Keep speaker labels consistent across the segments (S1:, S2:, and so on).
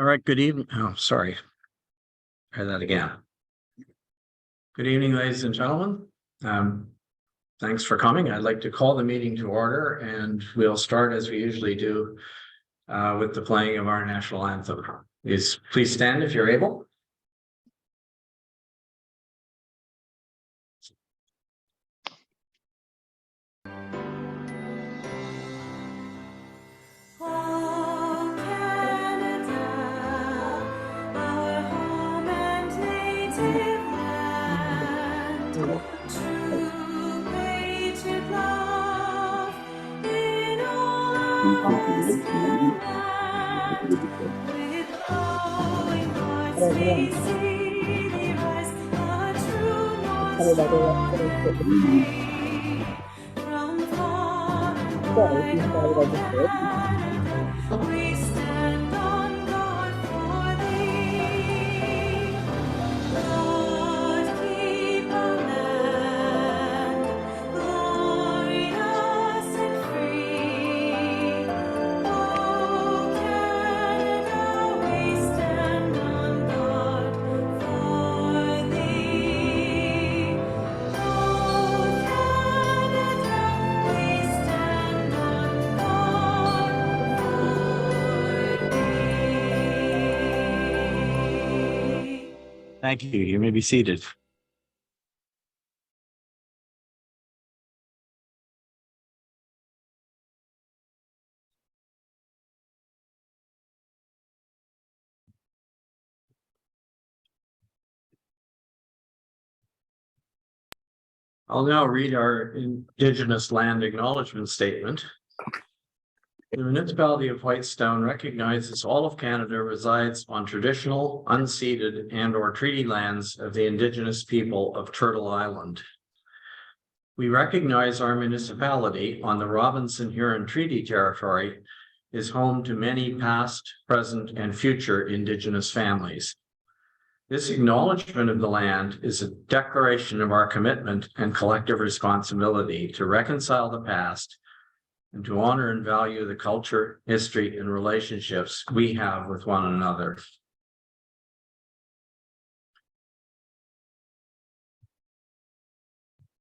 S1: All right, good evening. Oh, sorry. Try that again. Good evening, ladies and gentlemen. Thanks for coming. I'd like to call the meeting to order, and we'll start as we usually do with the playing of our national anthem. Please stand if you're able.
S2: We stand on guard for thee. Lord, keep our land glorious and free. Oh, Canada, we stand on guard for thee. Oh, Canada, we stand on guard for thee.
S1: Thank you. You may be seated. I'll now read our Indigenous Land Acknowledgement Statement. The municipality of Whitestone recognizes all of Canada resides on traditional, unceded, and/or treaty lands of the Indigenous people of Turtle Island. We recognize our municipality on the Robinson-Huron Treaty Territory is home to many past, present, and future Indigenous families. This acknowledgement of the land is a declaration of our commitment and collective responsibility to reconcile the past and to honor and value the culture, history, and relationships we have with one another.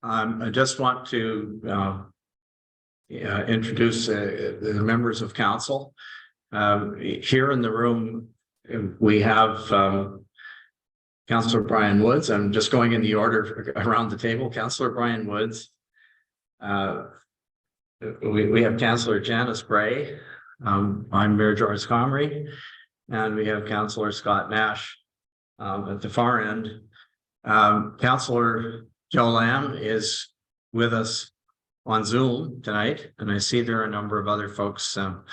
S1: I just want to introduce the members of council. Here in the room, we have Councillor Brian Woods. I'm just going in the order around the table. Councillor Brian Woods. We have Councillor Janice Bray. I'm Mayor George Comrie, and we have Councillor Scott Nash at the far end. Councillor Joe Lamb is with us on Zoom tonight, and I see there are a number of other folks on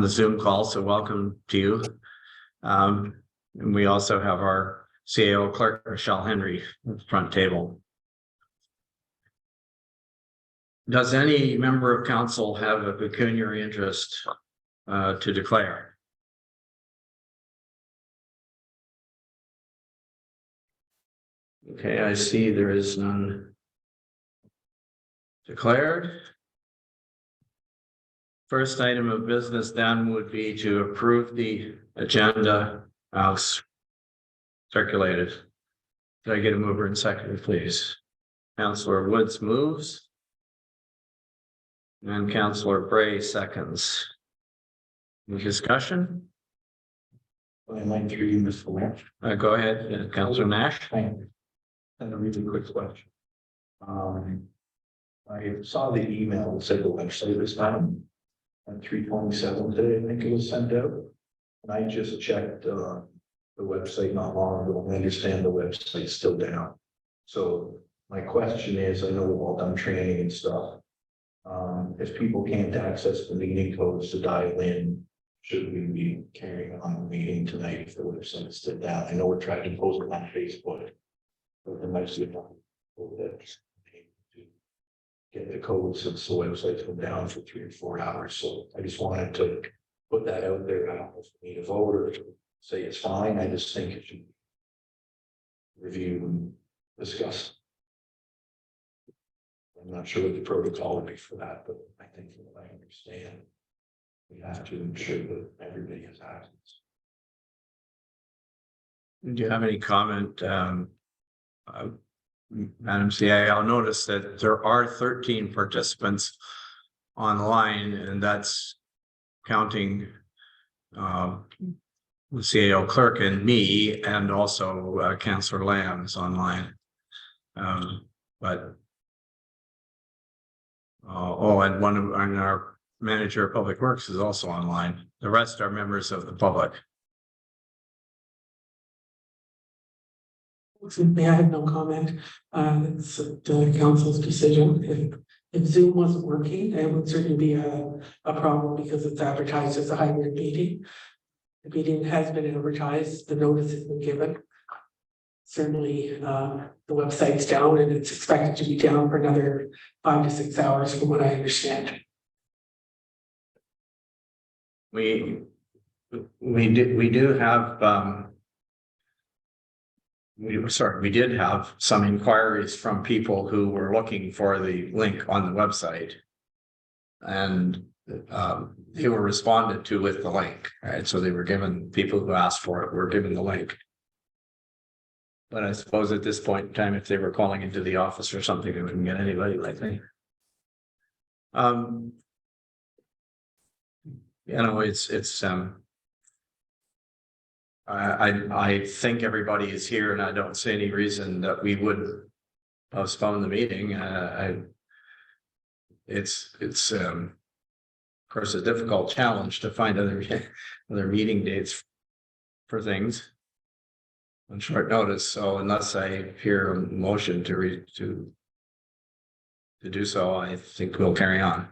S1: the Zoom call, so welcome to you. And we also have our CAO clerk, Rochelle Henry, at the front table. Does any member of council have a pecuniary interest to declare? Okay, I see there is none declared. First item of business then would be to approve the agenda as circulated. Could I get a mover and seconder, please? Councillor Woods moves. And Councillor Bray seconds. Any discussion?
S3: I'd like to read Mr. Nash.
S1: Go ahead, Councillor Nash.
S3: Thank you. And a really quick question. I saw the email that said the website was down at 3:27 today. I think it was sent out. And I just checked the website not long ago. I understand the website's still down. So my question is, I know we've all done training and stuff. If people can't access the meeting codes to dial in, should we be carrying on the meeting tonight if the website's still down? I know we're trying to post it on Facebook, but there might be a to get the code since the website's been down for 3 or 4 hours. So I just wanted to put that out there. I don't know if we need a vote or say it's fine. I just think it should be reviewed and discussed. I'm not sure what the protocol would be for that, but I think from what I understand, we have to ensure that everybody has access.
S1: Do you have any comment, Madam CIO? Notice that there are 13 participants online, and that's counting the CAO clerk and me, and also Councillor Lamb is online. But and and our manager of public works is also online. The rest are members of the public.
S4: May I have no comment? It's the council's decision. If Zoom wasn't working, it would certainly be a problem because it's advertised as a hybrid meeting. The meeting has been advertised, the notice has been given. Certainly, the website's down and it's expected to be down for another 5 to 6 hours from what I understand.
S1: We do have we did have some inquiries from people who were looking for the link on the website. And they were responded to with the link, right? So they were given, people who asked for it were given the link. But I suppose at this point in time, if they were calling into the office or something, they wouldn't get anybody likely. You know, I think everybody is here, and I don't see any reason that we would postpone the meeting. It's of course a difficult challenge to find other meeting dates for things on short notice. So unless I hear a motion to do so, I think we'll carry on.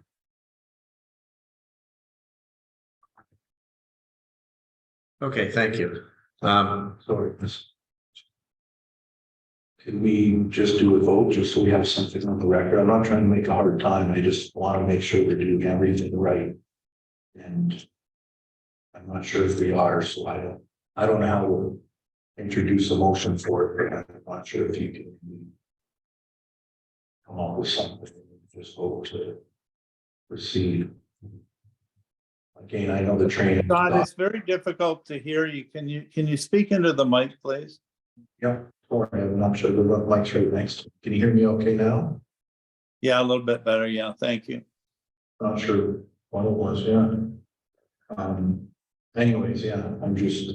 S1: Okay, thank you.
S3: Sorry. Can we just do a vote, just so we have something on the record? I'm not trying to make a hard time. I just want to make sure we're doing everything right. And I'm not sure if we are, so I don't know how to introduce a motion for it. I'm not sure if you can come up with something, just vote to proceed. Again, I know the training.
S5: Don, it's very difficult to hear you. Can you speak into the mic, please?
S3: Yeah, sorry, I'm not sure the mic's right next. Can you hear me okay now?
S5: Yeah, a little bit better. Yeah, thank you.
S3: Not sure what it was, yeah. Anyways, yeah, I'm just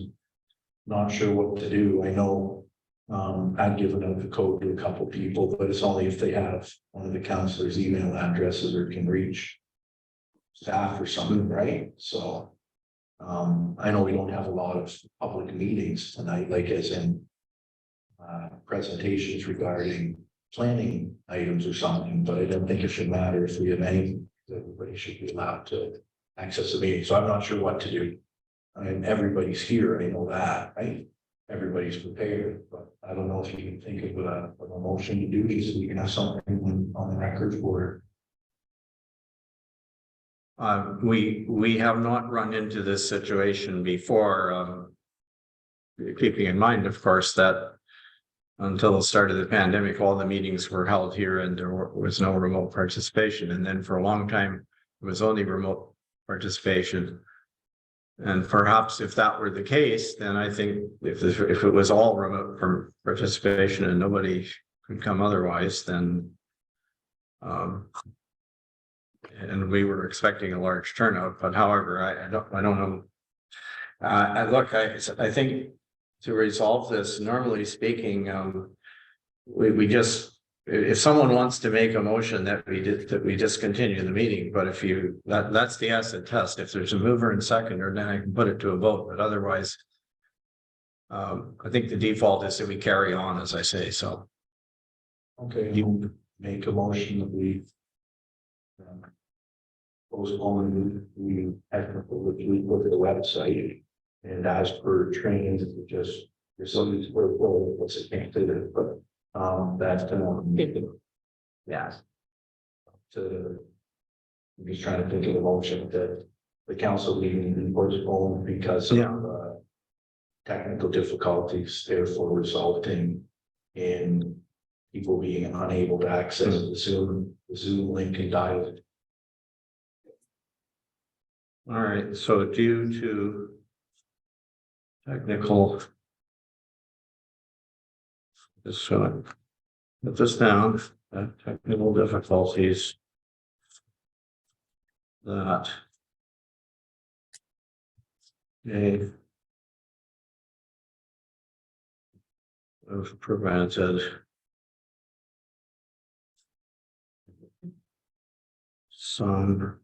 S3: not sure what to do. I know I've given out the code to a couple people, but it's only if they have one of the counselor's email addresses or can reach staff or something, right? So I know we don't have a lot of public meetings tonight, like as in presentations regarding planning items or something, but I don't think it should matter if we have any. Everybody should be allowed to access the meeting. So I'm not sure what to do. I mean, everybody's here, I know that, right? Everybody's prepared, but I don't know if you can think of a motion to do, just so we can have something on the record for it.
S1: We have not run into this situation before. Keeping in mind, of course, that until the start of the pandemic, all the meetings were held here and there was no remote participation. And then for a long time, it was only remote participation. And perhaps if that were the case, then I think if it was all remote from participation and nobody could come otherwise, then and we were expecting a large turnout. But however, I don't know. I think to resolve this, normally speaking, we just, if someone wants to make a motion that we discontinue the meeting, but if that's the acid test. If there's a mover and seconder, then I can put it to a vote, but otherwise I think the default is that we carry on, as I say. So
S3: Okay, you make a motion that we postpone the technical review, look at the website, and as per training, just there's some sort of what's it can't say that, but that's yeah. To I'm just trying to think of the motion that the council meeting be postponed because of technical difficulties, therefore resulting in people being unable to access the Zoom link and dial.
S1: all right, so due to technical Just gonna put this down, technical difficulties. That. Okay. Have prevented. Some.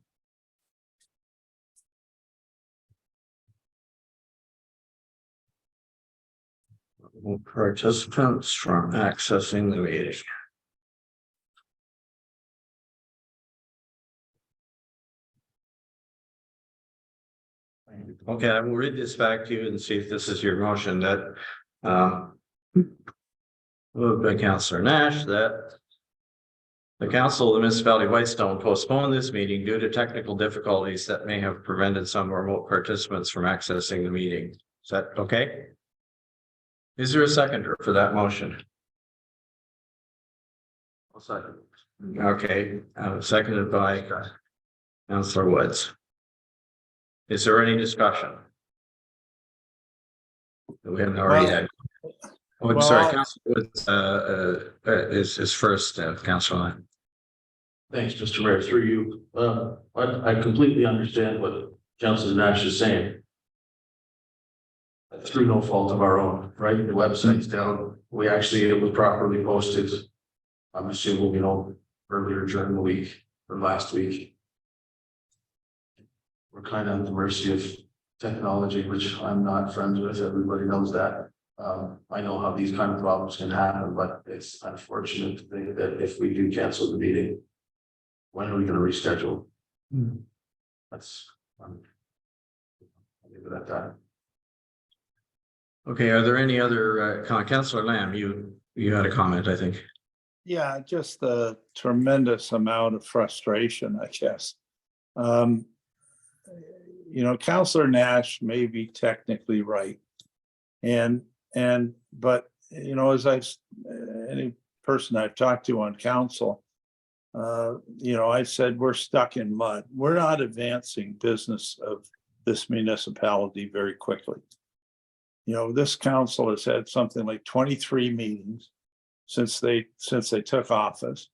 S1: Participants from accessing the meeting. Okay, I will read this back to you and see if this is your motion that moved by Councillor Nash that the council of the municipality of Whitestone postpone this meeting due to technical difficulties that may have prevented some remote participants from accessing the meeting. Is that okay? Is there a seconder for that motion? I'll second. Okay, seconded by Councillor Woods. Is there any discussion? We haven't already had. Oh, I'm sorry, Councillor Woods is first, Councillor Lamb.
S3: Thanks, Mr. Mayor, through you. I completely understand what Councilor Nash is saying. Through no fault of our own, right? The website's down. It was properly posted. I'm assuming, earlier during the week or last week. We're kind of at the mercy of technology, which I'm not friends with. Everybody knows that. I know how these kind of problems can happen, but it's unfortunate to think that if we do cancel the meeting, when are we going to reschedule? That's, I'll leave it at that.
S1: Okay, are there any other, Councillor Lamb, you had a comment, I think.
S5: Yeah, just the tremendous amount of frustration, I guess. Councillor Nash may be technically right. But as any person I've talked to on council, I said, we're stuck in mud. We're not advancing business of this municipality very quickly. This council has had something like 23 meetings since they took office.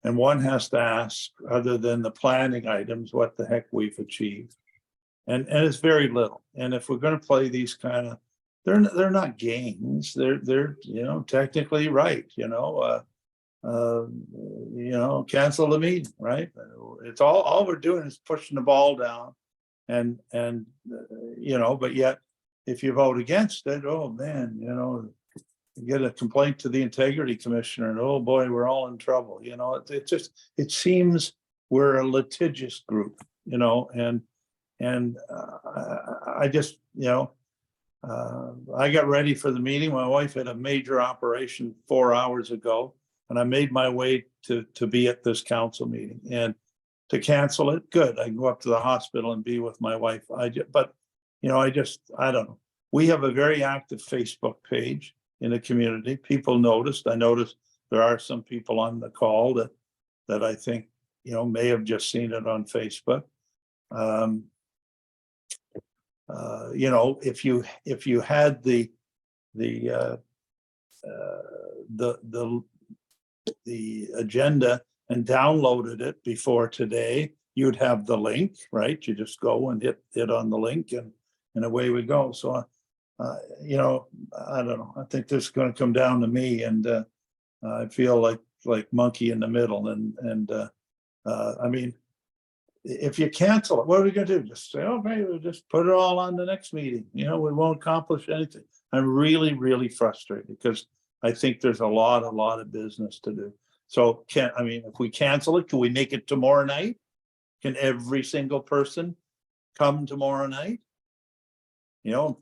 S5: And one has to ask, other than the planning items, what the heck we've achieved. And it's very little. And if we're going to play these kind of, they're not games. They're technically right. Cancel the meeting, right? It's all we're doing is pushing the ball down, and but yet if you vote against it, oh man, you get a complaint to the integrity commissioner, and oh boy, we're all in trouble. It seems we're a litigious group, and I just I got ready for the meeting. My wife had a major operation 4 hours ago, and I made my way to be at this council meeting. And to cancel it, good. I can go up to the hospital and be with my wife. I don't know. We have a very active Facebook page in the community. People noticed. I noticed there are some people on the call that I think may have just seen it on Facebook. If you had the agenda and downloaded it before today, you'd have the link, right? You just go and hit on the link, and away we go. So, I don't know. I think this is going to come down to me, and I feel like monkey in the middle. And I mean, if you cancel it, what are we going to do? Just say, okay, we'll just put it all on the next meeting. We won't accomplish anything. I'm really, really frustrated because I think there's a lot of business to do. So if we cancel it, can we make it tomorrow night? Can every single person come tomorrow night?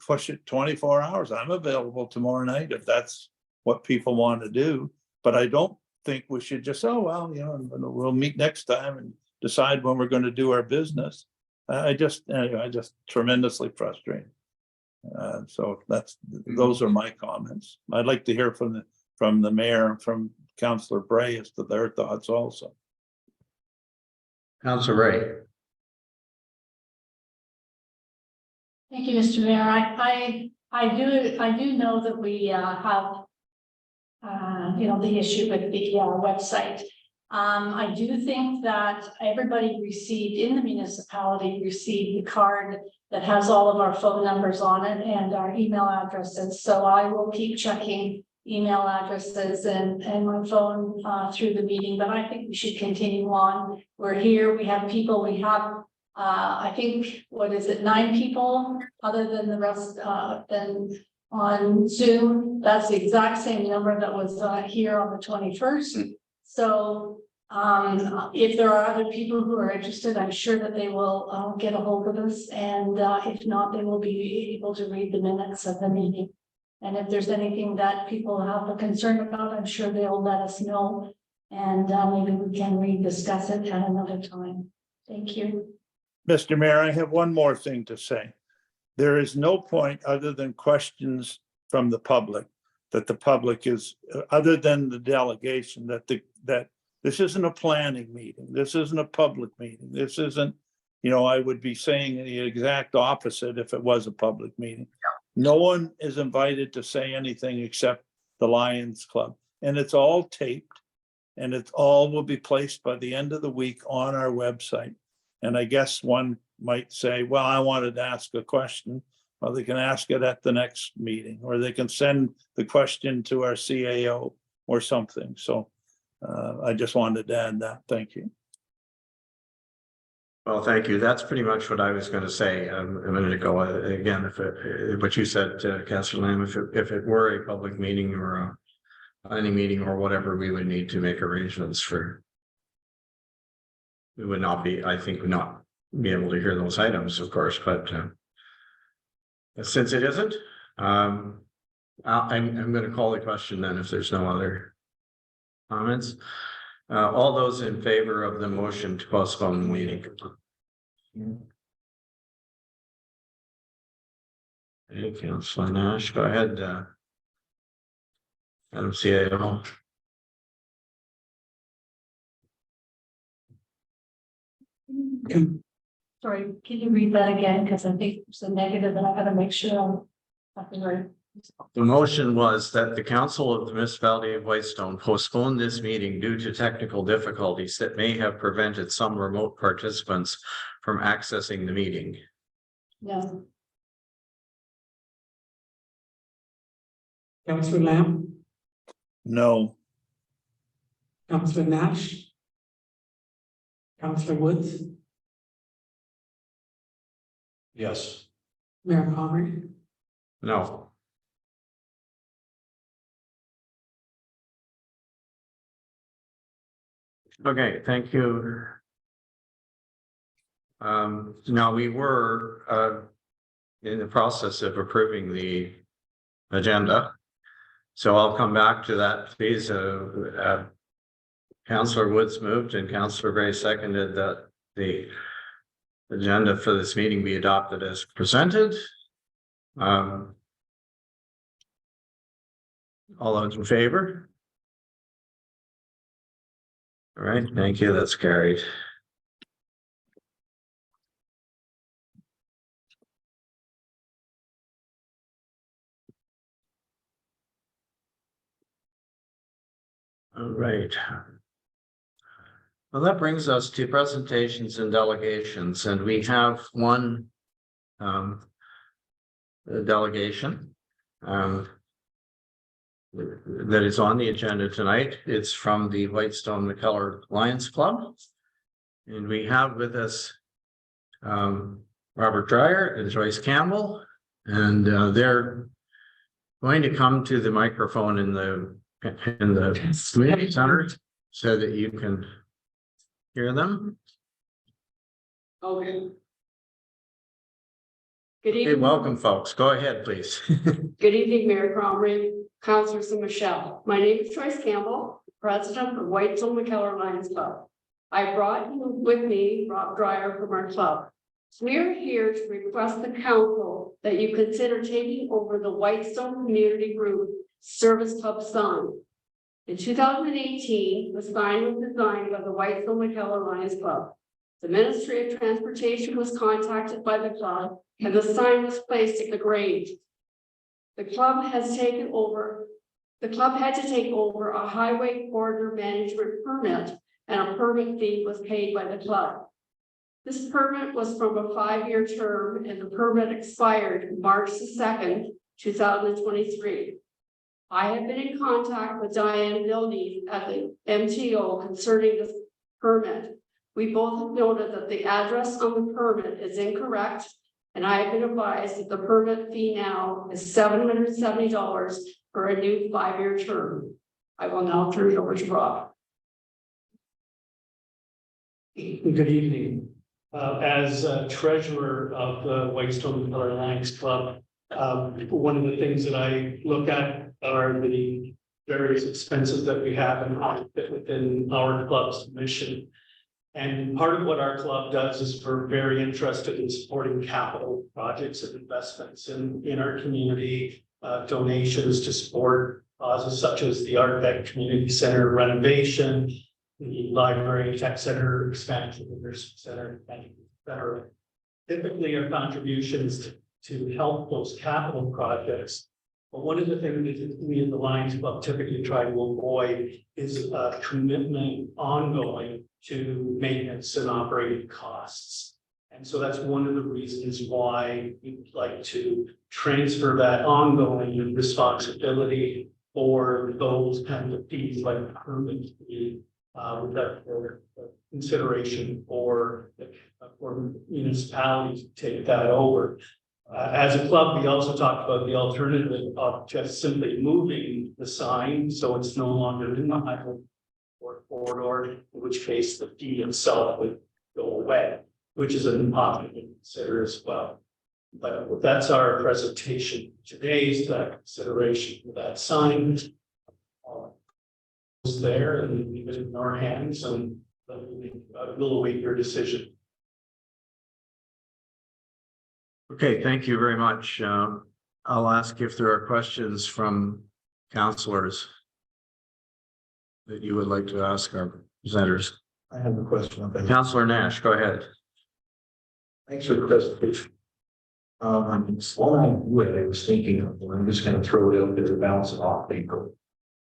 S5: Push it 24 hours. I'm available tomorrow night if that's what people want to do. But I don't think we should just, we'll meet next time and decide when we're going to do our business. I just tremendously frustrated. So those are my comments. I'd like to hear from the mayor and from Councillor Bray as to their thoughts also.
S1: Councillor Ray.
S6: Thank you, Mr. Mayor. I do know that we have the issue with the website. I do think that everybody received in the municipality received the card that has all of our phone numbers on it and our email addresses. So I will keep checking email addresses and my phone through the meeting, but I think we should continue on. We're here, we have people, we have I think, 9 people other than the rest than on Zoom. That's the exact same number that was here on the 21st. So if there are other people who are interested, I'm sure that they will get a hold of us. And if not, they will be able to read the minutes of the meeting. And if there's anything that people have a concern about, I'm sure they'll let us know. And maybe we can rediscuss it at another time. Thank you.
S5: Mr. Mayor, I have one more thing to say. There is no point other than questions from the public that the public is, other than the delegation, that this isn't a planning meeting. This isn't a public meeting. This isn't, I would be saying the exact opposite if it was a public meeting. No one is invited to say anything except the Lions Club, and it's all taped, and it all will be placed by the end of the week on our website. And I guess one might say, well, I wanted to ask a question. Well, they can ask it at the next meeting, or they can send the question to our CAO or something. So I just wanted to add that. Thank you.
S1: Well, thank you. That's pretty much what I was going to say a minute ago. Again, what you said, Councillor Lamb, if it were a public meeting or any meeting or whatever, we would need to make arrangements for. We would not be, I think, would not be able to hear those items, of course, but since it isn't, I'm going to call the question then if there's no other comments. All those in favor of the motion to postpone the meeting? Hey, Councillor Nash, go ahead. Madam CAO.
S6: Sorry, can you read that again? Because I think it's a negative and I gotta make sure I'm right.
S1: The motion was that the Council of the Municipality of Whitestone postpone this meeting due to technical difficulties that may have prevented some remote participants from accessing the meeting.
S6: No,
S4: Councillor Lamb,
S5: No.
S4: Councillor Nash, Councillor Woods,
S3: Yes.
S4: Mayor Palmer,
S1: No. Okay, thank you. Now we were in the process of approving the agenda. So I'll come back to that, please. Councillor Woods moved and Councillor Gray seconded that the agenda for this meeting be adopted as presented. All those in favor? All right, thank you. That's carried. All right. Well, that brings us to presentations and delegations, and we have one delegation that is on the agenda tonight. It's from the Whitestone McKellar Lions Club. And we have with us Robert Dreyer and Joyce Campbell, and they're going to come to the microphone in the community center so that you can hear them.
S7: Okay. Good
S1: Hey,
S7: evening.
S1: welcome, folks. Go ahead, please.
S7: Good evening, Mayor Cromrie, Councillors and Michelle. My name is Joyce Campbell, President of Whitestone McKellar Lions Club. I brought with me Rob Dreyer from our club. We're here to request the council that you consider taking over the Whitestone Community Group Service Club sign. In 2018, the sign was designed by the Whitestone McKellar Lions Club. The Ministry of Transportation was contacted by the club and the sign was placed at the Grange. The club has taken over The club had to take over a highway corridor management permit, and a permit fee was paid by the club. This permit was from a 5-year term, and the permit expired March 2nd, 2023. I have been in contact with Diane Vilney at the MTO concerning this permit. We both have noted that the address on the permit is incorrect, and I have been advised that the permit fee now is $770 for a new 5-year term. I will now turn it over to Rob.
S8: Good evening. As treasurer of the Whitestone McKellar Lions Club, one of the things that I look at are the various expenses that we have and how they fit within our club's mission. And part of what our club does is we're very interested in supporting capital projects and investments in our community, donations to support causes such as the Ardbeg Community Center renovation, the library, tech center expansion, the nursing center, etc. Typically, our contributions to help those capital projects. But one of the things that we in the Lions Club typically try to avoid is a commitment ongoing to maintenance and operating costs. And so that's one of the reasons why we'd like to transfer that ongoing responsibility for those kinds of fees like permit fee. With that for consideration for municipalities to take that over. As a club, we also talked about the alternative of just simply moving the sign so it's no longer in the highway or corridor, in which case the fee itself would go away, which is an option to consider as well. But that's our presentation today, is that consideration for that sign. There and leave it in our hands, and we'll await your decision.
S1: Okay, thank you very much. I'll ask if there are questions from councillors that you would like to ask our presenters.
S3: I have a question about that.
S1: Councillor Nash, go ahead.
S3: Thanks for the presentation. While I do it, I was thinking of, I'm just gonna throw it out there to bounce it off people.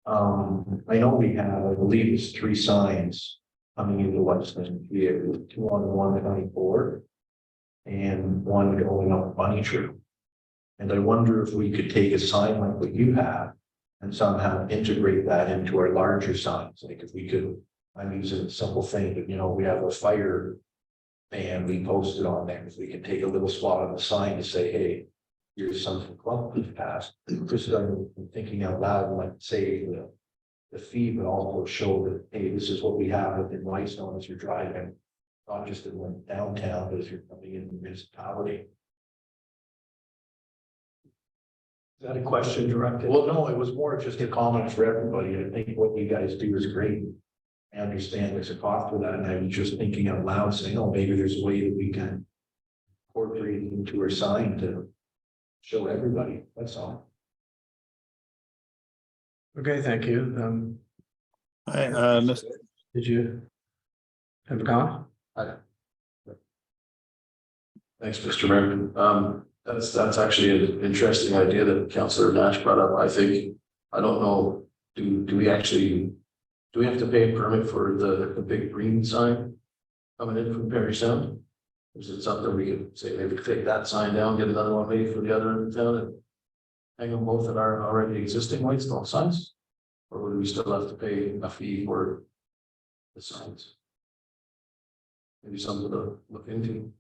S3: I know we have, I believe it's 3 signs coming into Weston here, 2 on 124 and 1 going up Bunny Tree. And I wonder if we could take a sign like what you have and somehow integrate that into our larger signs. Like if we could, I'm using a simple thing, but we have a fire ban we posted on there. If we can take a little spot on the sign to say, hey, here's something club we've passed. Just I'm thinking out loud, like say the fee, but also show that, hey, this is what we have within Whitestone as you're driving, not just in like downtown, but as you're coming in the municipality.
S8: Is that a question directed?
S3: Well, no, it was more just a comment for everybody. I think what you guys do is great. I understand there's a cost for that, and I was just thinking out loud, saying, oh, maybe there's a way that we can incorporate it into our sign to show everybody. That's all.
S1: Okay, thank you.
S5: Mr.
S1: Did you have a comment?
S9: Thanks, Mr. Mayor. That's actually an interesting idea that Councillor Nash brought up. I think, I don't know, do we have to pay a permit for the big green sign coming in from Perry Sound? Is it something we could say, maybe take that sign down, get another one made for the other end of town and hang them both at our already existing Whitestone signs? Or would we still have to pay a fee for the signs? Maybe something to look into.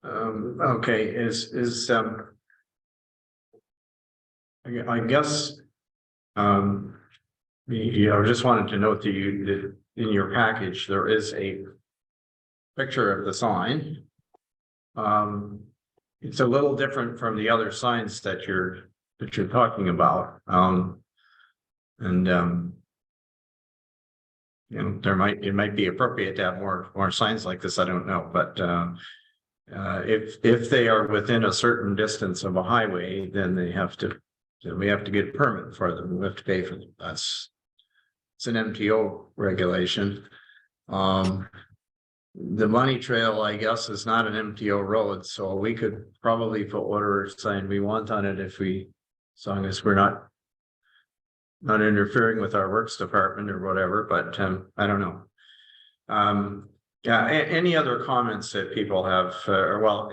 S1: Okay, I guess, I just wanted to note that that in your package, there is a picture of the sign. It's a little different from the other signs that you're talking about. It might be appropriate to have more signs like this. I don't know, but if they are within a certain distance of a highway, then we have to get a permit for them. We have to pay for them. It's an MTO regulation. the Bunny Trail, I guess, is not an MTO road, so we could probably put whatever sign we want on it if we, as long as we're not interfering with our works department or whatever, but I don't know. Yeah, any other comments that people have, or well,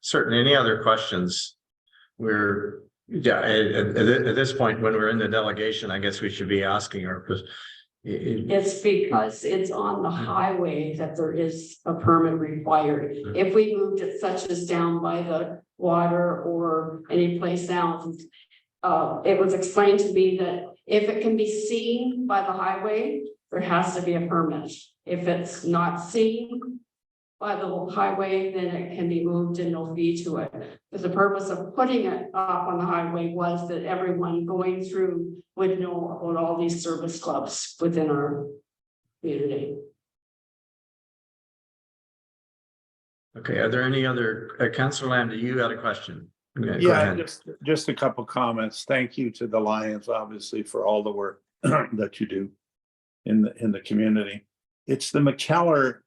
S1: certainly any other questions? We're, yeah, at this point, when we're in the delegation, I guess we should be asking her, because
S7: It's because it's on the highway that there is a permit required. If we moved it such as down by the water or any place else. It was explained to me that if it can be seen by the highway, there has to be a permit. If it's not seen by the highway, then it can be moved and no fee to it. Because the purpose of putting it up on the highway was that everyone going through would know about all these service clubs within our community.
S1: okay, are there any other, Councillor Lamb, you had a question? Go
S5: Yeah,
S1: ahead.
S5: just a couple comments. Thank you to the Lions, obviously, for all the work that you do in the community. It's the McKellar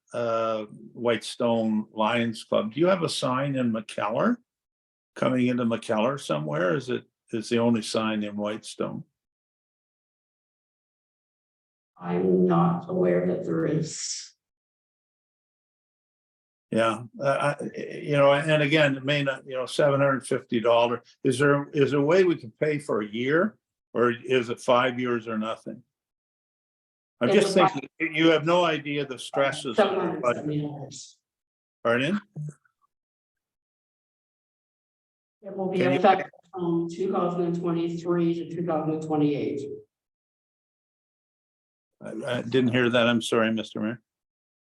S5: Whitestone Lions Club. Do you have a sign in McKellar? Coming into McKellar somewhere? Is the only sign in Whitestone?
S7: I'm not aware that there is.
S5: Yeah, and again, it may not, $750. Is there a way we can pay for a year, or is it 5 years or nothing? I'm
S7: It's
S5: just thinking, you have no idea the stresses.
S7: $770.
S5: Pardon?
S7: It will be
S5: Can you-
S7: effective from 2023 to 2028.
S5: I didn't hear that. I'm sorry, Mr. Mayor.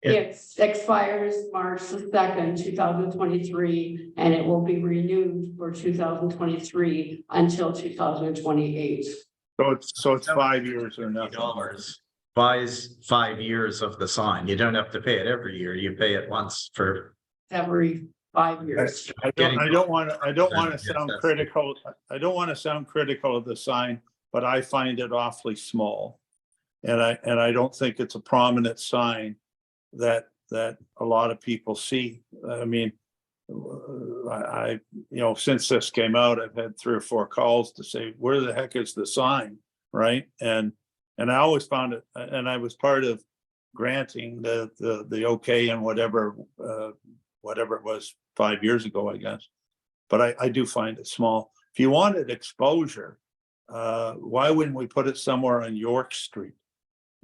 S7: It expires March the 2nd, 2023, and it will be renewed for 2023 until 2028.
S5: So it's 5 years or nothing.
S1: $50 buys 5 years of the sign. You don't have to pay it every year. You pay it once for.
S7: Every 5 years.
S5: I don't want to
S1: Yes,
S5: sound
S1: that's-
S5: critical. I don't want to sound critical of the sign, but I find it awfully small. And I don't think it's a prominent sign that a lot of people see. I mean, since this came out, I've had 3 or 4 calls to say, where the heck is the sign? Right? And I always found it, and I was part of granting the okay and whatever it was 5 years ago, I guess. But I do find it small. If you wanted exposure, why wouldn't we put it somewhere on York Street?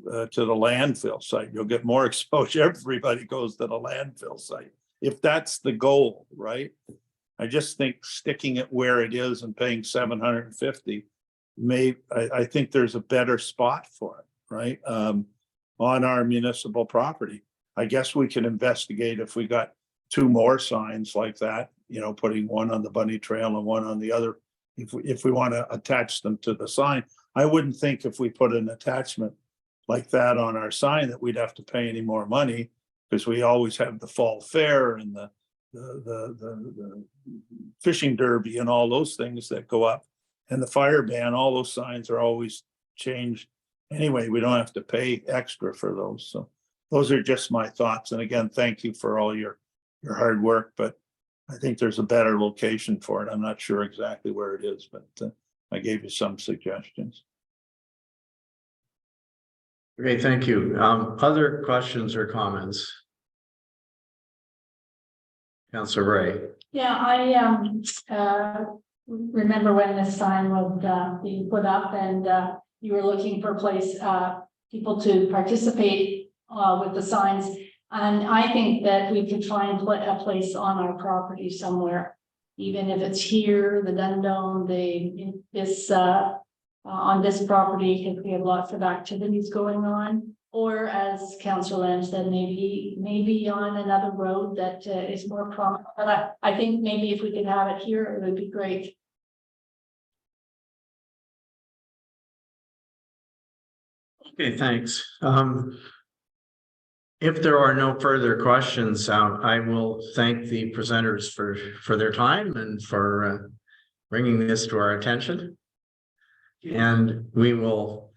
S5: To the landfill site, you'll get more exposure. Everybody goes to the landfill site. If that's the goal, right? I just think sticking it where it is and paying $750 I think there's a better spot for it, right? On our municipal property. I guess we can investigate if we got 2 more signs like that, putting one on the Bunny Trail and one on the other. If we want to attach them to the sign, I wouldn't think if we put an attachment like that on our sign that we'd have to pay any more money, because we always have the fall fair and the fishing derby and all those things that go up, and the fire ban. All those signs are always changed anyway. We don't have to pay extra for those. So those are just my thoughts. And again, thank you for all your hard work, but I think there's a better location for it. I'm not sure exactly where it is, but I gave you some suggestions.
S1: Okay, thank you. Other questions or comments? Councillor Ray.
S6: Yeah, I remember when this sign was being put up, and you were looking for a place, people to participate with the signs. And I think that we could find a place on our property somewhere, even if it's here, the Dundome, on this property, because we have lots of activities going on. Or as Councillor Lamb said, maybe on another road that is more prominent. But I think maybe if we could have it here, it would be great.
S1: Okay, thanks. If there are no further questions, I will thank the presenters for their time and for bringing this to our attention. And we will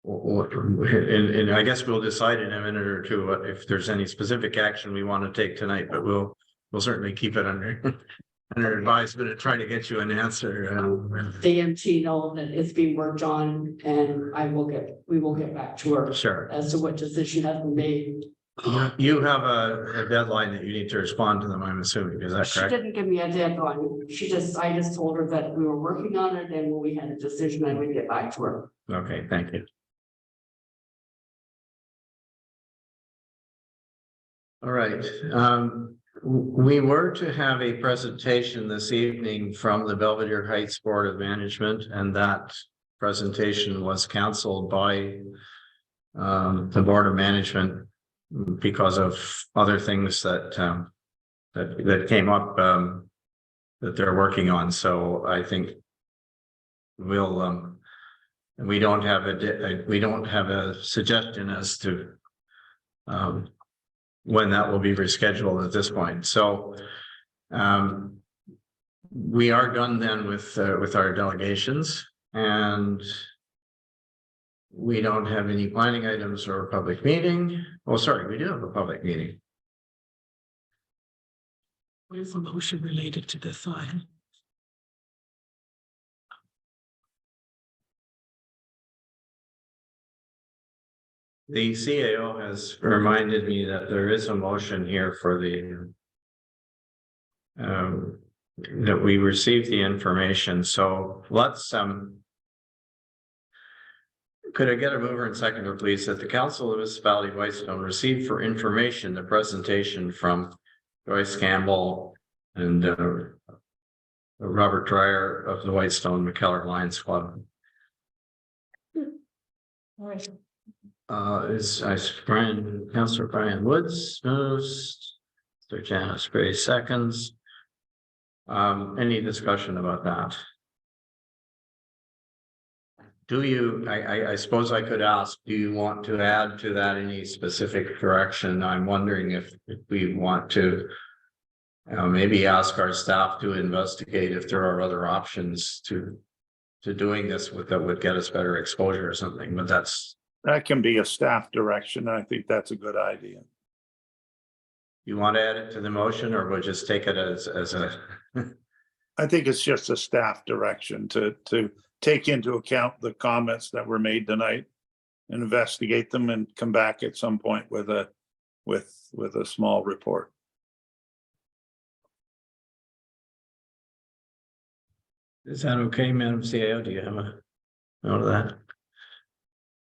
S1: And I guess we'll decide in a minute or two if there's any specific action we want to take tonight, but we'll certainly keep it under under advisement and try to get you an answer.
S7: The MT know that it's being worked on and we will get back to her
S1: Sure.
S7: as to what decision has been made.
S1: You have a deadline that you need to respond to them, I'm assuming, is that
S7: She
S1: correct?
S7: didn't give me a deadline. I just told her that we were working on it and when we had a decision, I would get back to her.
S1: Okay, thank you. All right, we were to have a presentation this evening from the Belvedere Heights Board of Management, and that presentation was canceled by the Board of Management because of other things that that came up that they're working on. So I think we'll we don't have a suggestion as to when that will be rescheduled at this point. So we are done then with our delegations, and we don't have any planning items or a public meeting. Oh, sorry, we do have a public meeting.
S4: What is the motion related to this item?
S1: The CAO has reminded me that there is a motion here for the that we received the information. So let's could I get a mover and seconder, please, that the Council of Municipality of Whitestone received for information the presentation from Joyce Campbell and Robert Dreyer of the Whitestone McKellar Lions Club.
S6: All right.
S1: Is Councillor Brian Woods moves, Mr. Janice Gray seconds. Any discussion about that? Do you, I suppose I could ask, do you want to add to that any specific direction? I'm wondering if we want to maybe ask our staff to investigate if there are other options to doing this that would get us better exposure or something, but
S5: That can be a staff direction. I think that's a good idea.
S1: you want to add it to the motion, or we'll just take it as a
S5: I think it's just a staff direction to take into account the comments that were made tonight, investigate them, and come back at some point with a small report.
S1: Is that okay, Madam CAO? Do you have a note of that?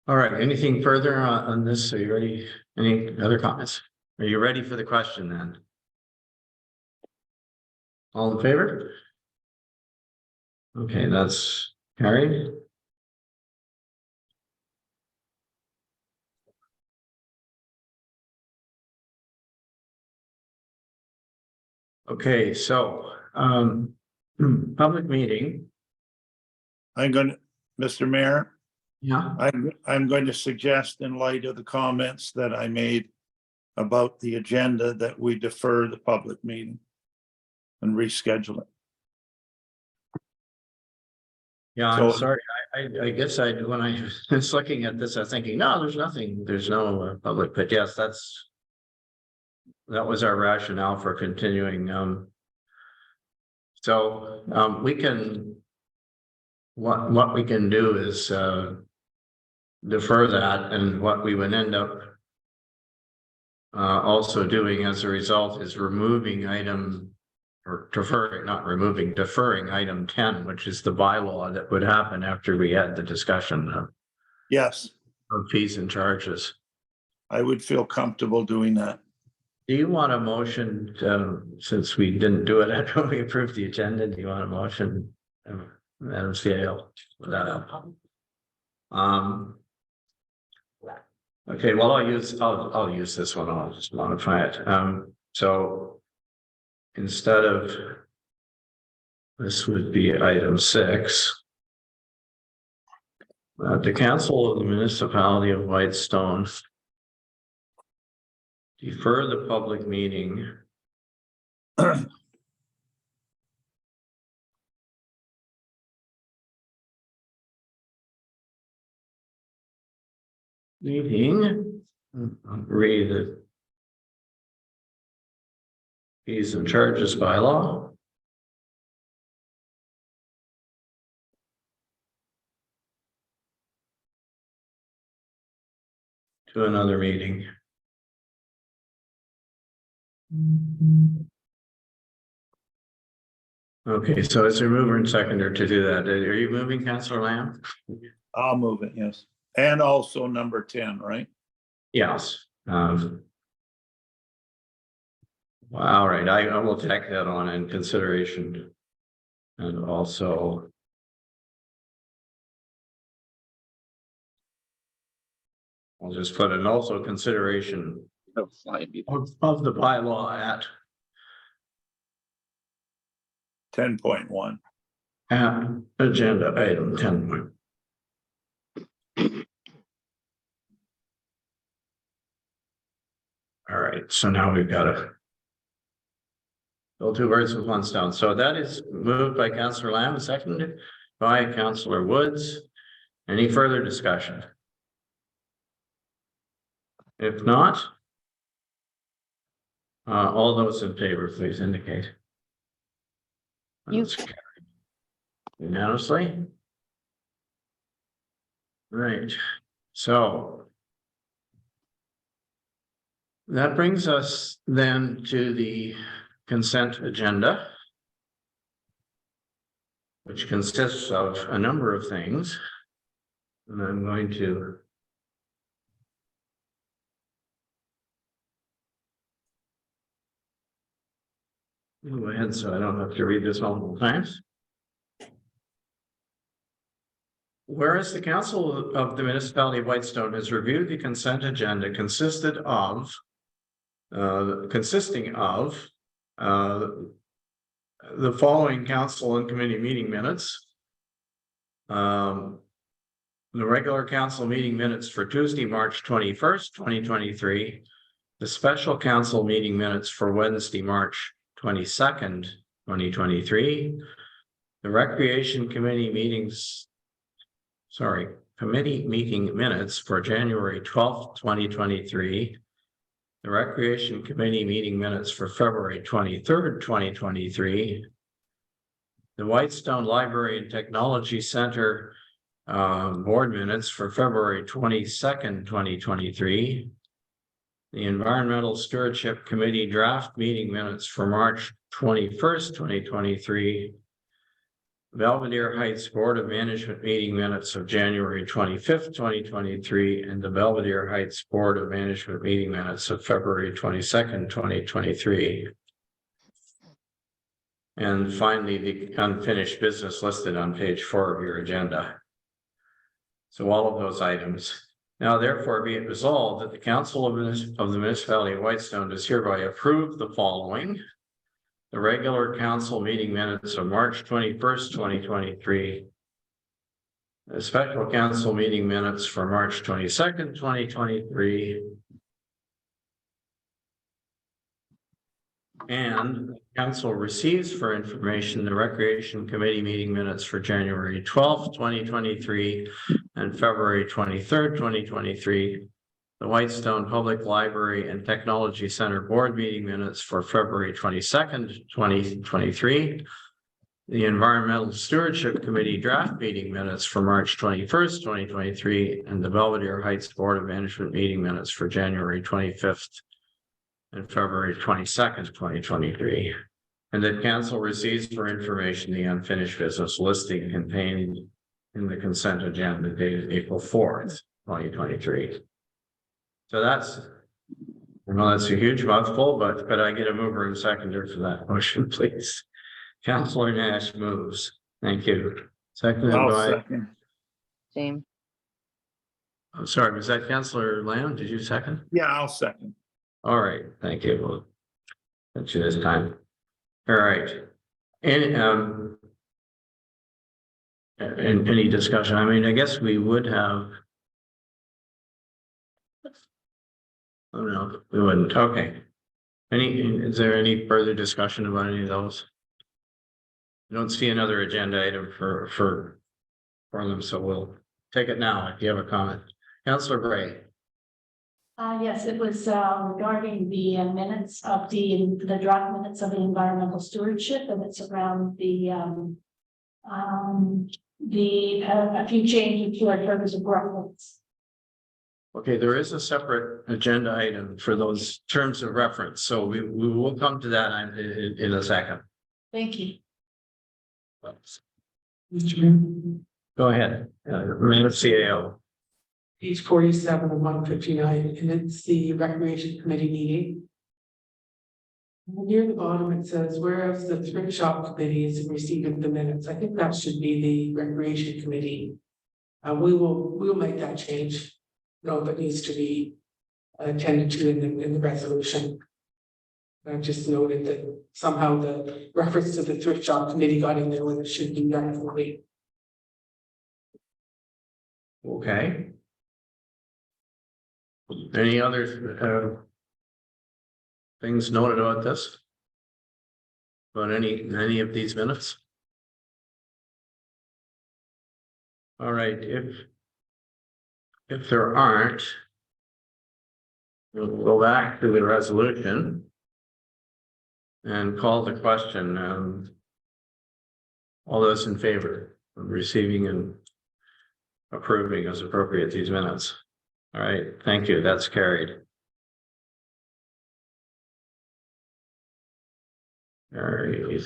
S1: All right, anything further on this? Are you ready? Any other comments? Are you ready for the question then? All in favor? Okay, that's carried. Okay, so public meeting.
S5: Mr. Mayor,
S1: Yeah.
S5: I'm going to suggest, in light of the comments that I made about the agenda, that we defer the public meeting and reschedule it.
S1: Yeah, I'm
S5: So-
S1: sorry. I guess when I was looking at this, I was thinking, no, there's nothing, there's no public, but yes, that was our rationale for continuing. So we can, what we can do is defer that, and what we would end up also doing as a result is removing item, or deferring item 10, which is the bylaw that would happen after we had the discussion
S5: Yes,
S1: of fees and charges.
S5: I would feel comfortable doing that.
S1: Do you want a motion, since we didn't do it after we approved the agenda, do you want a motion, Madam CAO? Okay, well, I'll use this one, I'll just modify it. So instead of, this would be item 6. The Council of the Municipality of Whitestone defer the public meeting meeting. Read the fees and charges by law. To another meeting. Okay, so it's a mover and seconder to do that. Are you moving, Councillor Lamb?
S5: I'll move it, yes. And also number 10, right?
S1: Yes. All right, I will take that on in consideration. And also. I'll just put an also consideration of the bylaw at
S5: 10.1.
S1: Agenda item 10. All right, so now we've got to kill two birds with one stone. So that is moved by Councillor Lamb, seconded by Councillor Woods. Any further discussion? If not, all those in favor, please indicate. That's carried unanimously. Right, so that brings us then to the consent agenda, which consists of a number of things. And I'm going to go ahead so I don't have to read this multiple times. Whereas the Council of the Municipality of Whitestone has reviewed the consent agenda consisting of the following council and committee meeting minutes. The regular council meeting minutes for Tuesday, March 21st, 2023. The special council meeting minutes for Wednesday, March 22nd, 2023. The recreation committee committee meeting minutes for January 12th, 2023. The recreation committee meeting minutes for February 23rd, 2023. The Whitestone Library and Technology Center board minutes for February 22nd, 2023. The Environmental Stewardship Committee draft meeting minutes for March 21st, 2023. Belvedere Heights Board of Management meeting minutes of January 25th, 2023, and the Belvedere Heights Board of Management meeting minutes of February 22nd, 2023. And finally, the unfinished business listed on page 4 of your agenda. So all of those items. Now therefore be it resolved that the Council of the Municipality of Whitestone does hereby approve the following. The regular council meeting minutes of March 21st, 2023. The special council meeting minutes for March 22nd, 2023. And council receives for information the recreation committee meeting minutes for January 12th, 2023 and February 23rd, 2023. The Whitestone Public Library and Technology Center board meeting minutes for February 22nd, 2023. The Environmental Stewardship Committee draft meeting minutes for March 21st, 2023, and the Belvedere Heights Board of Management meeting minutes for January 25th and February 22nd, 2023. And that council receives for information the unfinished business listing contained in the consent agenda dated April 4th, 2023. So that's, I know that's a huge mouthful, but could I get a mover and seconder for that motion, please? Councillor Nash moves. Thank you. Seconded
S5: I'll
S1: by,
S5: second.
S10: Same.
S1: I'm sorry, was that Councillor Lamb? Did you second?
S5: Yeah, I'll second.
S1: All right, thank you. We'll get you this time. All right. And any discussion? I mean, I guess we would have. Oh, no, we wouldn't. Okay. Is there any further discussion about any of those? I don't see another agenda item for them, so we'll take it now if you have a comment. Councillor Bray.
S6: Yes, it was regarding the minutes of the draft minutes of the environmental stewardship, and it's around a few changes to our terms of reference.
S1: Okay, there is a separate agenda item for those terms of reference, so we will come to that in a second.
S6: Thank you.
S4: Mr. Mayor,
S1: Go ahead, CAO.
S4: page 47 of 159, and it's the Recreation Committee meeting. Near the bottom, it says, whereas the thrift shop committee is receiving the minutes. I think that should be the Recreation Committee. We'll make that change. No, but needs to be attended to in the resolution. I just noted that somehow the reference to the thrift shop committee got in there when it should be rightfully.
S1: Okay. Any other things noted about this? About any of these minutes? All right, if there aren't, we'll go back to the resolution and call the question. All those in favor of receiving and approving as appropriate these minutes? All right, thank you. That's carried. Carried.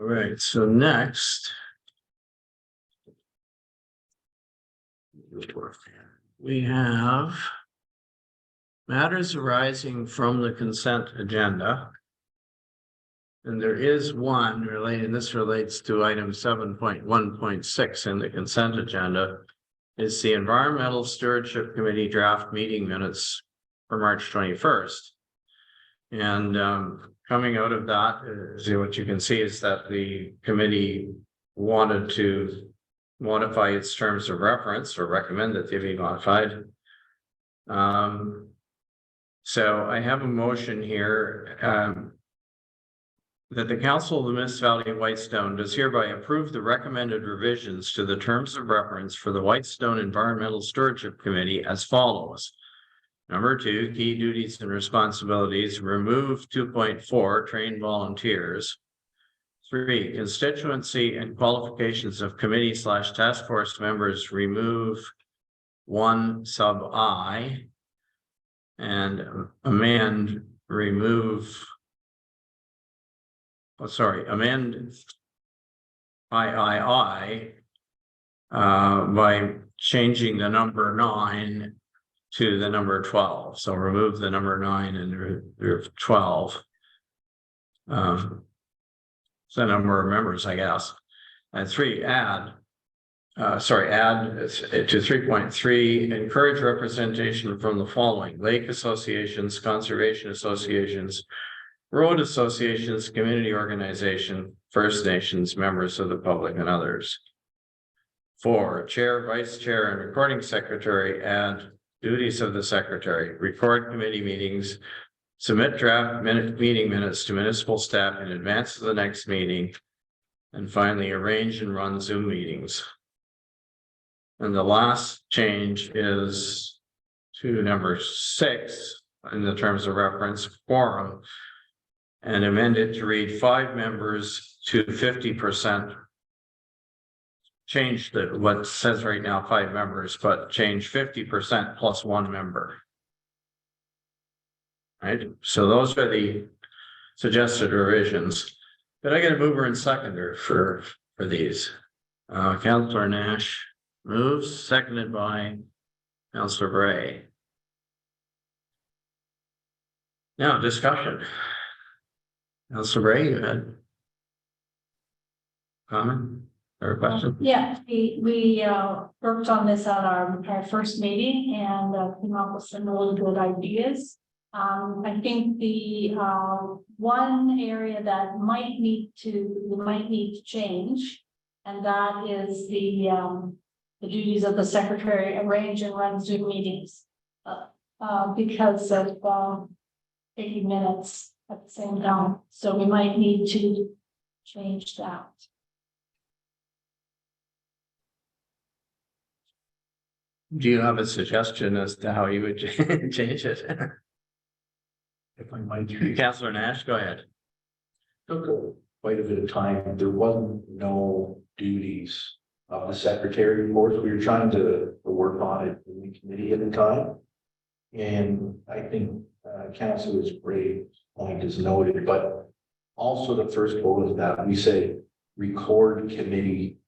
S1: All right, so next. We have matters arising from the consent agenda. And there is one related, this relates to item 7.1.6 in the consent agenda. Is the Environmental Stewardship Committee draft meeting minutes for March 21st. And coming out of that, what you can see is that the committee wanted to modify its terms of reference or recommend that they be modified. So I have a motion here that the Council of the Municipality of Whitestone does hereby approve the recommended revisions to the terms of reference for the Whitestone Environmental Stewardship Committee as follows. Number 2, key duties and responsibilities, remove 2.4, train volunteers. 3, constituency and qualifications of committee/task force members, remove 1 sub I. And amend, remove. Amend III by changing the number 9 to the number 12. So remove the number 9 and remove 12. So number of members, I guess. And 3, add to 3.3, encourage representation from the following: lake associations, conservation associations, road associations, community organization, First Nations, members of the public, and others. 4, chair, vice chair, and recording secretary, add duties of the secretary, record committee meetings, submit draft meeting minutes to municipal staff in advance of the next meeting, and finally arrange and run Zoom meetings. And the last change is to number 6 in the terms of reference, quorum, and amend it to read 5 members to 50%. Change what says right now 5 members, but change 50% plus 1 member. Right, so those are the suggested revisions. But I get a mover and seconder for these. Councillor Nash moves, seconded by Councillor Bray. Now discussion. Councillor Bray, you had comment or question?
S6: Yeah, we worked on this at our first meeting and came up with some really good ideas. I think the one area that we might need to change, and that is the duties of the secretary, arrange and run Zoom meetings. because of, 80 minutes at the same time, so we might need to change that.
S1: Do you have a suggestion as to how you would change it?
S3: If I might.
S1: Councillor Nash, go ahead.
S3: Took quite a bit of time. There wasn't no duties of the secretary. Of course, we were trying to work on it in the committee at the time. And I think Councilor's great point is noted, but also the first bullet is that we say record committee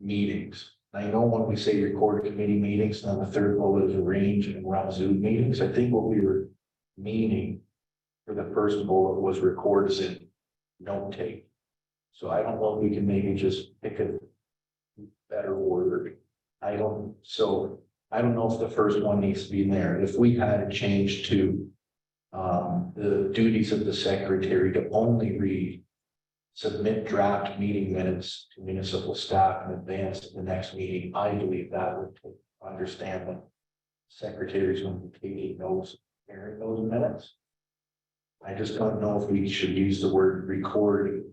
S3: meetings. I know when we say record committee meetings, then the third bullet is arrange and run Zoom meetings. I think what we were meaning for the first bullet was records and note take. So I don't know if we can maybe just pick a better word. I don't know if the first one needs to be in there. If we had a change to the duties of the secretary to only read, submit draft meeting minutes to municipal staff in advance of the next meeting, I believe that would understand that secretaries will be taking those, carrying those minutes. I just don't know if we should use the word record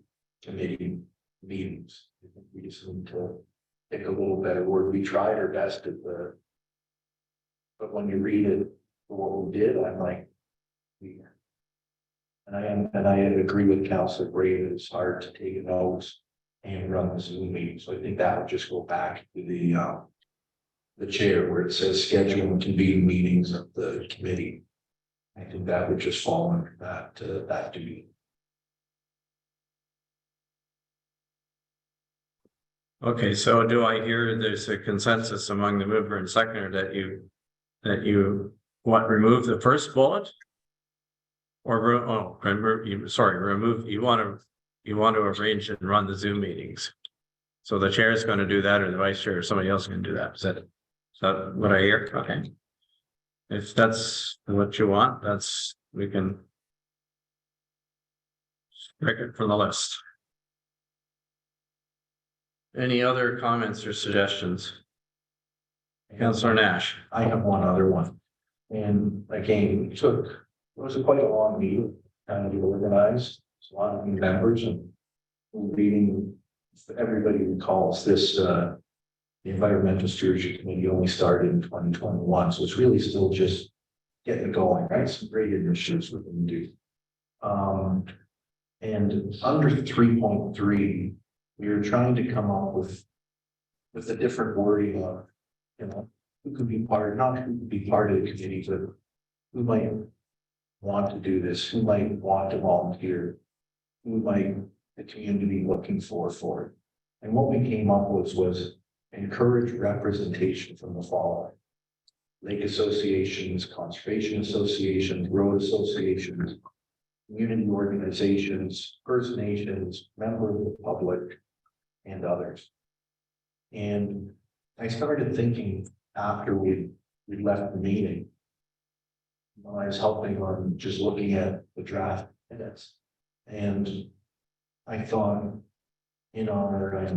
S3: committee meetings. I think we just need to pick a little better word. We tried our best at the, but when you read it, for what we did, I'm like, yeah. And I agree with Councilor Gray that it's hard to take notes and run the Zoom meeting. So I think that would just go back to the chair where it says schedule and convene meetings of the committee. I think that would just fall under that duty.
S1: Okay, so do I hear there's a consensus among the mover and seconder that you remove the first bullet? Or, remove, you want to arrange and run the Zoom meetings. So the chair is going to do that, or the vice chair, or somebody else can do that. Is that what I hear? Okay. If that's what you want, we can strike it from the list. Any other comments or suggestions? Councillor Nash.
S3: I have one other one. And again, it was quite a long meeting, kind of organized, a lot of new members and reading, everybody recalls this, the Environmental Stewardship Committee only started in 2021, so it's really still just getting going, right? Some great initiatives we can do. And under 3.3, we were trying to come up with a different wording of, who could be part, not who could be part of the committee, but who might want to do this, who might want to volunteer, who might the community be looking for it. And what we came up with was encourage representation from the following: lake associations, conservation associations, road associations, community organizations, First Nations, members of the public, and others. And I started thinking after we left the meeting, when I was helping on just looking at the draft minutes, and I thought in our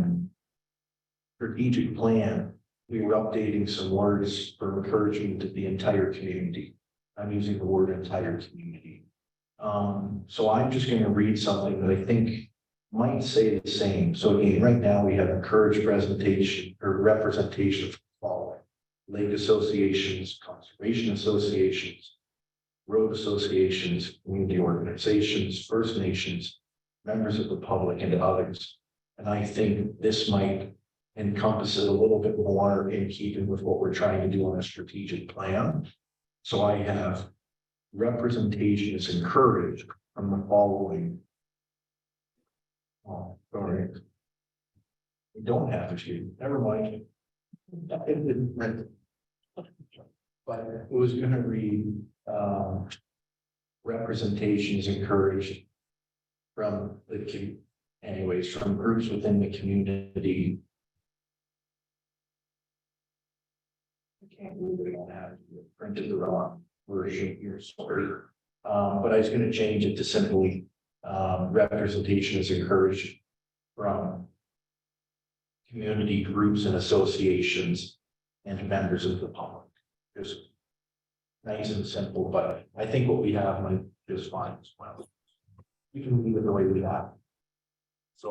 S3: strategic plan, we were updating some words for encouragement to the entire community. I'm using the word entire community. So I'm just going to read something that I think might say the same. So again, right now we have encouraged presentation or representation of the following: lake associations, conservation associations, road associations, community organizations, First Nations, members of the public, and others. And I think this might encompass it a little bit more in keeping with what we're trying to do on a strategic plan. So I have representation is encouraged from the following. Oh, sorry. We don't have it here. Never mind. But it was going to read representation is encouraged from from groups within the community. I can't believe we don't have it printed the wrong version here, sorry. But I was going to change it to simply representation is encouraged from community groups and associations and members of the public. Just nice and simple, but I think what we have might just fine as well. We can leave it the way we have. So.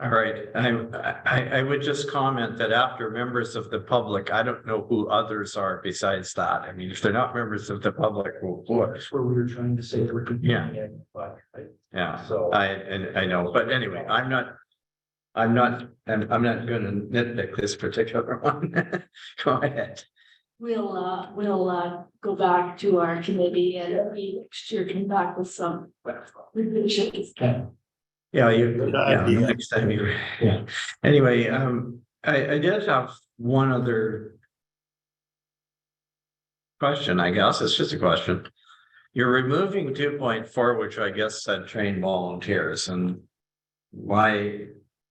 S1: All right, I would just comment that after members of the public, I don't know who others are besides that. I mean, if they're not members of the public, well, what?
S3: That's where we were trying to say.
S1: Yeah.
S3: But
S1: Yeah,
S3: so.
S1: I know, but anyway, I'm not gonna nitpick this particular one. Go ahead.
S6: We'll go back to our committee and we next year come back with some revisions.
S1: Yeah,
S5: Good
S1: yeah,
S5: idea.
S1: next time you, yeah. Anyway, I did have one other question, I guess. It's just a question. You're removing 2.4, which I guess said train volunteers, and my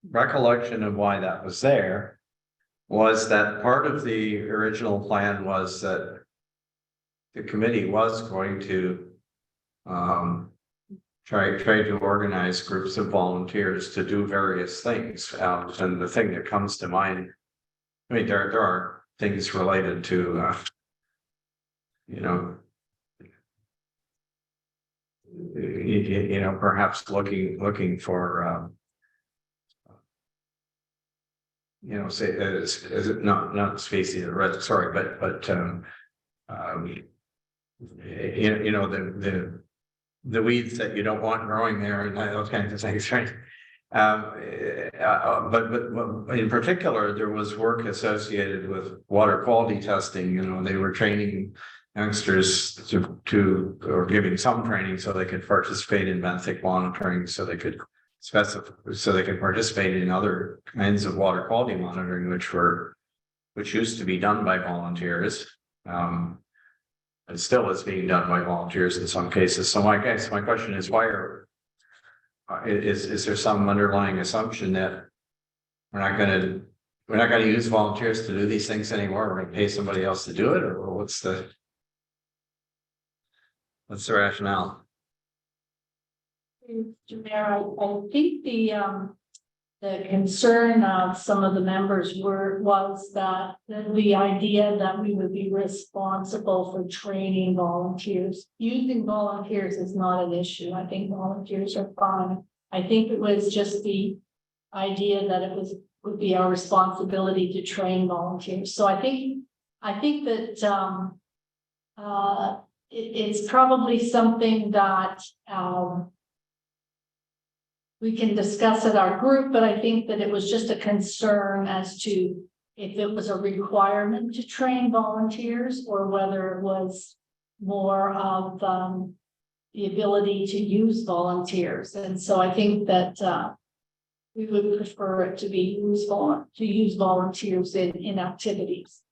S1: recollection of why that was there was that part of the original plan was that the committee was going to try to organize groups of volunteers to do various things. And the thing that comes to mind, I mean, there are things related to, you know, perhaps looking for, say, is it not species, sorry, but the weeds that you don't want growing there and those kinds of things, right? But in particular, there was work associated with water quality testing. They were training youngsters to or giving some training so they could participate in benthic monitoring, so they could participate in other kinds of water quality monitoring, which used to be done by volunteers. It still is being done by volunteers in some cases. So my question is, is there some underlying assumption that we're not going to use volunteers to do these things anymore? We're going to pay somebody else to do it, or what's the rationale?
S6: Mr. Mayor, I think the concern of some of the members was that the idea that we would be responsible for training volunteers. Using volunteers is not an issue. I think volunteers are fine. I think it was just the idea that it would be our responsibility to train volunteers. So I think that it's probably something that we can discuss at our group, but I think that it was just a concern as to if it was a requirement to train volunteers or whether it was more of the ability to use volunteers. And so I think that we would prefer it to be use volunteers in activities.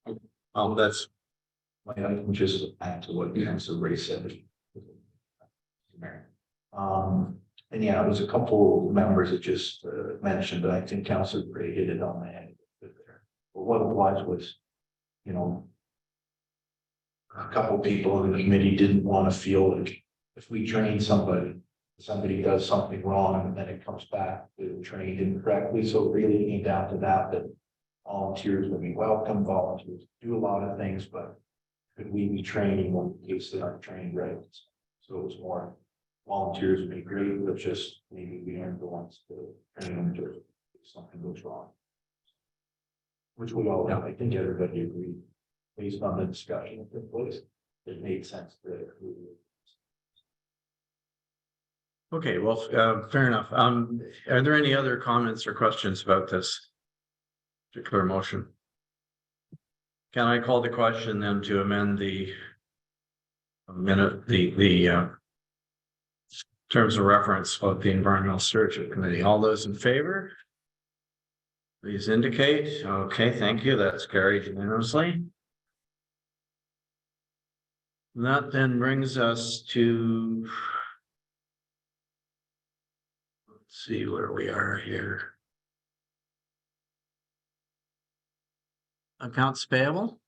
S1: That's
S3: I can just add to what Councilor Ray said. And yeah, it was a couple members that just mentioned, but I think Councilor Ray hit it on the head there. But what it was, a couple people in the committee didn't want to feel like if we train somebody does something wrong and then it comes back to trained incorrectly. So it really came down to that volunteers would be welcome, volunteers do a lot of things, but could we be training when in case they aren't trained right? So it was more volunteers would be great, but just maybe we aren't the ones to train them to if something goes wrong. Which we all, I think everybody agreed, based on the discussion that took place, it made sense to.
S1: okay. Well, fair enough. Are there any other comments or questions about this particular motion? Can I call the question then to amend the terms of reference of the Environmental Stewardship Committee? All those in favor, please indicate. Okay, thank you. That's carried unanimously. That then brings us to, let's see where we are here. Accounts payable.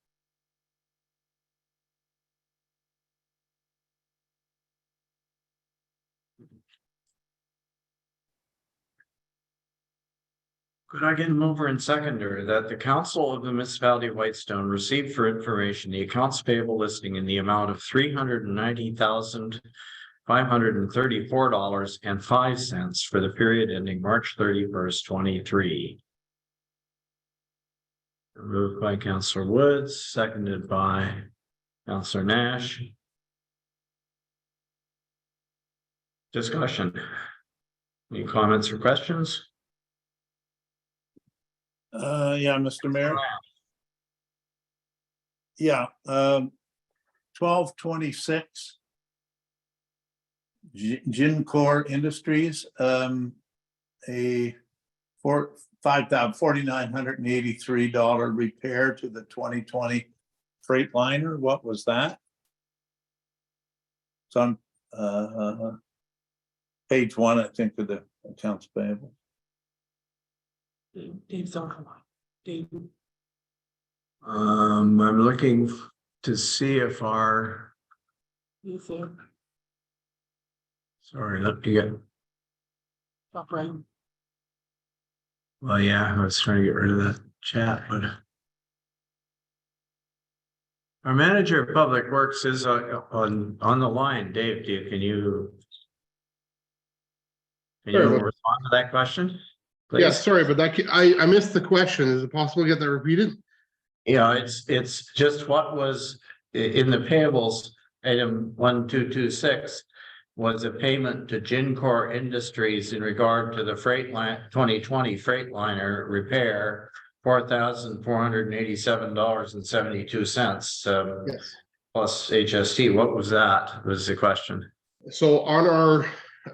S1: Could I get a mover and seconder that the council of the municipality of Whitestone receive for information the accounts payable listing in the amount of $390,534.05 for the period ending March 31st, 2023. Moved by Councillor Woods, seconded by Councillor Nash. Discussion. Any comments or questions?
S5: Yeah, Mr. Mayor. Yeah, 1226. Gincor Industries, a $4,983 repair to the 2020 Freightliner. What was that? It's on page 1, I think, of the accounts payable.
S4: Dave's on the line. Dave,
S1: I'm looking to see if our,
S4: you there,
S1: sorry, let me get,
S4: top right.
S1: well, yeah, I was trying to get rid of that chat, but. Our manager of public works is on the line. Dave, can you
S10: Sure.
S1: respond to that question? Please?
S10: Yeah, sorry, but I missed the question. Is it possible to get that repeated?
S1: Yeah, it's just what was in the payables, item 1226. Was a payment to Gincor Industries in regard to the Freightliner 2020 Freightliner repair, $4,487.72,
S10: Yes.
S1: plus HST. What was that? Was the question?
S10: So on our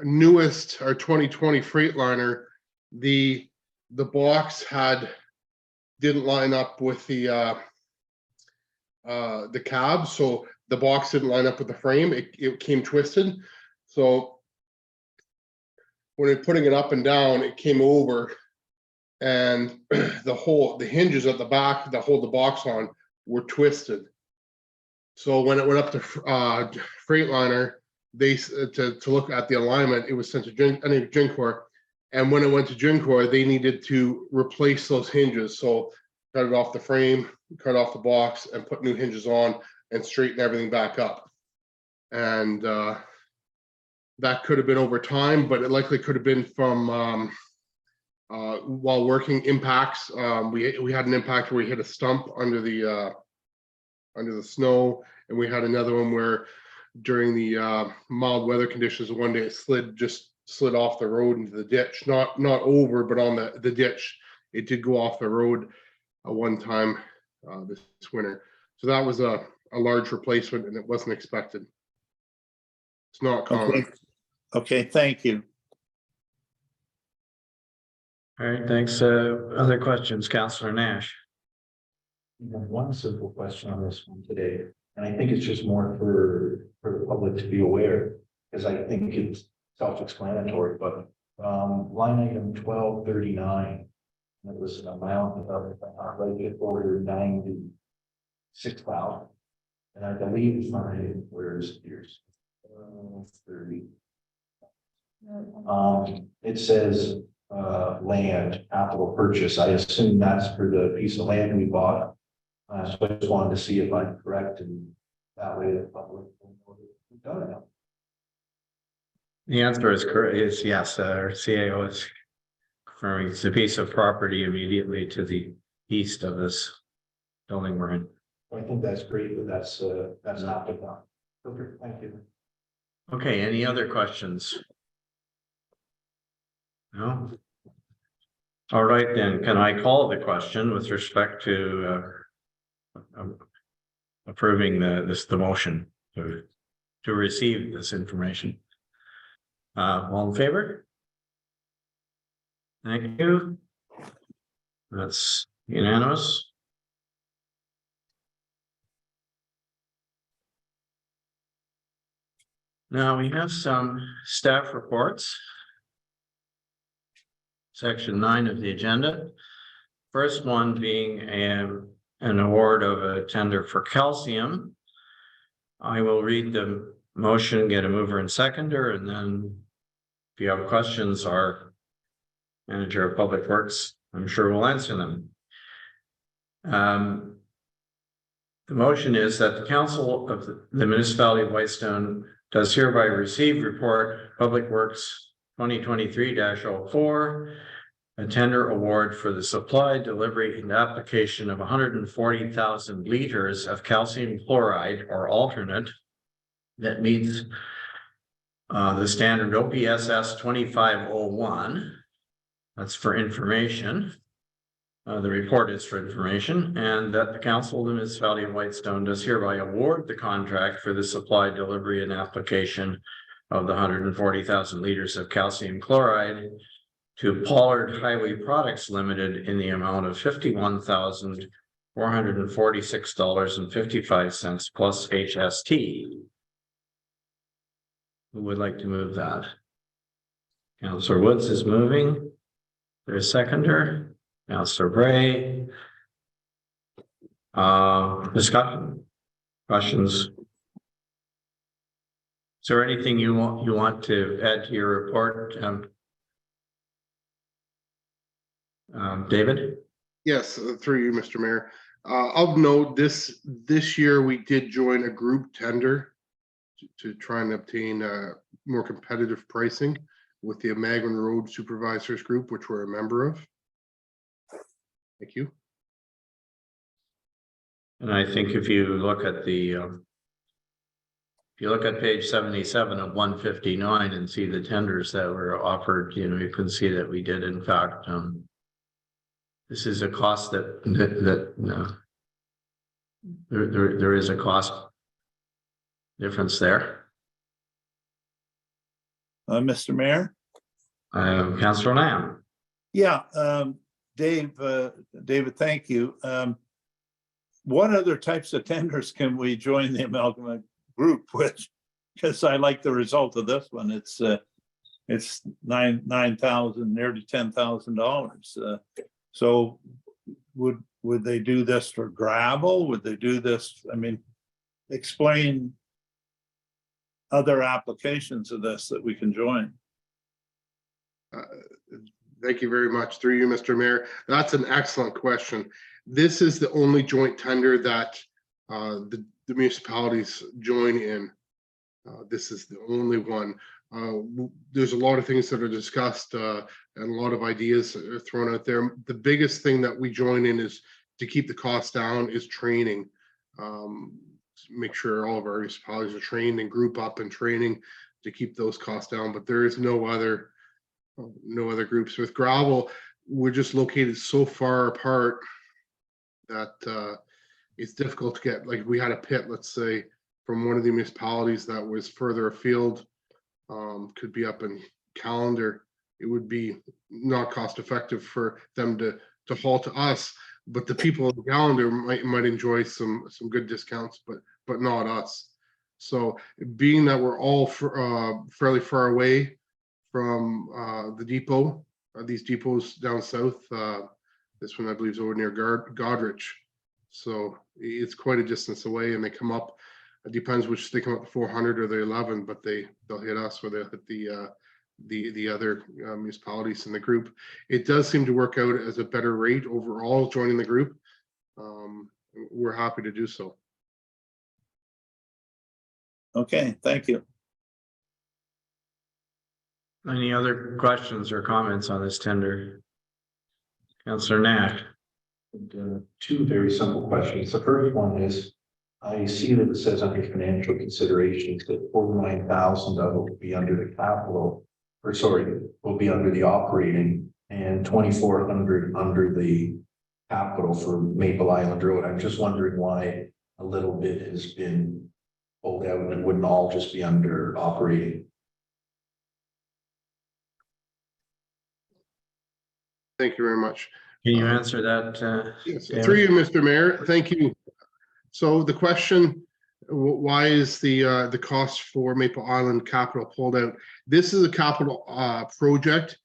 S10: newest, our 2020 Freightliner, the box didn't line up with the cab, so the box didn't line up with the frame. It came twisted. So when we're putting it up and down, it came over, and the hinges at the back that hold the box on were twisted. So when it went up to Freightliner, they to look at the alignment, it was sent to Gincor, and when it went to Gincor, they needed to replace those hinges. So cut it off the frame, cut off the box, and put new hinges on and straighten everything back up. And that could have been over time, but it likely could have been from while working impacts. We had an impact where we hit a stump under the snow, and we had another one where during the mild weather conditions, one day it slid off the road into the ditch, not over, but on the ditch. It did go off the road one time this winter. So that was a large replacement, and it wasn't expected. It's not common.
S5: Okay, thank you.
S1: All right, thanks. Other questions, Councillor Nash?
S3: One simple question on this one today, and I think it's just more for the public to be aware, because I think it's self-explanatory, but line item 1239, it was an amount of order 96,000, and I believe where's yours? 30. It says land capital purchase. I assume that's for the piece of land we bought. So I just wanted to see if I'm correct, and that way the public will know that we've done it.
S1: The answer is correct. Is yes. Our CAO is confirming it's a piece of property immediately to the east of this building we're in.
S3: I think that's great, but that's not the done. Perfect, thank you.
S1: Okay, any other questions? No? All right, then, can I call the question with respect to approving the motion to receive this information? All in favor? Thank you. That's unanimous. Now we have some staff reports. Section 9 of the agenda. First one being an award of a tender for calcium. I will read the motion, get a mover and seconder, and then if you have questions, our manager of public works I'm sure we'll answer them. The motion is that the council of the municipality of Whitestone does hereby receive report Public Works 2023-04, a tender award for the supply, delivery, and application of 140,000 liters of calcium chloride or alternate that meets the standard OPSS 2501. That's for information. The report is for information, and that the council of the municipality of Whitestone does hereby award the contract for the supply, delivery, and application of the 140,000 liters of calcium chloride to Pollard Highway Products Limited in the amount of $51,446.55 plus HST. Who would like to move that? Councillor Woods is moving. There's a seconder. Councillor Bray. Discussion, questions? Is there anything you want to add to your report? David?
S10: Yes, through you, Mr. Mayor. Of note, this year we did join a group tender to try and obtain more competitive pricing with the Amagman Road Supervisors Group, which we're a member of. Thank you.
S1: And I think if you look at the, if you look at page 77 of 159 and see the tenders that were offered, you can see that we did in fact, this is a cost that there is a cost difference there.
S5: Mr. Mayor?
S1: Councillor Lamb.
S5: Yeah, David, thank you. What other types of tenders can we join the amalgamate group with? Because I like the result of this one. It's $9,000, nearly $10,000. So would they do this for gravel? Would they do this? I mean, explain other applications of this that we can join.
S10: Thank you very much. Through you, Mr. Mayor. That's an excellent question. This is the only joint tender that the municipalities join in. This is the only one. There's a lot of things that are discussed and a lot of ideas are thrown out there. The biggest thing that we join in is to keep the cost down is training. Make sure all of our municipalities are trained and group up and training to keep those costs down. But there is no other groups. With gravel, we're just located so far apart that it's difficult to get, like we had a pit, let's say, from one of the municipalities that was further afield, could be up in Callender. It would be not cost effective for them to haul to us, but the people in Callender might enjoy some good discounts, but not us. So being that we're all fairly far away from the depot, these depots down south, this one I believe is over near Godrich. So it's quite a distance away, and they come up. It depends which they come up the 400 or the 11, but they'll hit us or they'll hit the other municipalities in the group. It does seem to work out as a better rate overall joining the group. We're happy to do so.
S5: Okay, thank you.
S1: Any other questions or comments on this tender? Councillor Nash.
S3: Two very simple questions. The first one is, I see that it says under financial considerations that 49,000 of it will be under the capital, or sorry, will be under the operating, and 2,400 under the capital for Maple Island Road. I'm just wondering why a little bit has been pulled out and wouldn't all just be under operating.
S10: Thank you very much.
S1: Can you answer that?
S10: Yes,
S1: David?
S10: through you, Mr. Mayor. Thank you. So the question, why is the cost for Maple Island capital pulled out? This is a capital project,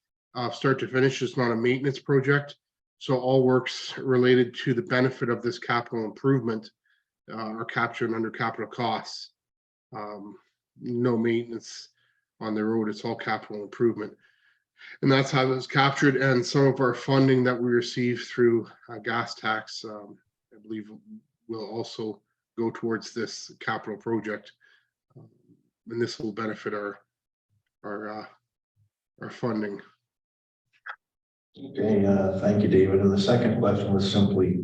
S10: start to finish. It's not a maintenance project. So all works related to the benefit of this capital improvement are captured under capital costs. No maintenance on the road. It's all capital improvement. And that's how it was captured, and some of our funding that we received through gas tax, I believe will also go towards this capital project. And this will benefit our funding.
S3: Okay, thank you, David. And the second question was simply,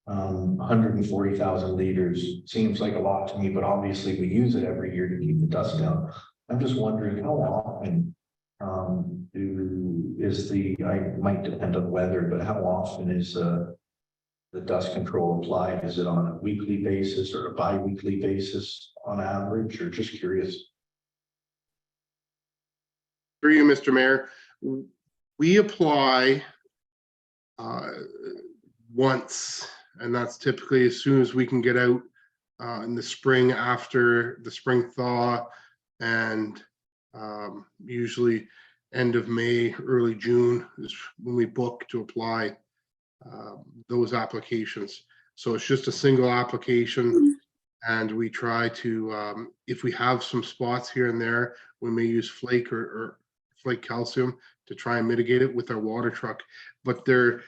S3: 140,000 liters seems like a lot to me, but obviously we use it every year to keep the dust down. I'm just wondering how often, I might depend on the weather, but how often is, the dust control applied? Is it on a weekly basis or a bi-weekly basis on average, or just curious?
S10: Through you, Mr. Mayor, we apply once, and that's typically as soon as we can get out in the spring after the spring thaw, and usually end of May, early June is when we book to apply those applications. So it's just a single application, and we try to, if we have some spots here and there, we may use flake or flake calcium to try and mitigate it with our water truck. But the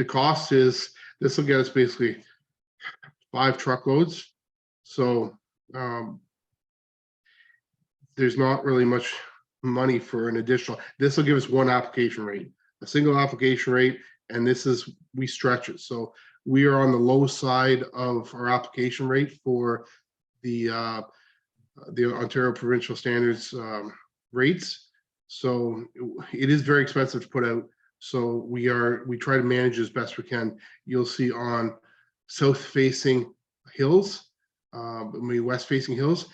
S10: cost is, this will get us basically 5 truckloads. So there's not really much money for an additional. This will give us one application rate, a single application rate, and this is, we stretch it. So we are on the low side of our application rate for the Ontario Provincial Standards rates. So it is very expensive to put out. So we try to manage as best we can. You'll see on south facing hills, maybe west facing hills,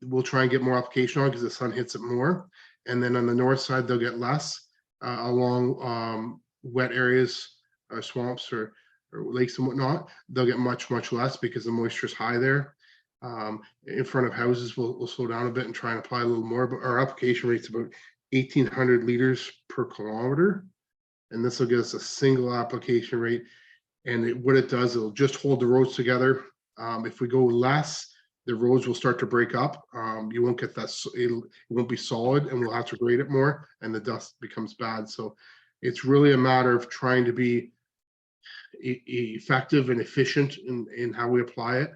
S10: we'll try and get more application on because the sun hits it more. And then on the north side, they'll get less along wet areas or swamps or lakes and whatnot. They'll get much less because the moisture is high there. In front of houses, we'll slow down a bit and try and apply a little more, but our application rate's about 1,800 liters per kilometer. And this will give us a single application rate. And what it does, it'll just hold the roads together. If we go less, the roads will start to break up. You won't get that, it won't be solid, and we'll have to grade it more, and the dust becomes bad. So it's really a matter of trying to be effective and efficient in how we apply it,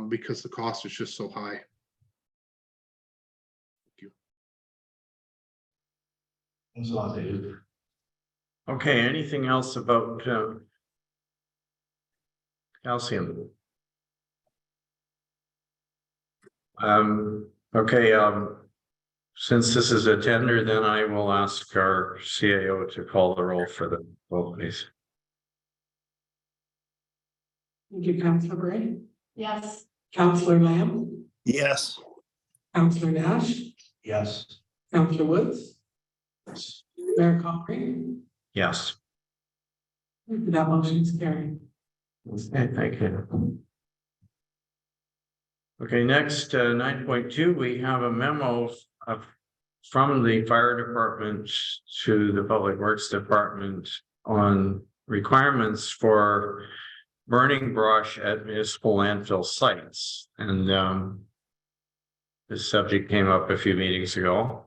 S10: because the cost is just so high. Thank you.
S3: Thanks a lot, David.
S1: Okay, anything else about calcium? Okay, since this is a tender, then I will ask our CAO to call the roll for the vote, please.
S4: Thank you, Councillor Bray.
S6: Yes.
S4: Councillor Lamb,
S5: Yes.
S4: Councillor Nash,
S3: Yes.
S4: Councillor Woods, Mayor Conry.
S1: Yes.
S4: That motion is carried.
S1: Okay, thank you. Okay, next, 9.2, we have a memo from the fire department to the Public Works Department on requirements for burning brush at municipal landfill sites. And this subject came up a few meetings ago.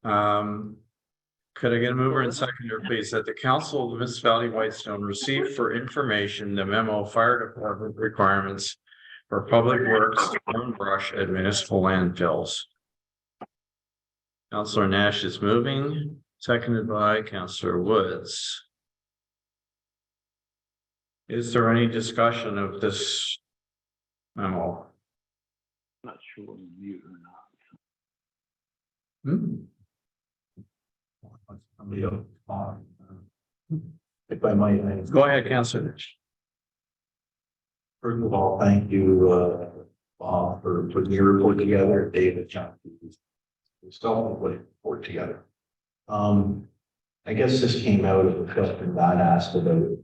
S1: Could I get a mover and seconder, please, that the Council of the Municipality of Whitestone receive for information the memo fire department requirements for public works to burn brush at municipal landfills? Councillor Nash is moving, seconded by Councillor Woods. Is there any discussion of this memo?
S5: Not sure on mute or not.
S3: If I might,
S1: Go ahead, Councillor Nash.
S3: first of all, thank you, Bob, for putting your report together, David, John. Still put a report together. I guess this came out of a question that asked about,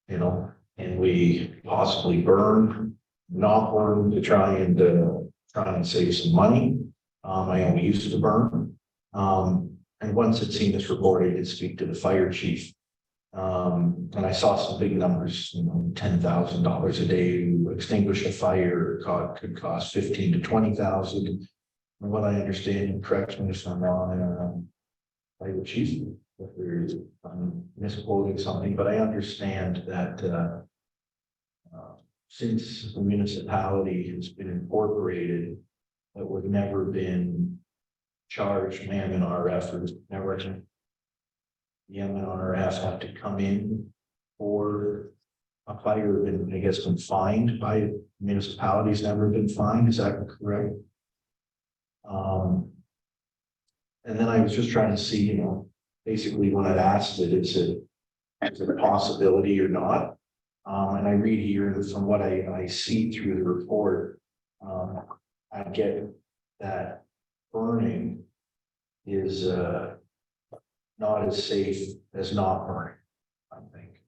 S3: and we possibly burn, not burn to try and save some money. I know we used to burn. And once it's seen this report, I did speak to the fire chief. And I saw some big numbers, $10,000 a day to extinguish a fire could cost 15 to 20,000. From what I understand, and correct me if I'm wrong, fire chief, if there's, I'm misquoting something, but I understand that, since the municipality has been incorporated, that we've never been charged MNRF, or never. The MNRF have to come in for a fire, and I guess been fined by municipalities, never been fined, is that correct? And then I was just trying to see, basically when I'd asked it, is it a possibility or not? And I read here that from what I see through the report, I get that burning is not as safe as not burning, I think.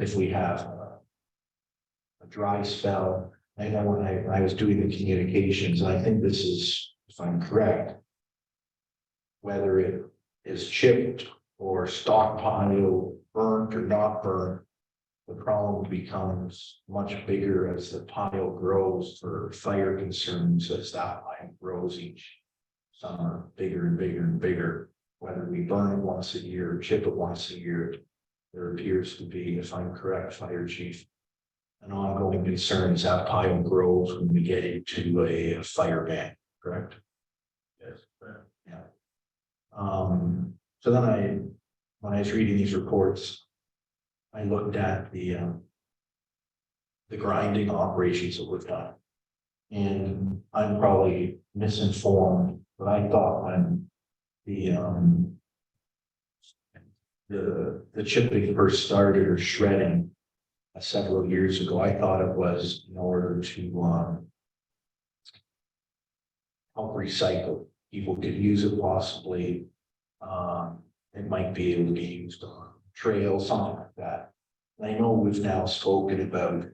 S3: If we have a dry spell, I know when I was doing the communications, and I think this is, if I'm correct, whether it is chipped or stockpiled, burnt or not burnt, the problem becomes much bigger as the pile grows for fire concerns, as that pile grows each summer, bigger and bigger and bigger. Whether we burn it once a year or chip it once a year, there appears to be, if I'm correct, Fire Chief, an ongoing concern as that pile grows when we get into a fire ban, correct? Yes. Yeah. So then when I was reading these reports, I looked at the grinding operations that we've done. And I'm probably misinformed, but I thought when the chipping first started, or shredding, several years ago, I thought it was in order to help recycle. People could use it possibly. It might be able to be used on trails, something like that. And I know we've now spoken about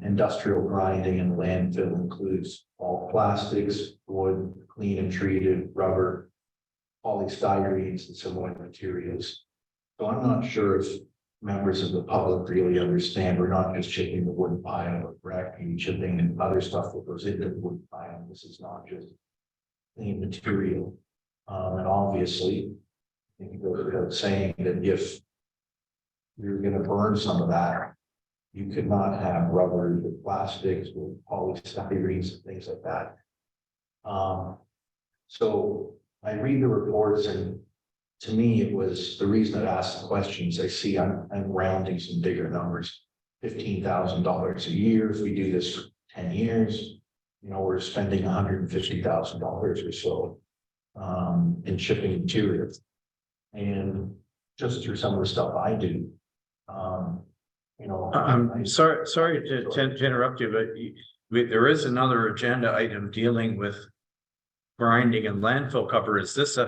S3: industrial grinding, and landfill includes all plastics, wood, clean and treated, rubber, polystyrenes, and similar materials. So I'm not sure if members of the public really understand, we're not just chipping the wood pile, but we're actually chipping and other stuff that goes into the wood pile. This is not just clean material. And obviously, I think it goes without saying that if you're going to burn some of that, you could not have rubber with plastics, with polystyrenes and things like that. So I read the reports, and to me, it was the reason I asked the questions. I see I'm rounding some bigger numbers, $15,000 a year. If we do this for 10 years, we're spending $150,000 or so in shipping materials. And just through some of the stuff I do,
S1: I'm sorry to interrupt you, but there is another agenda item dealing with grinding and landfill cover. Is this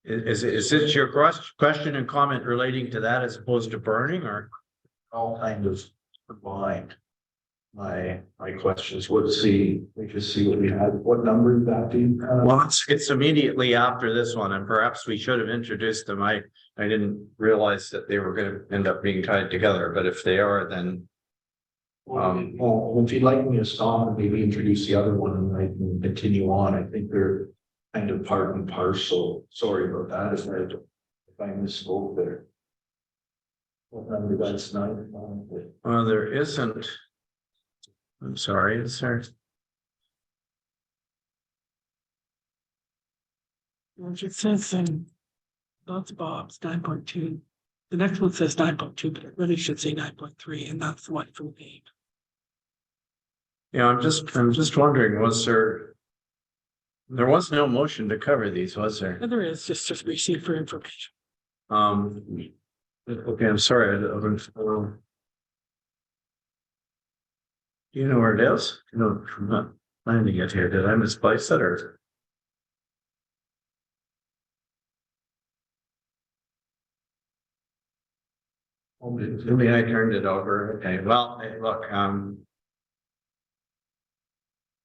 S1: is this your question and comment relating to that as opposed to burning, or?
S3: all kind of combined. My questions, we just see what we had, what number would that be?
S1: Well, it's immediately after this one, and perhaps we should have introduced them. I didn't realize that they were going to end up being tied together, but if they are, then.
S3: Well, if you'd like me to stop and maybe introduce the other one, and I can continue on, I think they're kind of part and parcel. Sorry about that, if I misspoke there. What number that's not?
S1: Well, there isn't. I'm sorry, is there?
S4: It says, that's Bob's 9.2. The next one says 9.2, but it really should say 9.3, and that's the one from me.
S1: Yeah, I'm just wondering, was there was no motion to cover these, was there?
S4: And there is just receive for information.
S1: Okay, I'm sorry. Do you know where it is? No, I'm not finding it here. Did I misplace it, or? Maybe I turned it over. Okay, well, hey, look,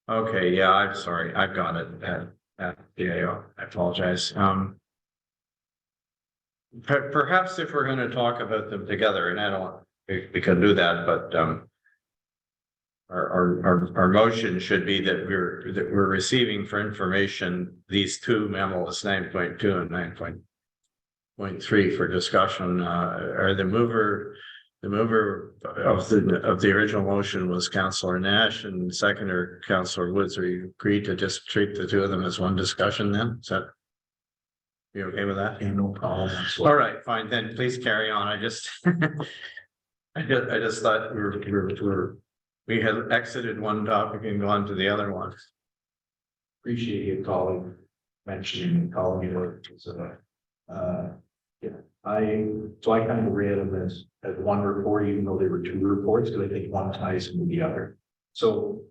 S1: okay, yeah, I'm sorry. I've got it at DAO. I apologize. Perhaps if we're going to talk about them together, and I don't, we can do that, but our motion should be that we're receiving for information these two memos, 9.2 and 9.3 for discussion, are the mover of the original motion was Councillor Nash and seconder Councillor Woods. Are you agreed to just treat the two of them as one discussion then? Is that? You okay with that?
S3: Yeah, no problem.
S1: All right, fine, then please carry on. I just. I just thought we had exited one topic and gone to the other one.
S3: Appreciate you calling, mentioning and calling me out. Yeah, I kind of read them as one report, even though there were two reports, because I think one ties into the other. So,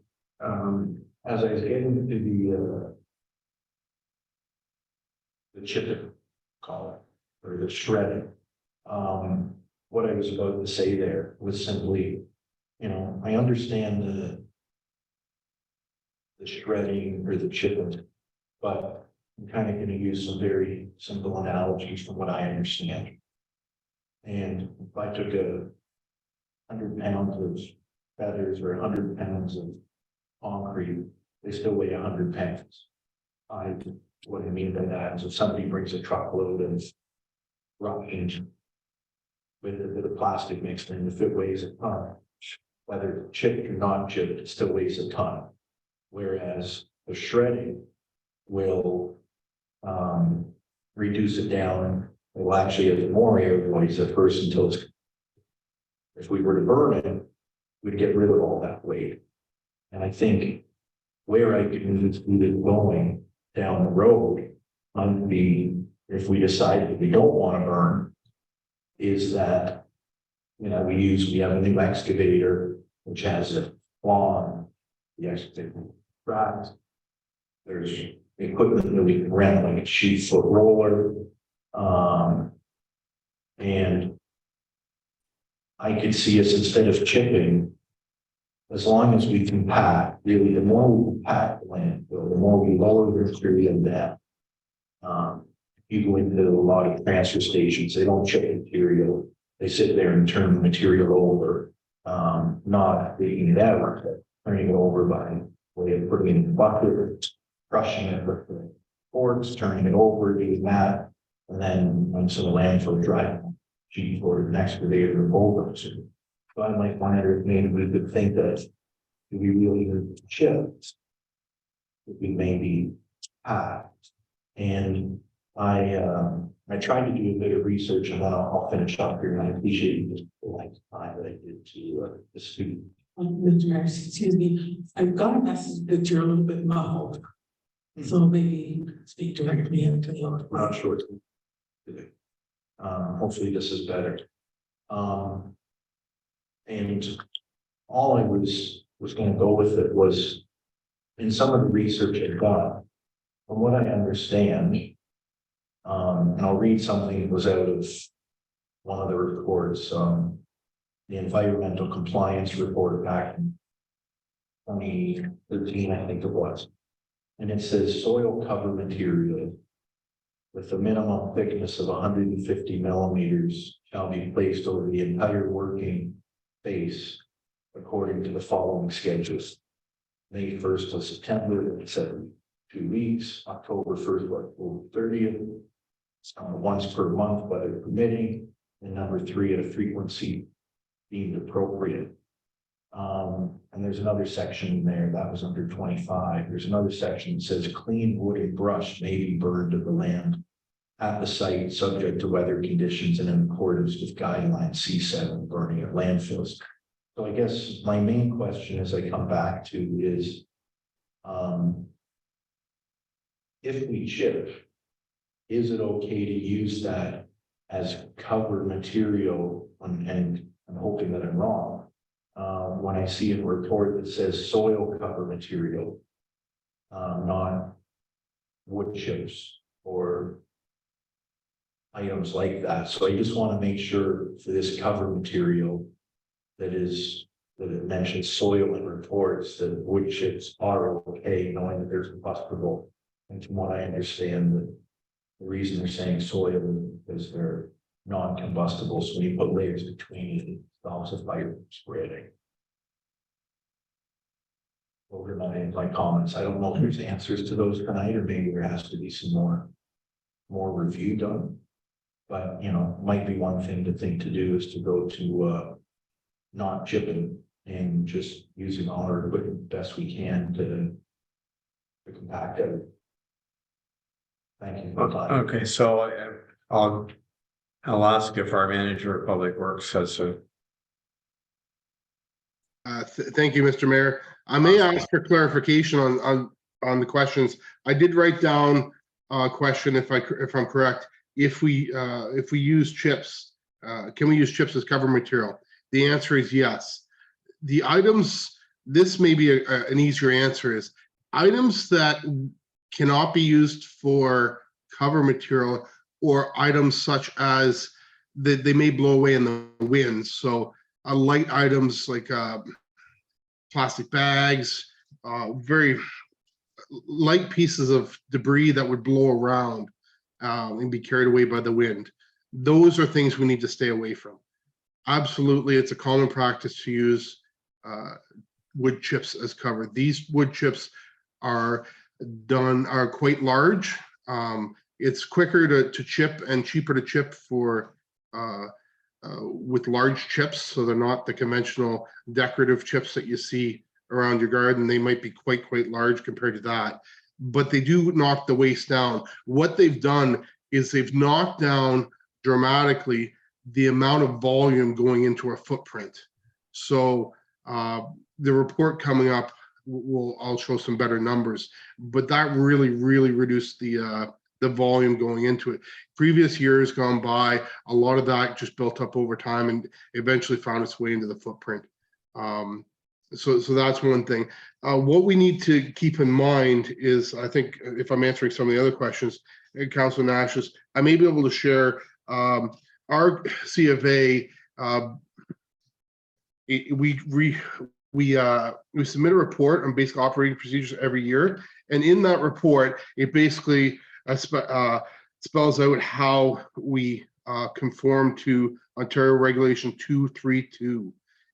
S3: as I was getting into the chipping, call it, or the shredding, what I was about to say there was simply, I understand the shredding or the chipping, but I'm kind of going to use some very simple analogies from what I understand. And if I took 100 pounds of feathers or 100 pounds of concrete, they still weigh 100 pounds. What I mean by that is if somebody brings a truckload of rough with a bit of plastic mixed in, if it weighs a ton, whether chipped or not chipped, it still weighs a ton. Whereas the shredding will reduce it down. It will actually have more air voids at first until it's. If we were to burn it, we'd get rid of all that weight. And I think where I can see it going down the road on if we decide that we don't want to burn, is that, we have a new excavator, which has a lawn, the excavator tracks. There's equipment that we can rent, like a sheet foot roller. And I could see us, instead of chipping, as long as we compact, really, the more we compact the landfill, the more we lower the material down. You go into a lot of transfer stations, they don't chip material. They sit there and turn the material over, not taking it out, turning it over by way of putting it in the bucket, crushing it with the forks, turning it over, doing that. And then once the landfill dry, sheet or an excavator or bulldozer. So I might wonder if maybe we could think that do we really need to chip? That we maybe packed. And I tried to do a bit of research, and then I'll finish up here. And I appreciate you just the length of time that I did to the student.
S4: Mr. Mayor, excuse me, I've got a message that you're a little bit muffled. So maybe speak directly into the.
S3: I'm not sure. Hopefully this is better. And all I was going to go with it was in some of the research I've done, from what I understand, and I'll read something that was out of one of the reports, the environmental compliance report back in 2013, I think it was. And it says soil cover material with a minimum thickness of 150 millimeters shall be placed over the entire working face according to the following schedules. May 1st to September, it's 2 weeks, October 1st to October 30th. Once per month, weather permitting, and number 3 at a frequency deemed appropriate. And there's another section in there that was under 25. There's another section that says clean wood and brush may be burned to the land at the site, subject to weather conditions and in accordance with guidelines C7 burning at landfills. So I guess my main question as I come back to is, if we chip, is it okay to use that as cover material? And I'm hoping that I'm wrong. When I see a report that says soil cover material, not wood chips or items like that. So I just want to make sure for this cover material that it mentions soil in reports, that wood chips are okay, knowing that there's combustible. And from what I understand, the reason they're saying soil is because they're non-combustible. So when you put layers between it, it stops the fire from spreading. over my comments. I don't know if there's answers to those tonight, or maybe there has to be some more review done. But, you know, might be one thing to think to do is to go to, not chipping and just using all our equipment best we can to compact it. Thank you.
S1: Okay, so I'll ask if our manager of public works has a.
S10: Thank you, Mr. Mayor. I may ask for clarification on the questions. I did write down a question, if I'm correct. If we use chips, can we use chips as cover material? The answer is yes. The items, this may be an easier answer, is items that cannot be used for cover material, or items such as that they may blow away in the wind. So light items like plastic bags, very light pieces of debris that would blow around and be carried away by the wind. Those are things we need to stay away from. Absolutely, it's a common practice to use wood chips as cover. These wood chips are quite large. It's quicker to chip and cheaper to chip for with large chips, so they're not the conventional decorative chips that you see around your garden. They might be quite large compared to that, but they do knock the waste down. What they've done is they've knocked down dramatically the amount of volume going into a footprint. So the report coming up I'll show some better numbers, but that really reduced the volume going into it. Previous years gone by, a lot of that just built up over time and eventually found its way into the footprint. So that's one thing. What we need to keep in mind is, I think if I'm answering some of the other questions, Councilor Nash's, I may be able to share our CFA. We submit a report on basic operating procedures every year, and in that report, it basically spells out how we conform to Ontario Regulation 232,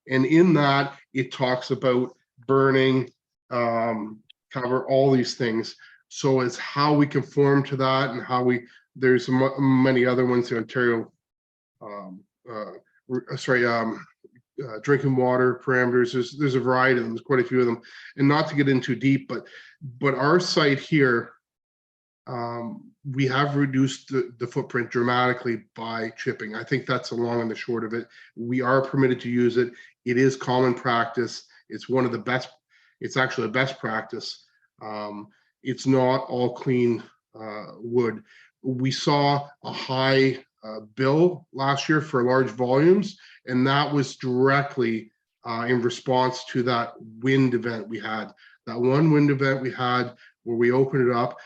S10: and in that it talks about burning, cover, all these things. So it's how we conform to that, and how there's many other ones, the Ontario drinking water parameters. There's a variety of them. There's quite a few of them, and not to get into deep, but our site here, we have reduced the footprint dramatically by chipping. I think that's the long and the short of it. We are permitted to use it. It is common practice. It's one of the best. It's actually a best practice. It's not all clean wood. We saw a high bill last year for large volumes, and that was directly in response to that wind event we had. That one wind event we had where we opened it up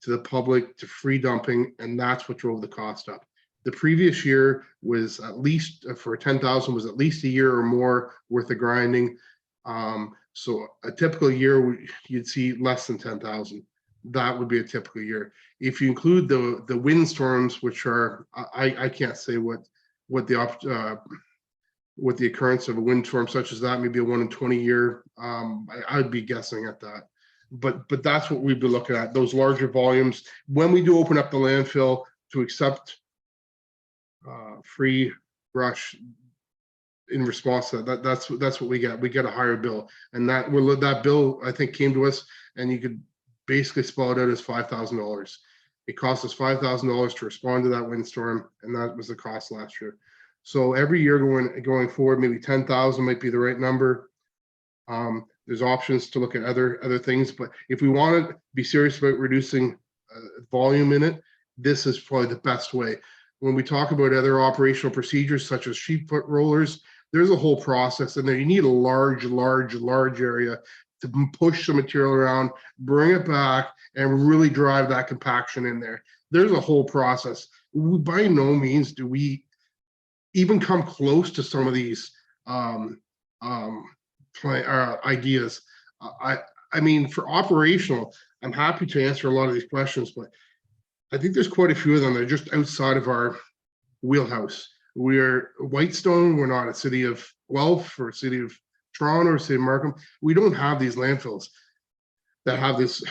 S10: to the public to free dumping, and that's what drove the cost up. The previous year was at least, for 10,000, was at least a year or more worth of grinding. So a typical year, you'd see less than 10,000. That would be a typical year. If you include the windstorms, which are, I can't say what the occurrence of a windstorm such as that, maybe a 1 in 20 year, I'd be guessing at that. But that's what we'd be looking at, those larger volumes. When we do open up the landfill to accept free brush in response to that, that's what we get. We get a higher bill, and that bill, I think, came to us, and you could basically spell it out as $5,000. It cost us $5,000 to respond to that windstorm, and that was the cost last year. So every year going forward, maybe 10,000 might be the right number. There's options to look at other things, but if we want to be serious about reducing volume in it, this is probably the best way. When we talk about other operational procedures such as sheet foot rollers, there's a whole process in there. You need a large area to push the material around, bring it back, and really drive that compaction in there. There's a whole process. By no means do we even come close to some of these ideas. I mean, for operational, I'm happy to answer a lot of these questions, but I think there's quite a few of them that are just outside of our wheelhouse. We're Whitestone. We're not a city of Guelph or a city of Toronto or say Markham, we don't have these landfills that have this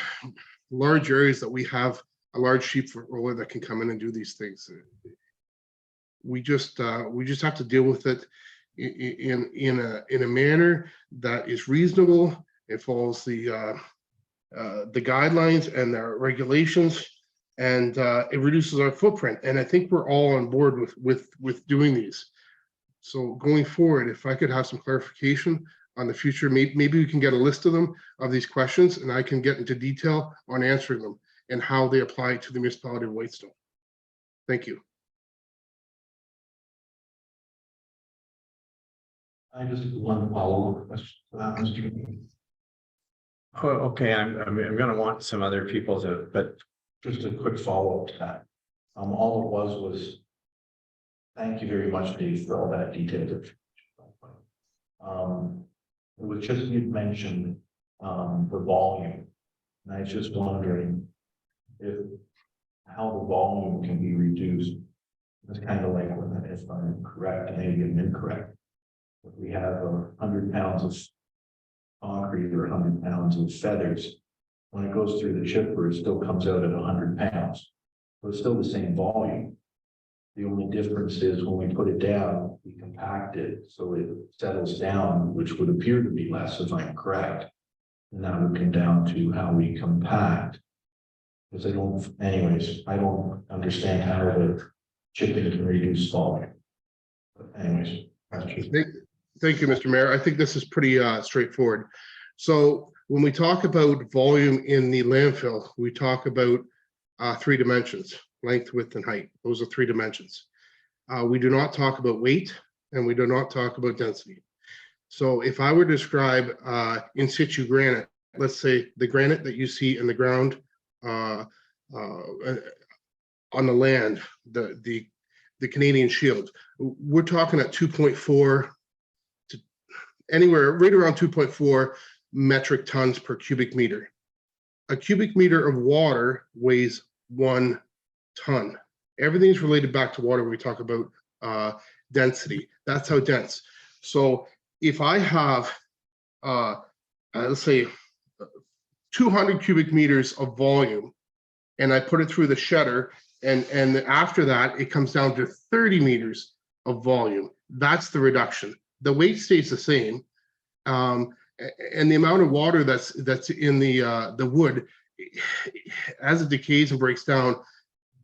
S10: large areas that we have a large sheep roller that can come in and do these things. We just have to deal with it in a manner that is reasonable. It follows the guidelines and the regulations, and it reduces our footprint. And I think we're all on board with doing these. So going forward, if I could have some clarification on the future, maybe we can get a list of them, of these questions, and I can get into detail on answering them and how they apply to the municipality of Whitestone. Thank you.
S3: I just one follow-up question for that, Mr. Chairman.
S1: Oh, okay, I'm gonna want some other people to, but
S3: Just a quick follow-up to that. All it was thank you very much, Dave, for all that detail. It was just, you'd mentioned, the volume. And I was just wondering how the volume can be reduced. It's kind of like, if I'm correct, maybe I'm incorrect. If we have 100 pounds of concrete or 100 pounds of feathers, when it goes through the chipper, it still comes out at 100 pounds. So it's still the same volume. The only difference is when we put it down, we compact it so it settles down, which would appear to be less, if I'm correct. And that would come down to how we compact. Because I don't understand how the chipping can reduce volume. But anyways, that's just.
S10: Thank you, Mr. Mayor. I think this is pretty straightforward. So when we talk about volume in the landfill, we talk about 3 dimensions: length, width, and height. Those are 3 dimensions. We do not talk about weight, and we do not talk about density. So if I were to describe in situ granite, let's say the granite that you see in the ground on the land, the Canadian Shield, we're talking at 2.4 to anywhere right around 2.4 metric tons per cubic meter. A cubic meter of water weighs 1 ton. Everything's related back to water when we talk about density. That's how dense. So if I have, let's say, 200 cubic meters of volume, and I put it through the shedder, and after that, it comes down to 30 meters of volume. That's the reduction. The weight stays the same. And the amount of water that's in the wood, as it decays and breaks down,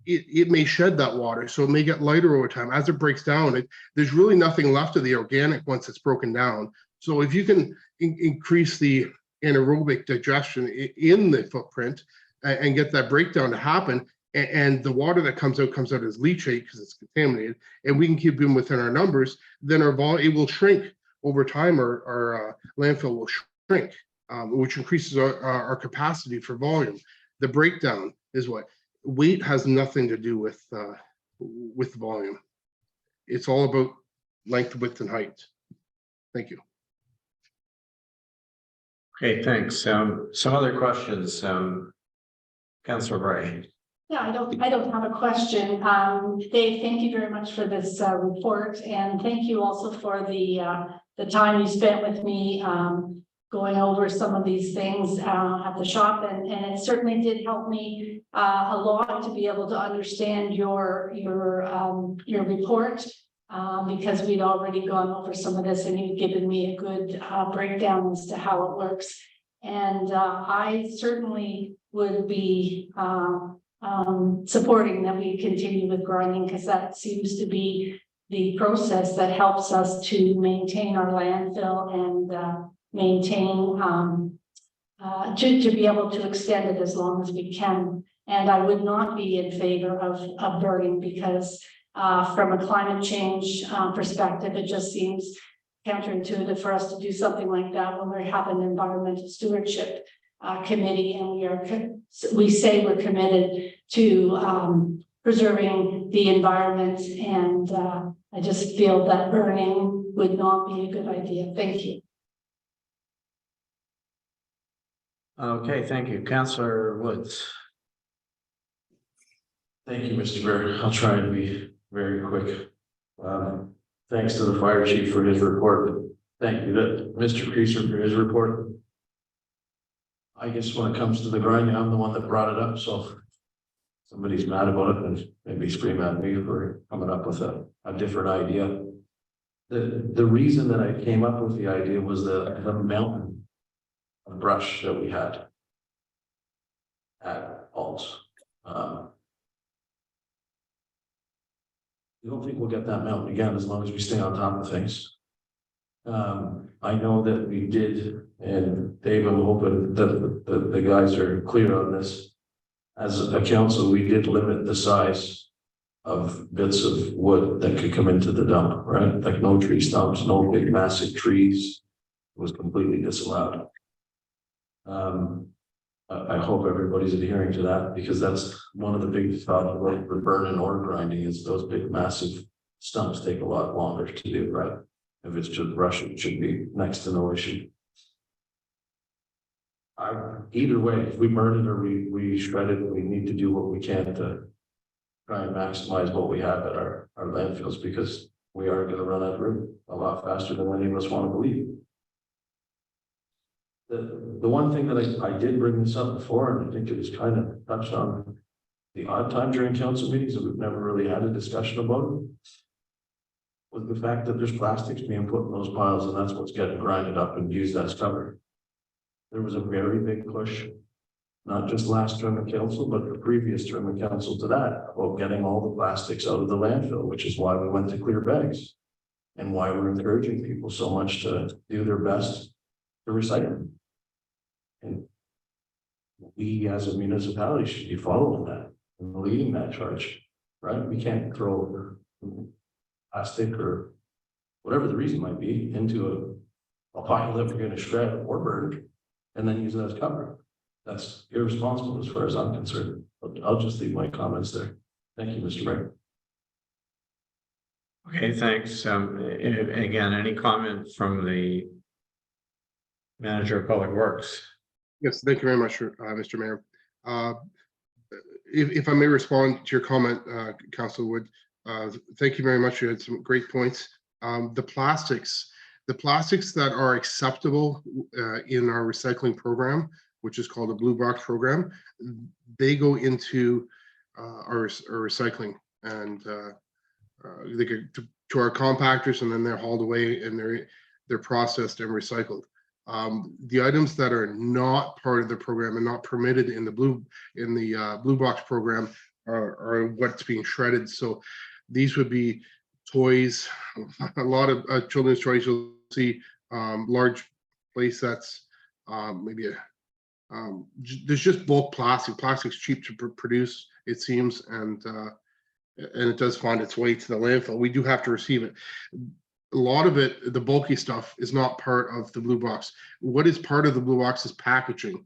S10: it may shed that water, so it may get lighter over time. As it breaks down, there's really nothing left of the organic once it's broken down. So if you can increase the anaerobic digestion in the footprint and get that breakdown to happen, and the water that comes out as leachate because it's contaminated, and we can keep them within our numbers, then our volume, it will shrink over time. Our landfill will shrink, which increases our capacity for volume. The breakdown is what weight has nothing to do with volume. It's all about length, width, and height. Thank you.
S1: okay, thanks. Some other questions. Councillor Bray.
S6: Yeah, I don't have a question. Dave, thank you very much for this report, and thank you also for the time you spent with me going over some of these things at the shop, and it certainly did help me a lot to be able to understand your report, because we'd already gone over some of this, and you've given me a good breakdown as to how it works. And I certainly would be supporting that we continue with grinding, because that seems to be the process that helps us to maintain our landfill and maintain to be able to extend it as long as we can. And I would not be in favor of burning, because from a climate change perspective, it just seems counterintuitive for us to do something like that when we have an environmental stewardship committee, and we say we're committed to preserving the environment, and I just feel that burning would not be a good idea. Thank you.
S1: Okay, thank you. Councillor Woods.
S9: Thank you, Mr. Mayor. I'll try and be very quick. Thanks to the fire chief for his report. Thank you, that Mr. Creaser for his report. I guess when it comes to the grinding, I'm the one that brought it up, so. If somebody's mad about it, then maybe scream at me for coming up with a different idea. The reason that I came up with the idea was the mountain of brush that we had at Alts. I don't think we'll get that mountain again as long as we stay on top of things. I know that we did, and Dave, I'm hoping that the guys are clear on this. As a council, we did limit the size of bits of wood that could come into the dump, right? Like no tree stumps, no big massive trees. It was completely disallowed. I hope everybody's adhering to that, because that's one of the big thoughts about the burning or grinding is those big massive stumps take a lot longer to do, right? If it's just brush, it should be next to no issue. Either way, if we burn it or we shred it, we need to do what we can to try and maximize what we have at our landfills, because we are going to run out of room a lot faster than any of us want to believe. The one thing that I did bring this up before, and I think it was kind of touched on the odd time during council meetings, and we've never really had a discussion about it, was the fact that there's plastics being put in those piles, and that's what's getting grinded up and used as cover. There was a very big push, not just last term of council, but the previous term of council to that, about getting all the plastics out of the landfill, which is why we went to clear bags. And why we're encouraging people so much to do their best to recycle. And we as a municipality should be following that and leading that charge, right? We can't throw plastic or whatever the reason might be into a pile that we're going to shred or burn and then use it as cover. That's irresponsible as far as I'm concerned. But I'll just leave my comments there. Thank you, Mr. Mayor.
S1: Okay, thanks. Again, any comment from the manager of public works?
S10: Yes, thank you very much, Mr. Mayor. If I may respond to your comment, Councilor Wood, thank you very much. You had some great points. The plastics that are acceptable in our recycling program, which is called the Blue Box program, they go into our recycling, and they go to our compactors, and then they're hauled away and they're processed and recycled. The items that are not part of the program and not permitted in the Blue Box program are what's being shredded. So these would be toys, a lot of children's toys. You'll see large play sets, maybe there's just bulk plastic. Plastic's cheap to produce, it seems, and it does find its way to the landfill. We do have to receive it. A lot of it, the bulky stuff, is not part of the Blue Box. What is part of the Blue Box is packaging.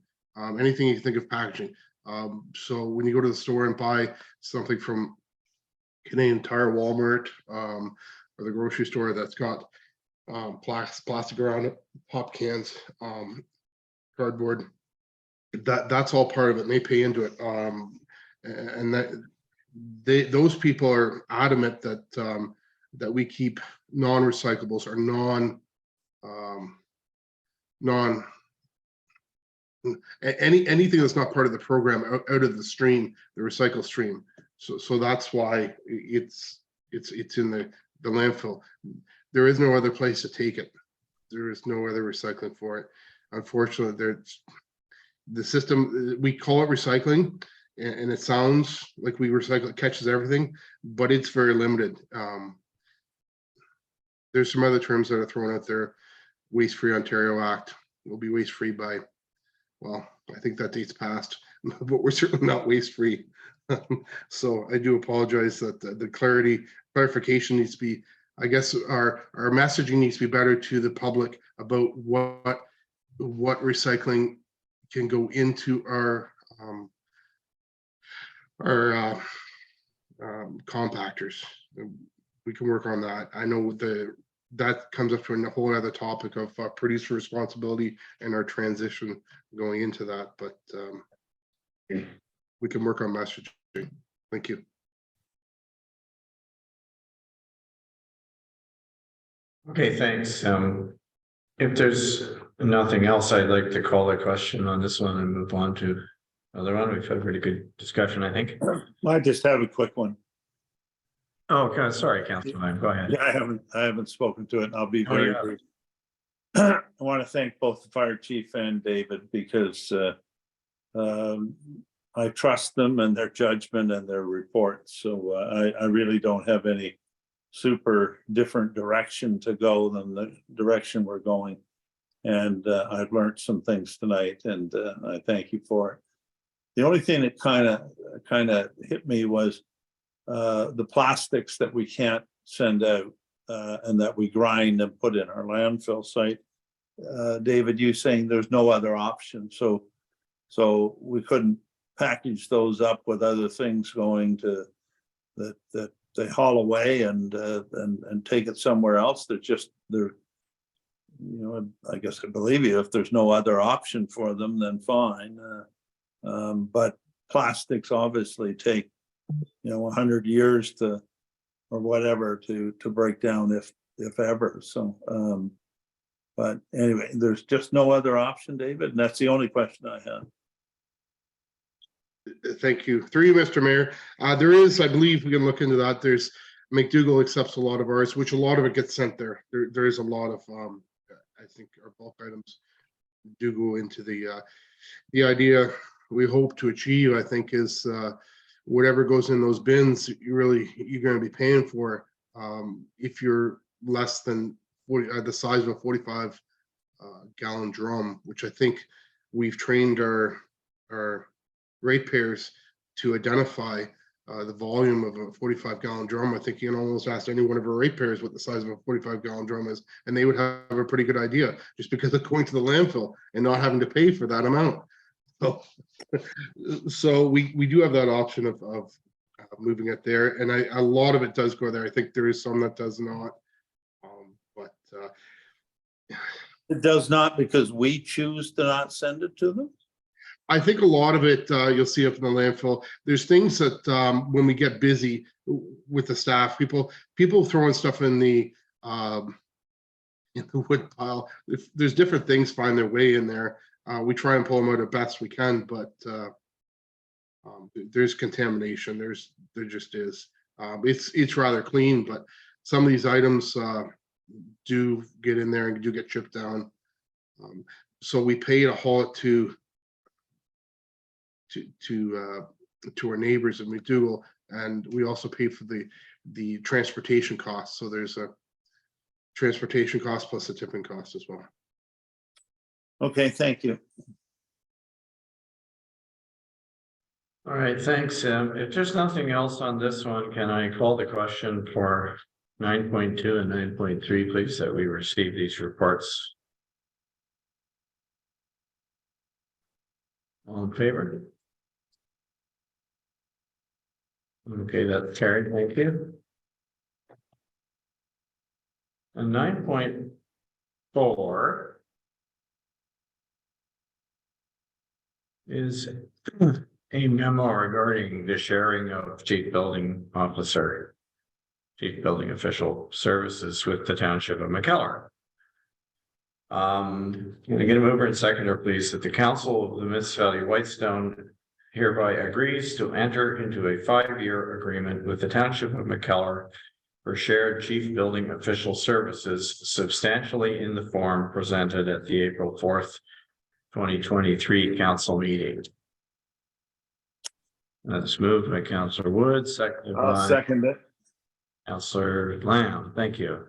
S10: Anything you can think of packaging. So when you go to the store and buy something from Canadian Tire, Walmart, or the grocery store that's got plastic around it, pop cans, cardboard, that's all part of it, and they pay into it. And that those people are adamant that that we keep non-recyclables or anything that's not part of the program out of the stream, the recycle stream. So that's why it's in the landfill. There is no other place to take it. There is no other recycling for it. Unfortunately, there's the system, we call it recycling, and it sounds like we recycle, it catches everything, but it's very limited. There's some other terms that are thrown out there. Waste Free Ontario Act will be waste free by, well, I think that date's passed, but we're certainly not waste free. So I do apologize that the clarification needs to be, I guess our messaging needs to be better to the public about what recycling can go into our compactors. We can work on that. I know that comes up to a whole other topic of producer responsibility and our transition going into that, but we can work on messaging. Thank you.
S1: Okay, thanks. If there's nothing else, I'd like to call the question on this one and move on to another one. We've had a pretty good discussion, I think.
S5: I just have a quick one.
S1: Oh, okay, sorry, Councilman, go ahead.
S5: Yeah, I haven't spoken to it, and I'll be
S1: Oh,
S5: very
S1: yeah.
S5: brief. I want to thank both the fire chief and David because I trust them and their judgment and their reports. So I really don't have any super different direction to go than the direction we're going. And I've learned some things tonight, and I thank you for it. The only thing that kind of hit me was the plastics that we can't send out and that we grind and put in our landfill site. David, you saying there's no other option, so we couldn't package those up with other things going to that they haul away and take it somewhere else. They're I guess I believe you. If there's no other option for them, then fine. But plastics obviously take 100 years or whatever to break down if ever. So but anyway, there's just no other option, David, and that's the only question I have.
S10: Thank you. Through you, Mr. Mayor. There is, I believe we can look into that. There's McDougall accepts a lot of ours, which a lot of it gets sent there. There is a lot of, I think our bulk items do go into the idea we hope to achieve, I think, is whatever goes in those bins, you're going to be paying for if you're less than 40, the size of a 45 gallon drum, which I think we've trained our ratepayers to identify the volume of a 45 gallon drum. I think you can almost ask any one of our ratepayers what the size of a 45 gallon drum is, and they would have a pretty good idea just because of going to the landfill and not having to pay for that amount. So we do have that option of moving it there, and a lot of it does go there. I think there is some that does not, but
S5: It does not because we choose to not send it to them?
S10: I think a lot of it you'll see up in the landfill. There's things that when we get busy with the staff, people throwing stuff in the wood pile. If there's different things find their way in there. We try and pull them out as best we can, but there's contamination. There just is. It's rather clean, but some of these items do get in there and do get chipped down. So we pay to haul it to our neighbors in McDougall, and we also pay for the transportation costs. So there's a transportation cost plus a tipping cost as well.
S5: Okay, thank you.
S1: All right, thanks. If there's nothing else on this one, can I call the question for 9.2 and 9.3, please, that we receive these reports? All in favor? Okay, that's carried. Thank you. And 9.4 is a memo regarding the sharing of chief building official services with the township of McKellar. Can I get a mover and seconder, please, that the council of the municipality of Whitestone hereby agrees to enter into a 5-year agreement with the township of McKellar for shared chief building official services substantially in the form presented at the April 4th, 2023 council meeting. That's moved by Councillor Wood, seconded
S5: I'll
S1: by
S5: second it.
S1: Councillor Lamb. Thank you.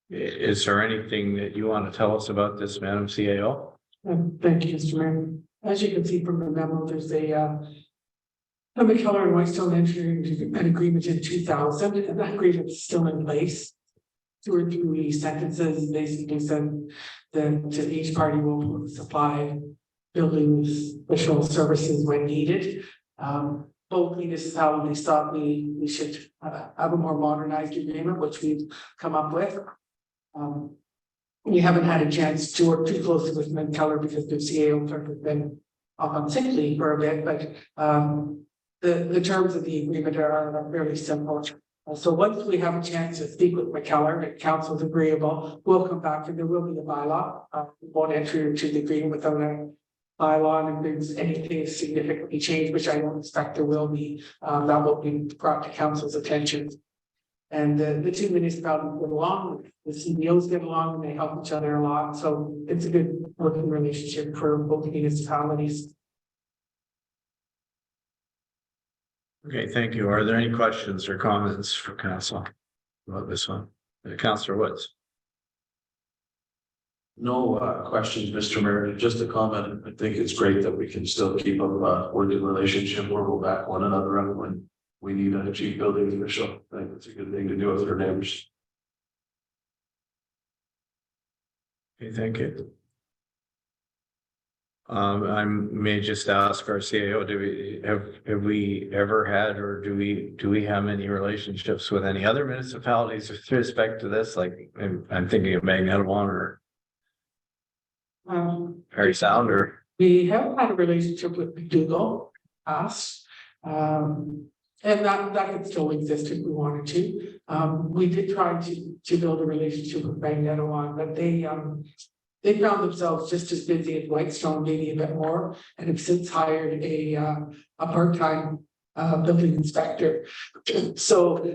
S1: Is there anything that you want to tell us about this, Madam CAO?
S4: Thank you, Mr. Mayor. As you can see from the memo, there's a McKellar and Whitestone entered into an agreement in 2000, and that agreement is still in place. 2 or 3 sentences basically said that each party will supply buildings, official services when needed. Both municipalities thought we should have a more modernized agreement, which we've come up with. We haven't had a chance to work too closely with McKellar because the CAO clerk has been off on sick leave for a bit, but the terms of the agreement are fairly simple. So once we have a chance to speak with McKellar and council's agreeable, we'll come back and there will be a bylaw. We won't enter into the agreement without a bylaw, and if there's anything significantly changed, which I don't expect there will be, that will be brought to council's attention. And the two municipalities get along, the CBOs get along, and they help each other a lot, so it's a good working relationship for both municipalities.
S1: Okay, thank you. Are there any questions or comments for council about this one? Councillor Woods.
S9: No questions, Mr. Mayor, just a comment. I think it's great that we can still keep a working relationship where we'll back one another up when we need a chief building official. I think it's a good thing to do with our neighbors.
S1: Okay, thank you. I may just ask our CAO, have we ever had, or do we have any relationships with any other municipalities with respect to this? Like, I'm thinking of Magnetawan or Perry Sound, or
S4: We have had a relationship with McDougall, us. And that could still exist if we wanted to. We did try to build a relationship with Magnetawan, but they found themselves just as busy as Whitestone, maybe a bit more, and have since hired a part-time building inspector. So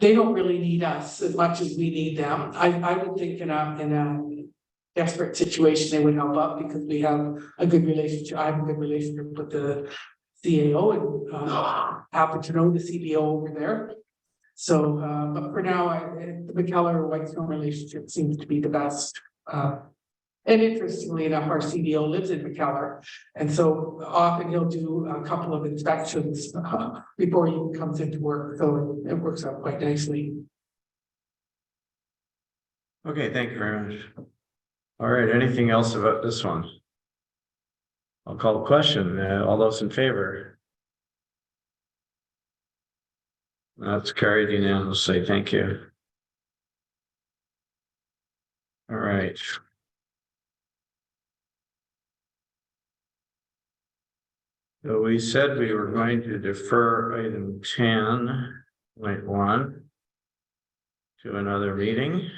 S4: they don't really need us as much as we need them. I would think in a desperate situation, they would help out because we have a good relationship. I have a good relationship with the CAO and happen to know the CBO over there. So, but for now, the McKellar Whitestone relationship seems to be the best. And interestingly enough, our CBO lives in McKellar, and so often he'll do a couple of inspections before he even comes into work. So it works out quite nicely.
S1: okay, thank you very much. All right, anything else about this one? I'll call the question. All those in favor? That's carried unanimously. Thank you. All right. So we said we were going to defer item 10.1 to another meeting.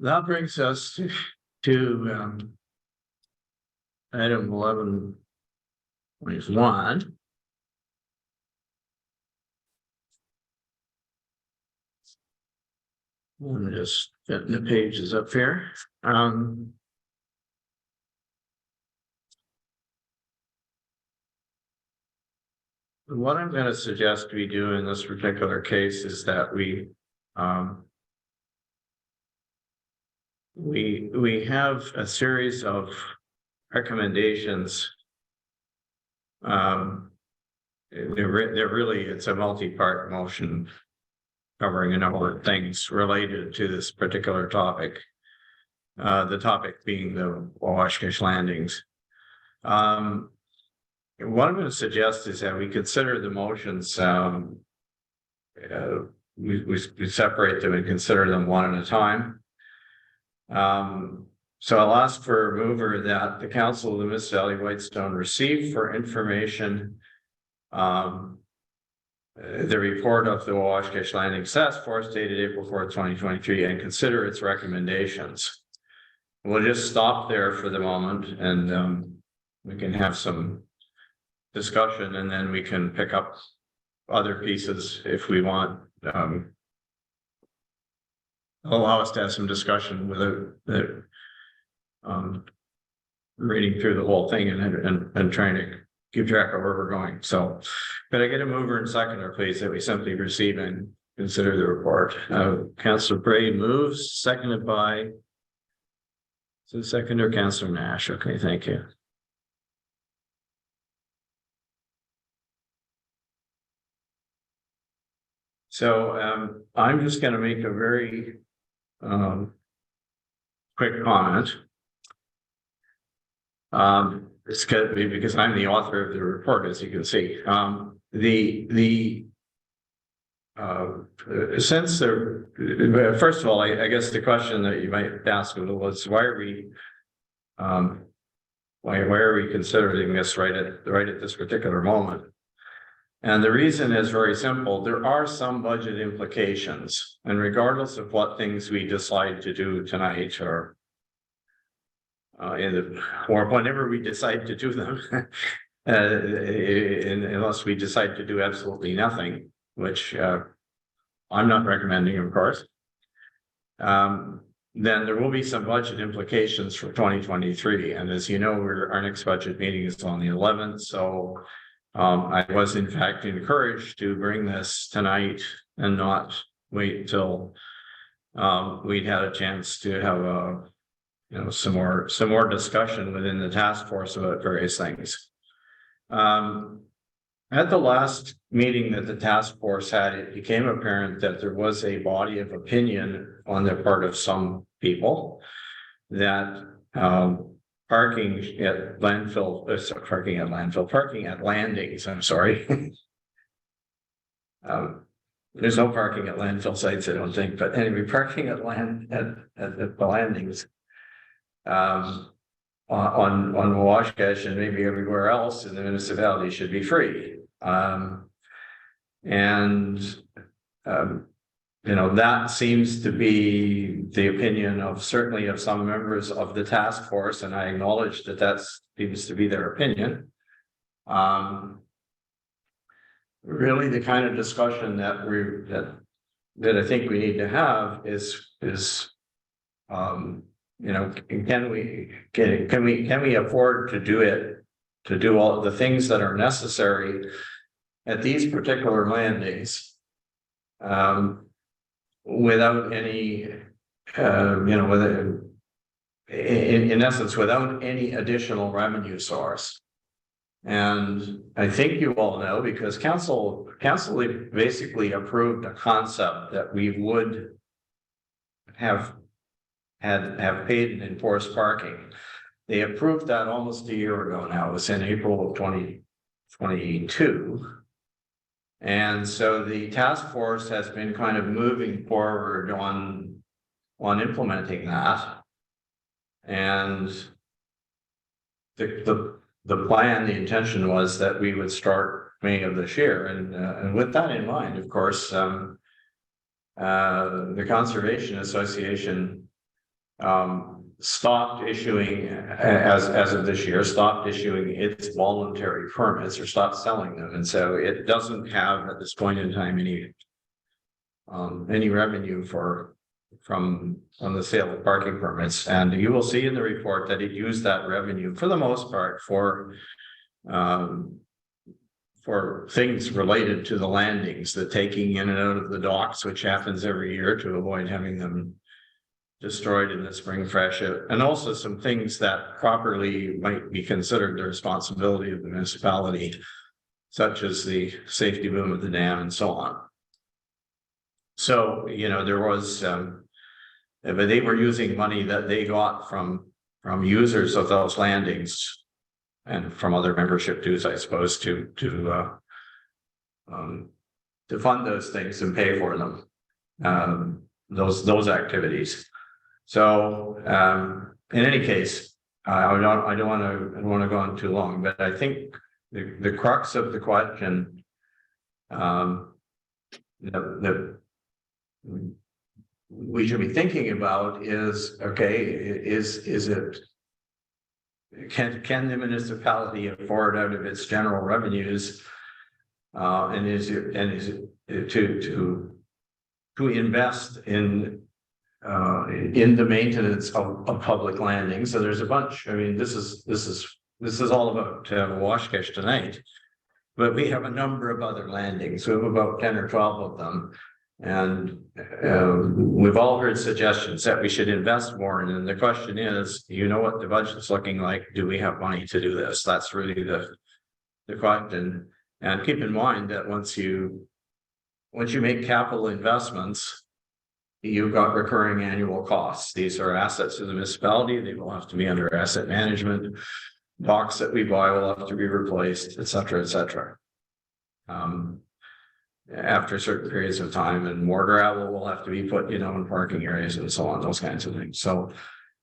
S1: That brings us to item 11.1. I'm just getting the pages up here. What I'm going to suggest we do in this particular case is that we have a series of recommendations. It's a multi-part motion covering a number of things related to this particular topic. The topic being the Washkish landings. What I'm going to suggest is that we consider the motions. We separate them and consider them one at a time. So I'll ask for a mover that the Council of the Mist Valley Whitestone receive for information the report of the Washkish Landing Task Force dated April 4th, 2023, and consider its recommendations. We'll just stop there for the moment, and we can have some discussion, and then we can pick up other pieces if we want. Allow us to have some discussion without reading through the whole thing and trying to keep track of where we're going. So, could I get a mover and seconder, please, that we simply receive and consider the report? Councillor Bray moves, seconded by. So seconder, Councillor Nash. Okay, thank you. So I'm just going to make a very quick comment. It's going to be because I'm the author of the report, as you can see. The since there, first of all, I guess the question that you might ask was, why are we considering this right at this particular moment? And the reason is very simple. There are some budget implications, and regardless of what things we decide to do tonight or or whenever we decide to do them, unless we decide to do absolutely nothing, which I'm not recommending, of course. Then there will be some budget implications for 2023. And as you know, our next budget meeting is on the 11th. So I was in fact encouraged to bring this tonight and not wait until we'd had a chance to have some more discussion within the task force about various things. At the last meeting that the task force had, it became apparent that there was a body of opinion on the part of some people that parking at landings, I'm sorry. There's no parking at landfill sites, I don't think, but anyway, parking at the landings on Washcash and maybe everywhere else in the municipality should be free. That seems to be the opinion of certainly of some members of the task force, and I acknowledge that seems to be their opinion. Really, the kind of discussion that I think we need to have is can we afford to do all the things that are necessary at these particular landings without any in essence without any additional revenue source. And I think you all know, because council basically approved a concept that we would have paid and enforced parking. They approved that almost a year ago now. It was in April of 2022. And so the task force has been kind of moving forward on implementing that. And the plan, the intention was that we would start May of this year. And with that in mind, of course, the Conservation Association stopped issuing, as of this year, stopped issuing its voluntary permits or stopped selling them. And so it doesn't have at this point in time any revenue from the sale of parking permits. And you will see in the report that it used that revenue for the most part for things related to the landings, the taking in and out of the docks, which happens every year to avoid having them destroyed in the spring freshet, and also some things that properly might be considered the responsibility of the municipality, such as the safety boom of the dam and so on. So, there was, but they were using money that they got from users of those landings and from other membership dues, I suppose, to fund those things and pay for them, those activities. So, in any case, I don't want to go on too long, but I think the crux of the question that we should be thinking about is, can the municipality afford out of its general revenues, and is it to invest in the maintenance of public landings? So there's a bunch. I mean, this is all about Washcash tonight, but we have a number of other landings. We have about 10 or 12 of them, and we've all heard suggestions that we should invest more. And then the question is, what the budget's looking like? Do we have money to do this? That's really the question. And keep in mind that once you make capital investments, you've got recurring annual costs. These are assets of the municipality. They will have to be under asset management. Docks that we buy will have to be replaced, et cetera, et cetera. after certain periods of time, and more gravel will have to be put, in parking areas and so on, those kinds of things. So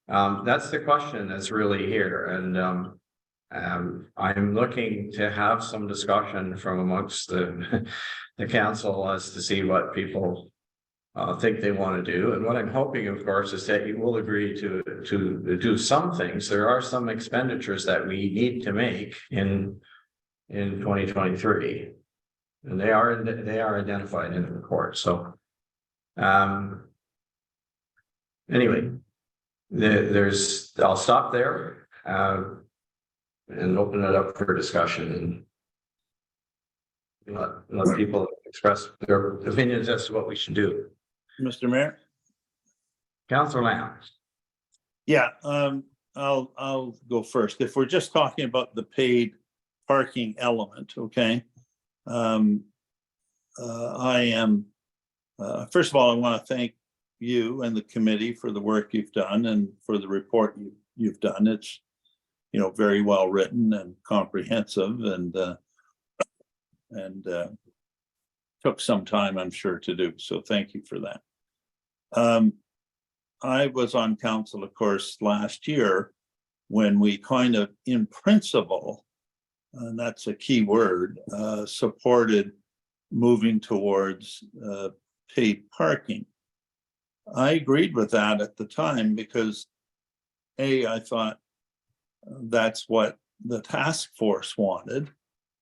S1: that's the question that's really here, and I'm looking to have some discussion from amongst the council as to see what people think they want to do. And what I'm hoping, of course, is that you will agree to do some things. There are some expenditures that we need to make in 2023. And they are identified in the report. So anyway, I'll stop there and open it up for discussion and let people express their opinions as to what we should do.
S5: Mr. Mayor?
S1: Councillor Lamb.
S5: Yeah, I'll go first. If we're just talking about the paid parking element, okay? I am, first of all, I want to thank you and the committee for the work you've done and for the report you've done. It's, very well written and comprehensive and took some time, I'm sure, to do. So thank you for that. I was on council, of course, last year when we kind of, in principle, and that's a key word, supported moving towards paid parking. I agreed with that at the time because I thought that's what the task force wanted,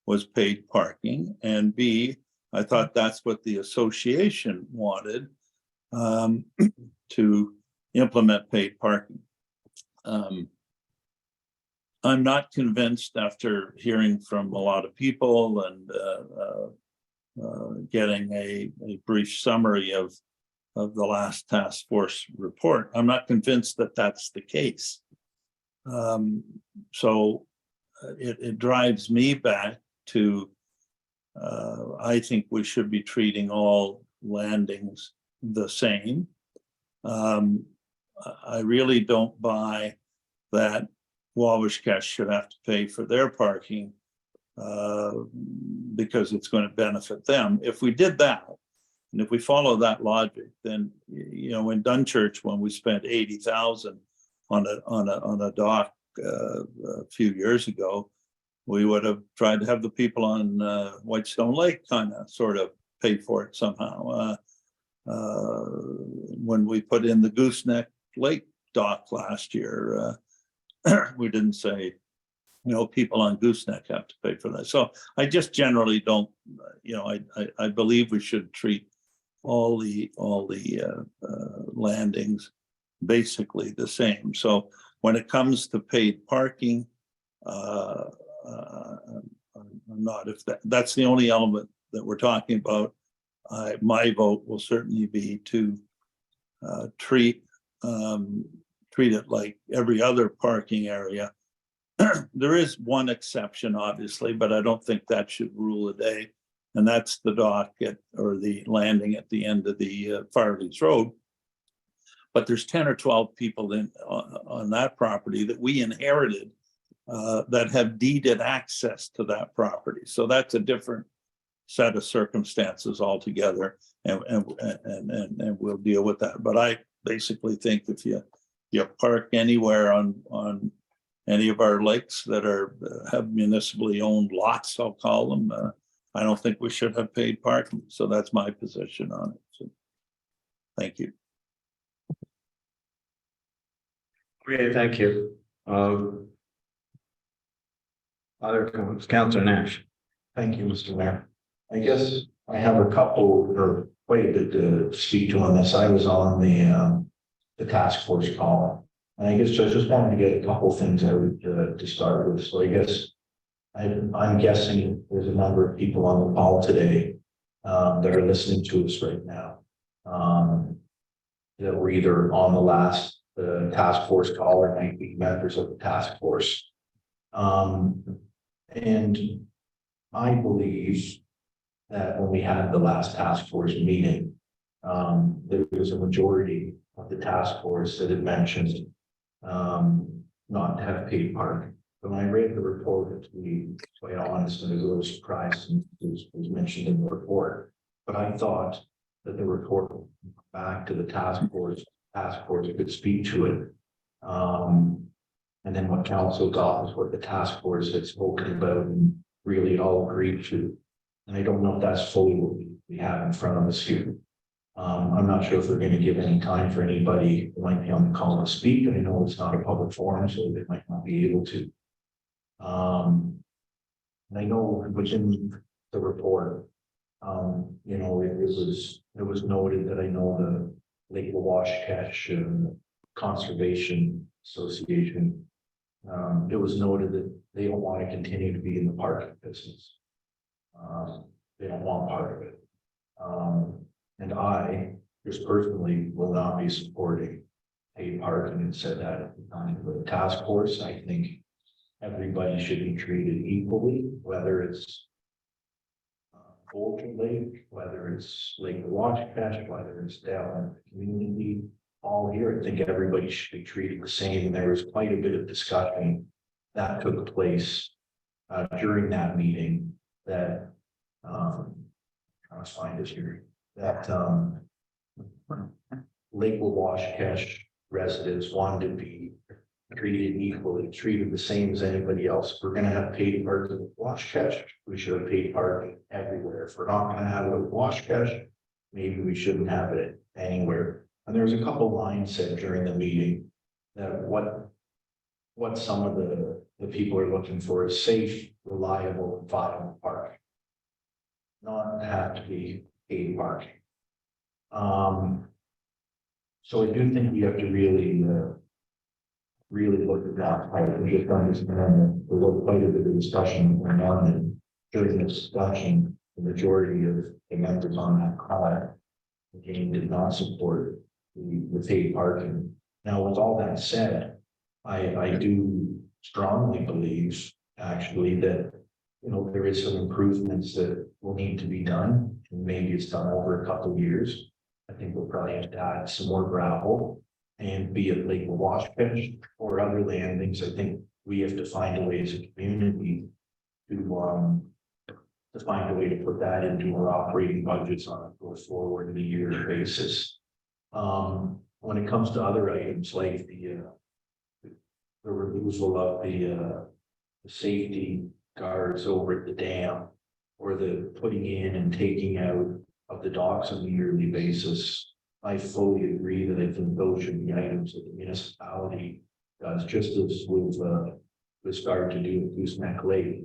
S5: was paid parking, and B, I thought that's what the association wanted, to implement paid parking. I'm not convinced after hearing from a lot of people and getting a brief summary of the last task force report. I'm not convinced that that's the case. So it drives me back to, I think we should be treating all landings the same. I really don't buy that Wawashkest should have to pay for their parking because it's going to benefit them. If we did that, and if we follow that logic, then, in Dunchurch, when we spent 80,000 on a dock a few years ago, we would have tried to have the people on Whitestone Lake kind of sort of pay for it somehow. When we put in the Gooseneck Lake dock last year, we didn't say, people on Gooseneck have to pay for that. So I just generally don't, I believe we should treat all the landings basically the same. So when it comes to paid parking, I'm not, if that's the only element that we're talking about, my vote will certainly be to treat it like every other parking area. There is one exception, obviously, but I don't think that should rule the day. And that's the dock or the landing at the end of the Farley's Road. But there's 10 or 12 people on that property that we inherited that have deeded access to that property. So that's a different set of circumstances altogether, and we'll deal with that. But I basically think if you park anywhere on any of our lakes that have municipally owned lots, I'll call them, I don't think we should have paid parking. So that's my position on it. So, thank you.
S1: Okay, thank you. Other comments, Councillor Nash.
S3: Thank you, Mr. Mayor. I guess I have a couple or quite a bit to speak to on this. I was on the task force call. And I guess I just wanted to get a couple things out to start with. So I guess I'm guessing there's a number of people on the call today that are listening to us right now that were either on the last task force call or might be members of the task force. And I believe that when we had the last task force meeting, there was a majority of the task force that had mentioned not to have paid parking. When I read the report, to be quite honest, I was a little surprised and it was mentioned in the report. But I thought that the report would come back to the task force could speak to it. And then what council got was what the task force had spoken about and really it all agreed to. And I don't know if that's fully what we have in front of us here. I'm not sure if they're gonna give any time for anybody who might be on the call to speak. I know it's not a public forum, so they might not be able to. And I know within the report, you know, it was noted that I know the Lake Waashkech Conservation Association. It was noted that they don't want to continue to be in the parking business. They don't want part of it. And I just personally will not be supporting paid parking and said that at the time of the task force. I think everybody should be treated equally, whether it's Bolton Lake, whether it's Lake Waashkech, whether it's down in the community, all here, I think everybody should be treated the same. And there was quite a bit of discussion that took place during that meeting that trying to find this here, that Lake Waashkech residents wanted to be treated equally, treated the same as anybody else. If we're gonna have paid parking with Waashkech, we should have paid parking everywhere. If we're not gonna have it with Waashkech, maybe we shouldn't have it anywhere. And there was a couple lines said during the meeting that what some of the people are looking for is safe, reliable, and viable parking. Not have to be paid parking. So I do think we have to really look at that. I just understand that there was quite a bit of discussion going on, and during the discussion, the majority of the members on that call again did not support the paid parking. Now, with all that said, I do strongly believe actually that, you know, there is some improvements that will need to be done, and maybe it's done over a couple of years. I think we'll probably have to add some more gravel, and be it Lake Waashkech or other landings. I think we have to find a way as a community to find a way to put that into our operating budgets on a go forward in a yearly basis. When it comes to other items like the removal of the safety guards over at the dam, or the putting in and taking out of the docks on a yearly basis, I fully agree that I think those should be items that the municipality does, just as we've started to do with Gooseneck Lake.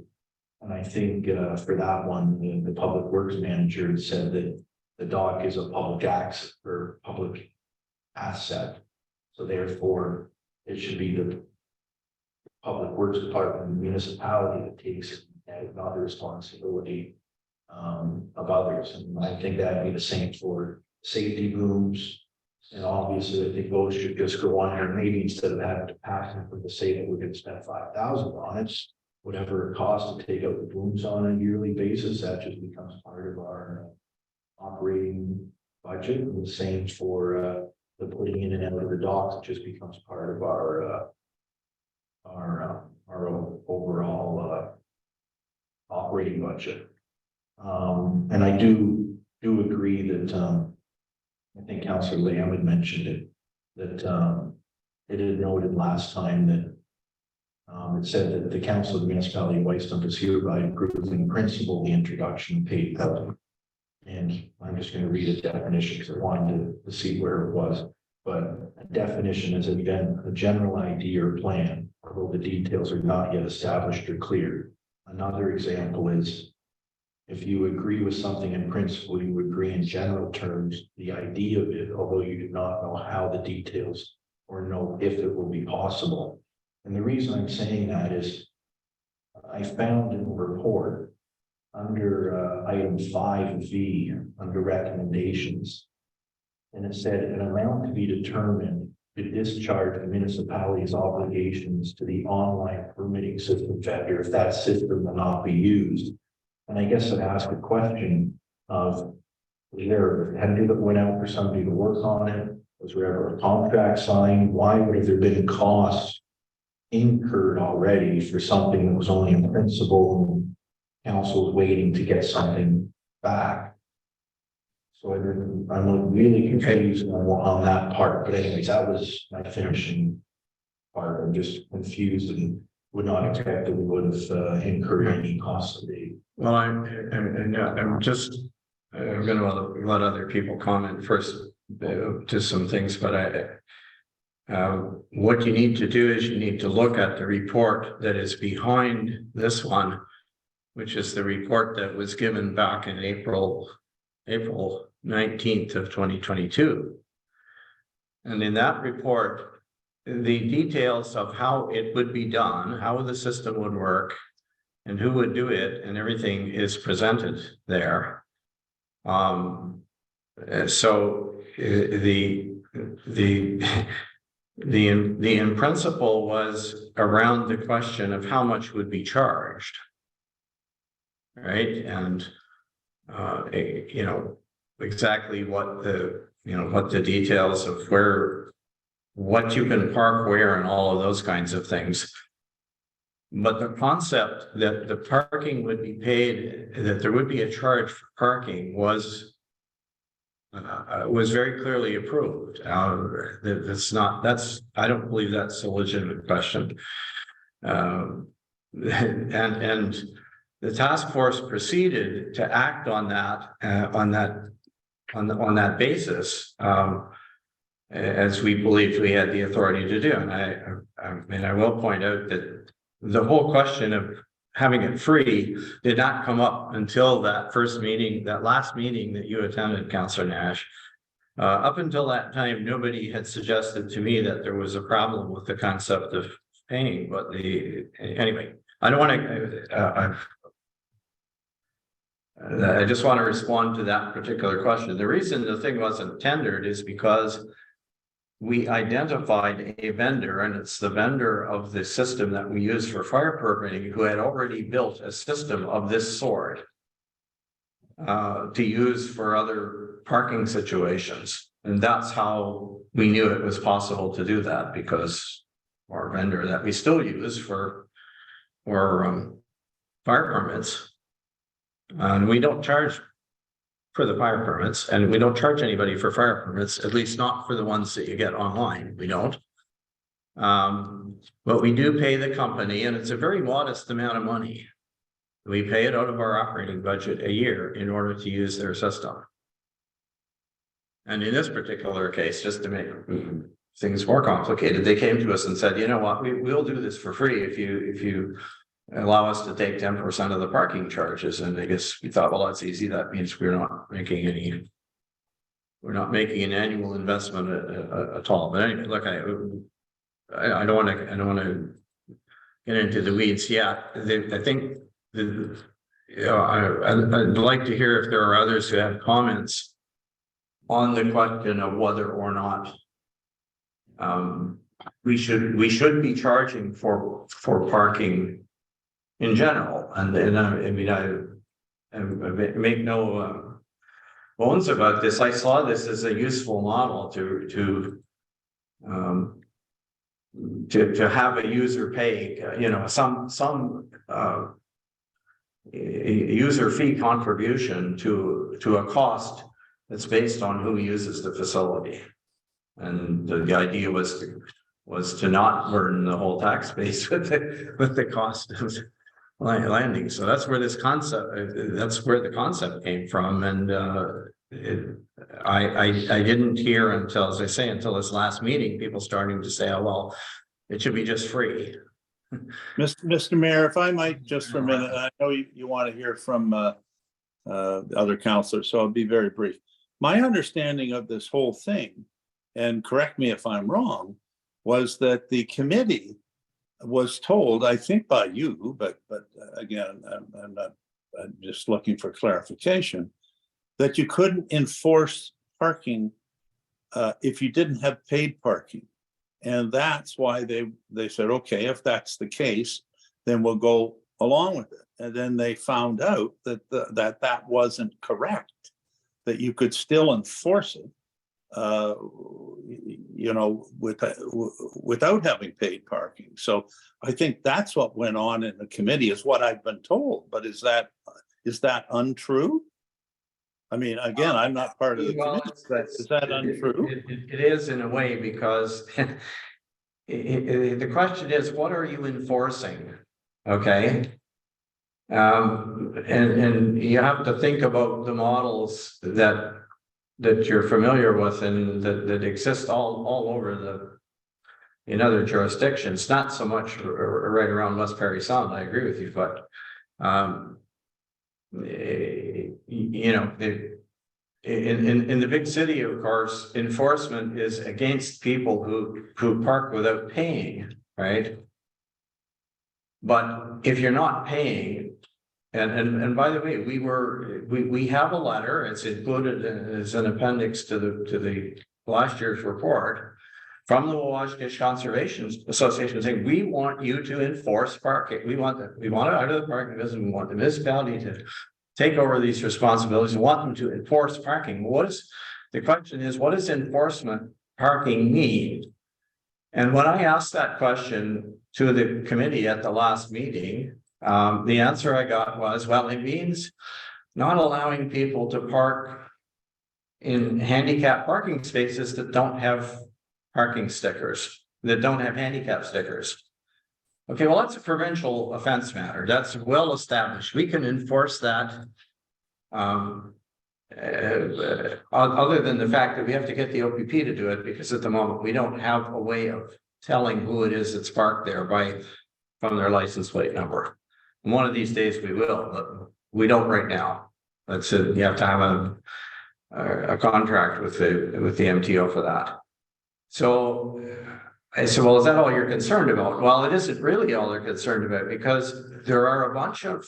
S3: And I think for that one, the public works manager said that the dock is a public access or public asset. So therefore, it should be the public works department, the municipality that takes not the responsibility of others. And I think that'd be the same for safety booms. And obviously, I think those should just go on here, maybe instead of having to pass them to say that we're going to spend 5,000 on it, whatever it costs to take out the booms on a yearly basis, that just becomes part of our operating budget. And the same for the putting in and out of the docks, it just becomes part of our overall operating budget. And I do agree that I think Councillor Lamb had mentioned it, that it had noted last time that it said that the Council of the Municipality of Whitestone is hereby approving in principle the introduction of paid parking. And I'm just going to read a definition because I wanted to see where it was. But a definition is again a general idea or plan, although the details are not yet established or clear. Another example is, if you agree with something in principle, you agree in general terms, the idea of it, although you do not know how the details or know if it will be possible. And the reason I'm saying that is I found in the report under item 5V under recommendations, and it said an amount to be determined to discharge the municipality's obligations to the online permitting system vendor if that system will not be used. And I guess I'd ask a question of, was there a tender that went out for somebody to work on it? Was there ever a contract signed? Why would have there been costs incurred already for something that was only in principle and council was waiting to get something back? So I'm really confused on that part, but anyways, that was my finishing part. I'm just confused and would not expect that we would have incurred any costs of the.
S1: Well, I'm just, I'm gonna let other people comment first to some things, but what you need to do is you need to look at the report that is behind this one, which is the report that was given back in April 19th of 2022. And in that report, the details of how it would be done, how the system would work, and who would do it, and everything is presented there. So the in principle was around the question of how much would be charged. Right, and you know, exactly what the details of what you can park where and all of those kinds of things. But the concept that the parking would be paid, that there would be a charge for parking was very clearly approved. I don't believe that's a legitimate question. And the task force proceeded to act on that basis, as we believed we had the authority to do. And I will point out that the whole question of having it free did not come up until that last meeting that you attended, Councillor Nash. Up until that time, nobody had suggested to me that there was a problem with the concept of paying, but anyway, I don't want to. I just want to respond to that particular question. The reason the thing wasn't tendered is because we identified a vendor, and it's the vendor of the system that we use for fire permitting, who had already built a system of this sort to use for other parking situations. And that's how we knew it was possible to do that, because our vendor that we still use for fire permits. And we don't charge for the fire permits, and we don't charge anybody for fire permits, at least not for the ones that you get online. We don't. But we do pay the company, and it's a very modest amount of money. We pay it out of our operating budget a year in order to use their system. And in this particular case, just to make things more complicated, they came to us and said, you know what, we'll do this for free if you allow us to take 10% of the parking charges. And I guess we thought, well, that's easy. That means we're not making an annual investment at all. But anyway, look, I don't want to get into the weeds yet. I think I'd like to hear if there are others who have comments on the question of whether or not we should be charging for parking in general. And I mean, I make no bones about this. I saw this as a useful model to have a user pay, some user fee contribution to a cost that's based on who uses the facility. And the idea was to not burden the whole tax base with the cost of landing. So that's where the concept came from. And I didn't hear until this last meeting, people starting to say, oh, well, it should be just free.
S5: Mr. Mayor, if I might just for a minute, I know you want to hear from other councilors, so I'll be very brief. My understanding of this whole thing, and correct me if I'm wrong, was that the committee was told, I think by you, but again, I'm just looking for clarification, that you couldn't enforce parking if you didn't have paid parking. And that's why they said, okay, if that's the case, then we'll go along with it. And then they found out that that wasn't correct, that you could still enforce it, without having paid parking. So I think that's what went on in the committee, is what I've been told. But is that untrue? I mean, again, I'm not part of the
S1: Well,
S5: committee, but is that untrue?
S1: It is in a way, because the question is, what are you enforcing? Okay? And you have to think about the models that you're familiar with and that exist all over in other jurisdictions, not so much right around West Perry Sound, I agree with you, but you know, in the big city, of course, enforcement is against people who park without paying, right? But if you're not paying, and by the way, we have a letter, it's included as an appendix to the last year's report from the Wawash Conservation Association saying, we want you to enforce parking. We want it out of the parking business. We want the municipality to take over these responsibilities and want them to enforce parking. The question is, what does enforcement parking mean? And when I asked that question to the committee at the last meeting, the answer I got was, well, it means not allowing people to park in handicap parking spaces that don't have parking stickers, that don't have handicap stickers. Okay, well, that's a provincial offense matter. That's well established. We can enforce that. Other than the fact that we have to get the OPP to do it, because at the moment we don't have a way of telling who it is that's parked there from their license plate number. And one of these days we will, but we don't right now. That's it. You have to have a contract with the MTO for that. So I said, well, is that all you're concerned about? Well, it isn't really all they're concerned about, because there are a bunch of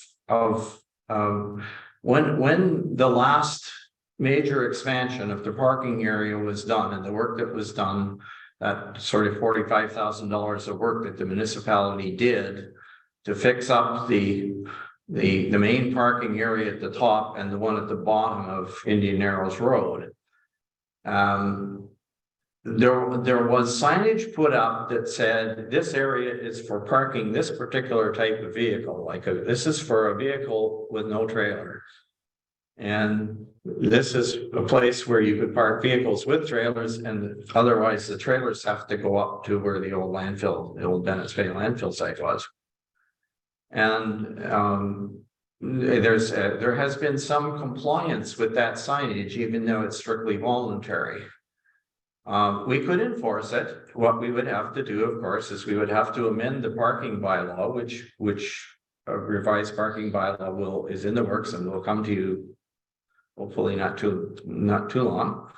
S1: when the last major expansion of the parking area was done, and the work that was done, that sort of $45,000 of work that the municipality did to fix up the main parking area at the top and the one at the bottom of Indian Narrows Road. There was signage put up that said this area is for parking this particular type of vehicle, this is for a vehicle with no trailer. And this is a place where you could park vehicles with trailers, and otherwise the trailers have to go up to where the old Bennett's Bay landfill site was. And there has been some compliance with that signage, even though it's strictly voluntary. We could enforce it. What we would have to do, of course, is we would have to amend the parking bylaw, which a revised parking bylaw is in the works and will come to you hopefully not too long.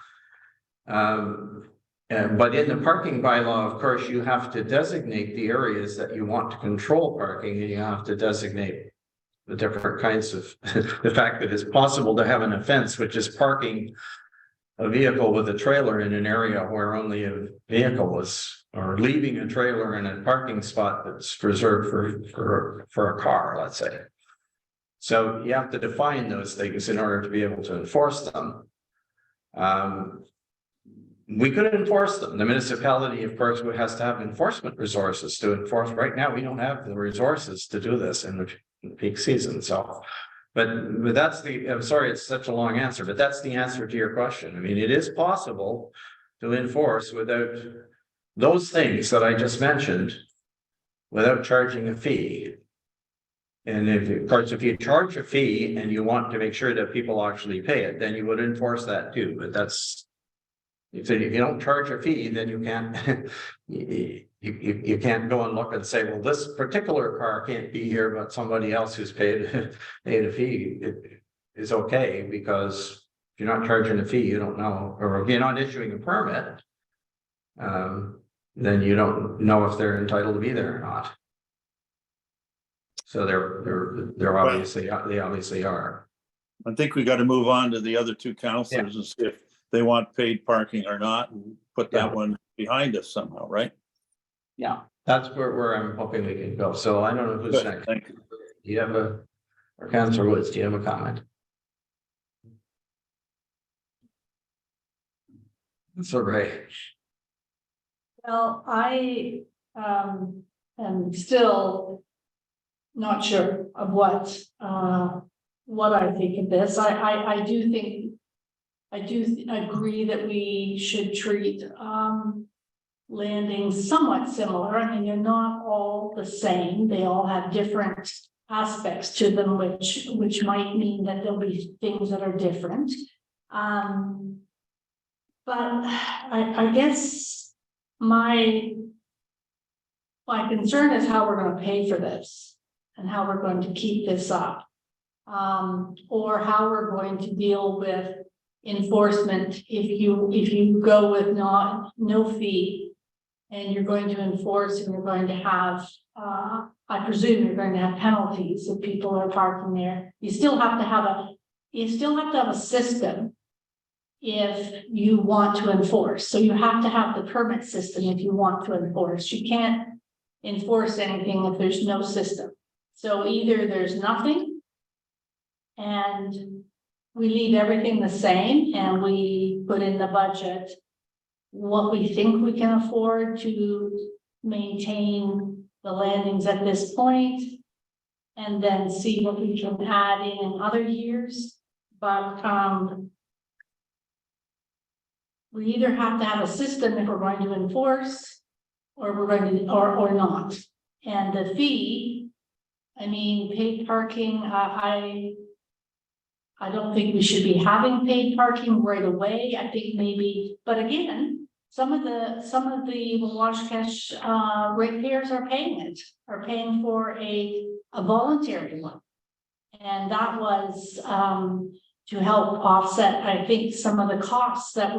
S1: But in the parking bylaw, of course, you have to designate the areas that you want to control parking, and you have to designate the different kinds of the fact that it's possible to have an offense, which is parking a vehicle with a trailer in an area where only a vehicle is, or leaving a trailer in a parking spot that's reserved for a car, let's say. So you have to define those things in order to be able to enforce them. We could enforce them. The municipality, of course, has to have enforcement resources to enforce. Right now, we don't have the resources to do this in the peak season. So, but that's I'm sorry, it's such a long answer, but that's the answer to your question. I mean, it is possible to enforce without those things that I just mentioned, without charging a fee. And of course, if you charge a fee and you want to make sure that people actually pay it, then you would enforce that too. But that's, if you don't charge a fee, then you can't you can't go and look and say, well, this particular car can't be here, but somebody else who's paid a fee is okay, because if you're not charging a fee, you don't know, or if you're not issuing a permit, then you don't know if they're entitled to be there or not. So they're obviously, they obviously are.
S5: I think we got to move on to the other two counselors and see if they want paid parking or not, and put that one behind us somehow, right?
S1: Yeah, that's where I'm hoping we can go. So I don't know who's
S5: Good,
S1: next.
S5: thank you.
S1: Do you have or Councillor Woods, do you have a comment? So Ray.
S6: Well, I am still not sure of what I think of this. I do think I do agree that we should treat, landings somewhat similar. I mean, they're not all the same. They all have different aspects to them, which might mean that there'll be things that are different. But I guess my concern is how we're gonna pay for this and how we're going to keep this up. Or how we're going to deal with enforcement if you go with no fee. And you're going to enforce and you're going to have, I presume you're going to have penalties if people are parking there. You still have to have a system if you want to enforce. So you have to have the permit system if you want to enforce. You can't enforce anything if there's no system. So either there's nothing and we leave everything the same and we put in the budget what we think we can afford to maintain the landings at this point, and then see what we can add in other years. But we either have to have a system if we're going to enforce, or we're going to, or not. And the fee, I mean, paid parking, I don't think we should be having paid parking right away. I think maybe, but again, some of the Wabash ratepayers are paying for a voluntary one. And that was to help offset, I think, some of the costs that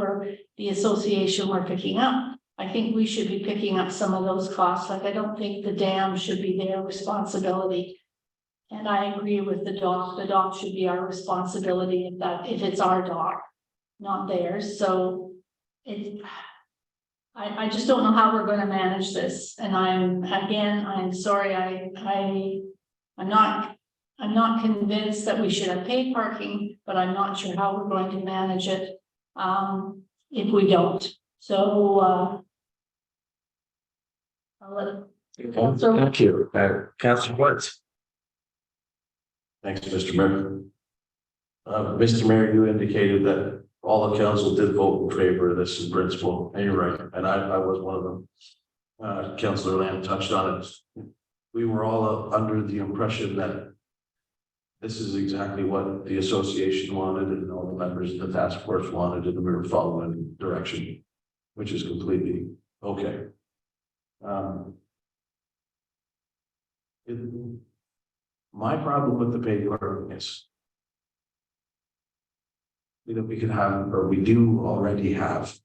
S6: the association were picking up. I think we should be picking up some of those costs. Like, I don't think the dam should be their responsibility. And I agree with the dock. The dock should be our responsibility if it's our dock, not theirs. So I just don't know how we're going to manage this. And I'm sorry, I'm not convinced that we should have paid parking, but I'm not sure how we're going to manage it if we don't. So I'll let it.
S1: Thank you, Councillor Woods.
S9: Thanks, Mr. Mayor. Mr. Mayor, you indicated that all the council did vote in favor of this in principle, and you're right, and I was one of them. Councillor Lamb touched on it. We were all under the impression that this is exactly what the association wanted and all the members of the task force wanted, and we were following direction, which is completely okay. My problem with the paid parking is that we could have, or we do already have,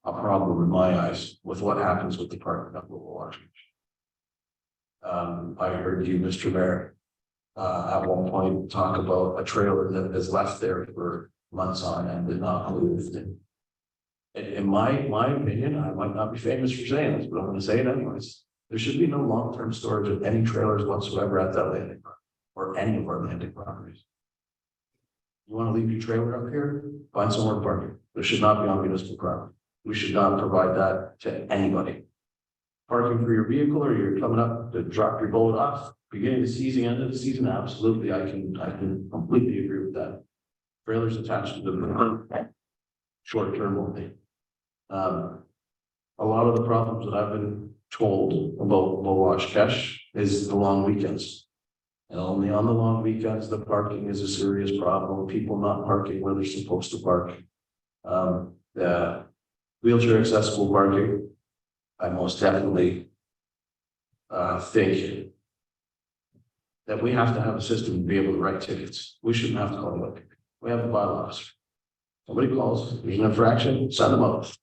S9: a problem in my eyes with what happens with the parking up Global Washington. I heard you, Mr. Mayor, at one point talk about a trailer that is left there for months on end and not moved. In my opinion, I might not be famous for saying this, but I'm going to say it anyways. There should be no long-term storage of any trailers whatsoever at that landing or any of our landing properties. You want to leave your trailer up here? Find somewhere to park it. There should not be on municipal property. We should not provide that to anybody. Parking for your vehicle, or you're coming up to drop your boat off, beginning of the season, end of the season, absolutely, I can completely agree with that. Trailers attached to the short term only. A lot of the problems that I've been told about Wabash is the long weekends. And only on the long weekends, the parking is a serious problem. People not parking where they're supposed to park. The wheelchair accessible parking, I most definitely think that we have to have a system to be able to write tickets. We shouldn't have to call them. We have a bylaw officer. Somebody calls, there's an infraction, send them out.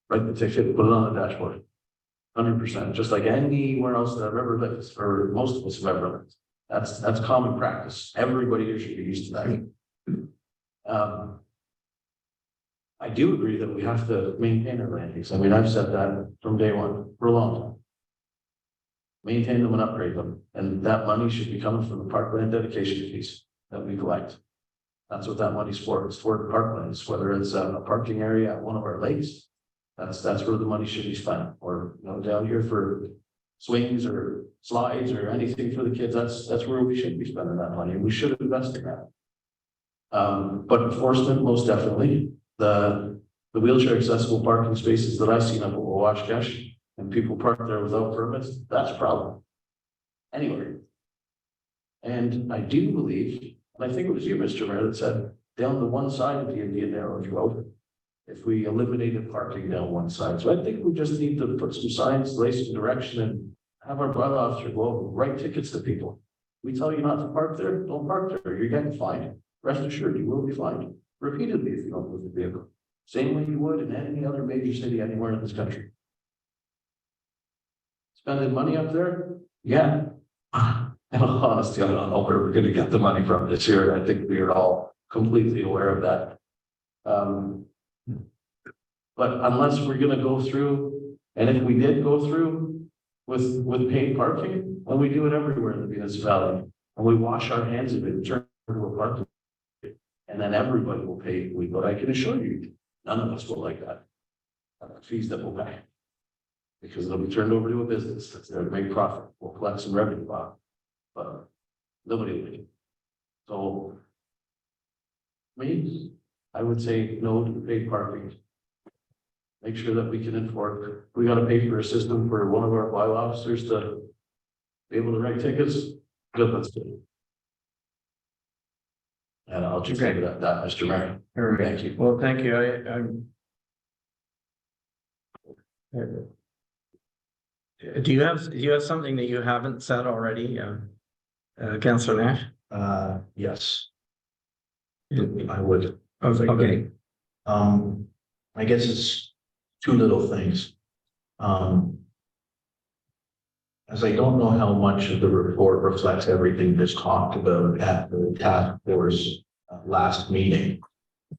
S9: Write the ticket, put it on the dashboard. 100%, just like anywhere else that I've ever lived, or most of us have ever lived. That's common practice. Everybody here should be used to that. I do agree that we have to maintain our landings. I mean, I've said that from day one for a long time. Maintain them and upgrade them, and that money should be coming from the parkland dedication fees that we collect. That's what that money's for. It's for the parklands, whether it's a parking area at one of our lakes. That's where the money should be spent, or down here for swings or slides or anything for the kids. That's where we should be spending that money, and we should invest in that. But enforcement, most definitely, the wheelchair accessible parking spaces that I've seen up at Washcash and people park there without permits, that's a problem. Anyway. And I do believe, and I think it was you, Mr. Mayor, that said down the one side of the Indian Narrows Road, if we eliminated parking down one side, so I think we just need to put some signs, lay some direction and have our brother officer go over, write tickets to people. We tell you not to park there, don't park there, you're getting fined. Rest assured, you will be fined repeatedly if you don't move the vehicle. Same way you would in any other major city anywhere in this country. Spending money up there? Yeah. In all honesty, I don't know where we're gonna get the money from this year. I think we are all completely aware of that. But unless we're gonna go through, and if we did go through with paid parking, and we do it everywhere in the municipality, and we wash our hands of it and turn it into a parking. And then everybody will pay, but I can assure you, none of us will like that. Fees that we'll pay. Because it'll be turned over to a business that's there to make profit, we'll collect some revenue off, but nobody will. So. Me, I would say no to paid parking. Make sure that we can enforce, we gotta pay for a system for one of our bylaw officers to be able to write tickets, good, let's do it. And I'll just leave it at that, Mr. Mayor.
S1: All right.
S9: Thank you.
S1: Well, thank you. Do you have something that you haven't said already, Councillor Nash?
S3: Yes, I would.
S1: Okay.
S3: I guess it's two little things. As I don't know how much of the report reflects everything that's talked about at the task force last meeting.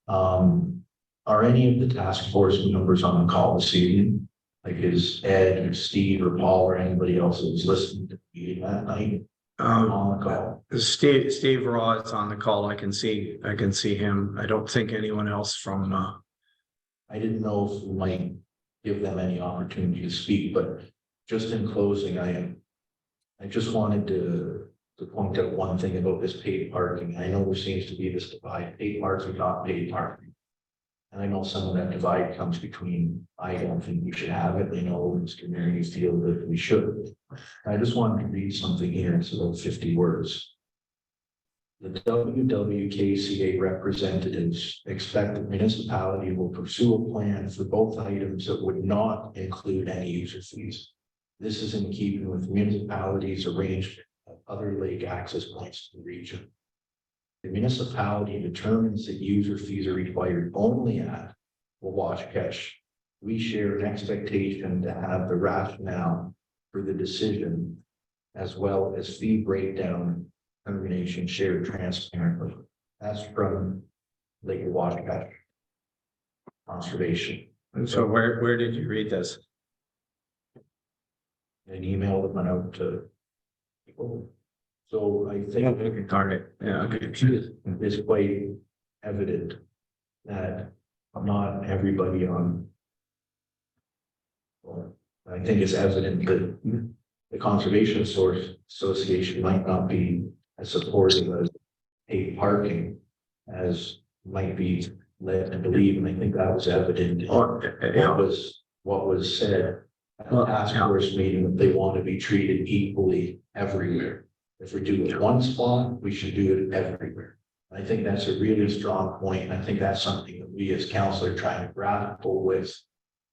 S3: Are any of the task force members on the call this evening? Like is Ed or Steve or Paul or anybody else who's listening to the meeting that night on the call?
S1: Steve Raw is on the call. I can see him. I don't think anyone else from,
S3: I didn't know if we might give them any opportunity to speak, but just in closing, I just wanted to point out one thing about this paid parking. I know there seems to be this divide, paid parking, not paid parking. And I know some of that divide comes between, I don't think we should have it, Mr. Mayor, feel that we should. I just wanted to read something here, it's about 50 words. The WWKCA representatives expect the municipality will pursue a plan for both items that would not include any user fees. This is in keeping with municipalities' arrangement of other lake access points to the region. The municipality determines that user fees are required only at Washcash. We share an expectation to have the rationale for the decision as well as fee breakdown determination shared transparently. That's from Lake Washcash Conservation.
S1: so where did you read this?
S3: An email that went out to people. So I think
S1: Target, yeah, okay.
S3: it's quite evident that not everybody on. Well, I think it's evident that the Conservation Association might not be as supportive of paid parking as might be led to believe, and I think that was evident in what was said at the task force meeting, that they want to be treated equally everywhere. If we do it one spot, we should do it everywhere. I think that's a really strong point, and I think that's something that we as council are trying to grapple with.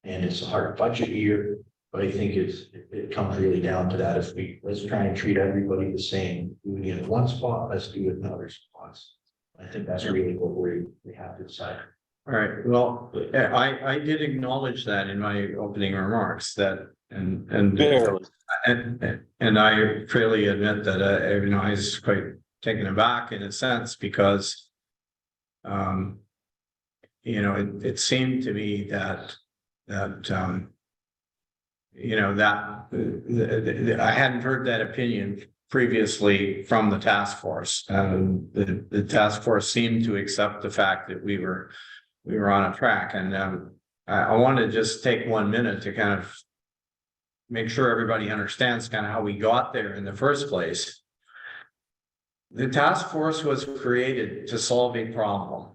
S3: And it's a hard budget year, but I think it comes really down to that. If let's try and treat everybody the same. Doing it in one spot, let's do it in other spots. I think that's really what we have to decide.
S1: All right, well, I did acknowledge that in my opening remarks that, and I freely admit that, I was quite taken aback in a sense because, it seemed to me that I hadn't heard that opinion previously from the task force. The task force seemed to accept the fact that we were on a track, and I want to just take 1 minute to kind of make sure everybody understands kind of how we got there in the first place. the task force was created to solve a problem.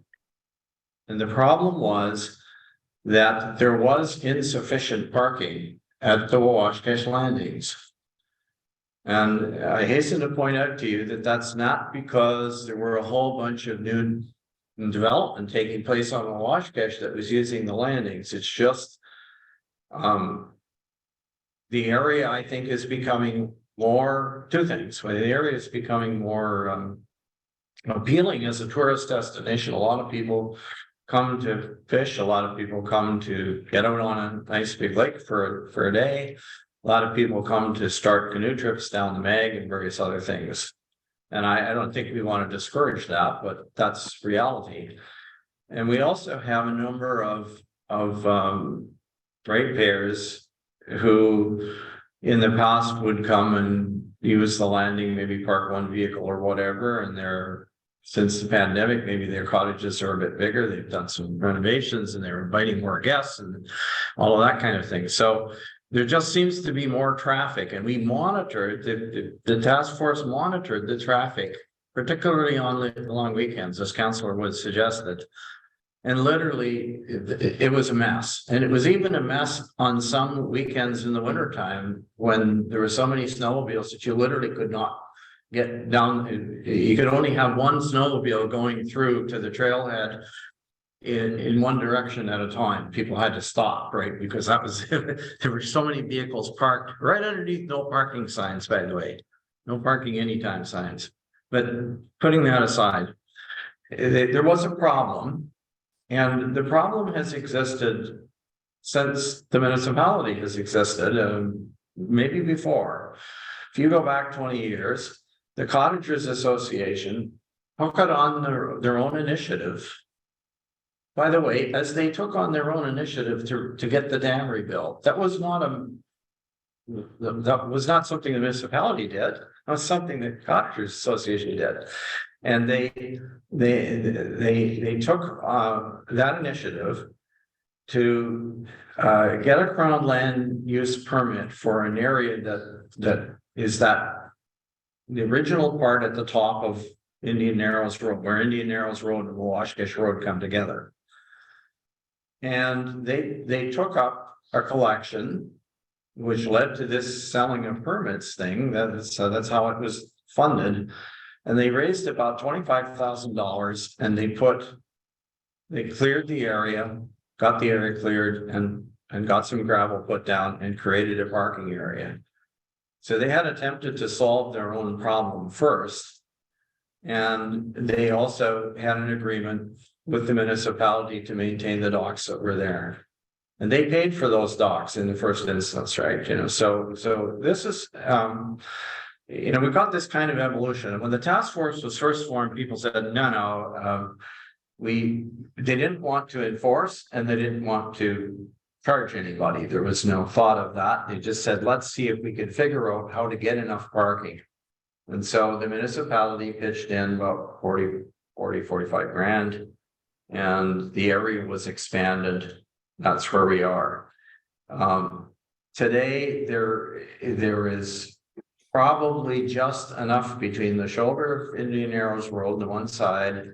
S1: And the problem was that there was insufficient parking at the Wabash landings. And I hasten to point out to you that that's not because there were a whole bunch of new development taking place on Wabash that was using the landings. It's just the area, I think, is becoming more, two things. Well, the area is becoming more appealing as a tourist destination. A lot of people come to fish. A lot of people come to get out on a nice big lake for a day. A lot of people come to start canoe trips down the Meg and various other things. And I don't think we want to discourage that, but that's reality. And we also have a number of ratepayers who in the past would come and use the landing, maybe park one vehicle or whatever, and they're, since the pandemic, maybe their cottages are a bit bigger, they've done some renovations and they're inviting more guests and all of that kind of thing. So there just seems to be more traffic, and we monitored, the task force monitored the traffic, particularly on the long weekends, as Councillor Wood suggested. And literally, it was a mess. And it was even a mess on some weekends in the wintertime when there were so many snowmobiles that you literally could not get down. You could only have one snowmobile going through to the trailhead in one direction at a time. People had to stop, right? Because that was, there were so many vehicles parked right underneath no parking signs, by the way. No parking anytime signs. But putting that aside, there was a problem. And the problem has existed since the municipality has existed, maybe before. If you go back 20 years, the Cottagers Association took it on their own initiative. By the way, as they took on their own initiative to get the dam rebuilt, that was not something the municipality did. That was something that Cottagers Association did. And they took that initiative to get a Crown land use permit for an area that is the original part at the top of Indian Narrows Road, where Indian Narrows Road and Wabash Road come together. And they took up a collection, which led to this selling of permits thing. That's how it was funded. And they raised about $25,000, and they cleared the area, got the area cleared, and got some gravel put down and created a parking area. So they had attempted to solve their own problem first. And they also had an agreement with the municipality to maintain the docks that were there. And they paid for those docks in the first instance, right? So this is, we've got this kind of evolution. And when the task force was first formed, people said, no, they didn't want to enforce and they didn't want to charge anybody. There was no thought of that. They just said, let's see if we can figure out how to get enough parking. And so the municipality pitched in about 45 grand, and the area was expanded. That's where we are. Today, there is probably just enough between the shoulder of Indian Narrows Road on the one side,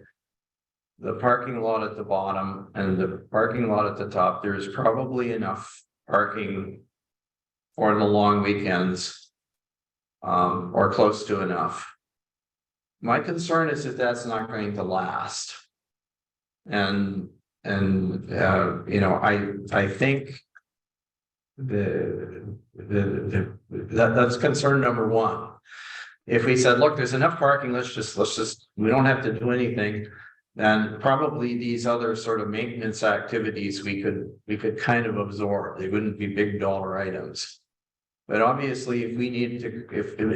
S1: the parking lot at the bottom, and the parking lot at the top. There's probably enough parking for the long weekends, or close to enough. My concern is that that's not going to last. And I think that's concern number one. If we said, look, there's enough parking, let's just, we don't have to do anything, then probably these other sort of maintenance activities we could kind of absorb. They wouldn't be big dollar items. But obviously, if we need to,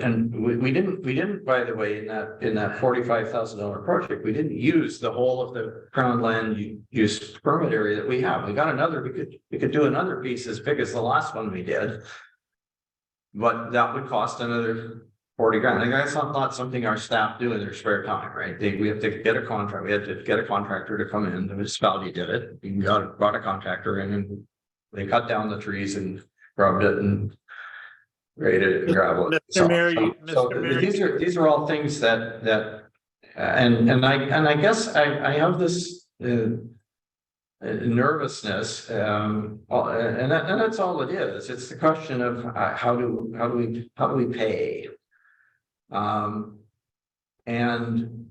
S1: and we didn't, by the way, in that $45,000 project, we didn't use the whole of the Crown land use permit area that we have. We got another, we could do another piece as big as the last one we did. But that would cost another 40 grand. I think that's not something our staff do in their spare time, right? We have to get a contract. We had to get a contractor to come in. The municipality did it. We brought a contractor in, and they cut down the trees and grubbed it and graded gravel.
S5: Mr. Mayor,
S1: So
S5: Mr. Mayor.
S1: these are all things that, and I guess I have this, nervousness, and that's all it is. It's the question of how do we pay? And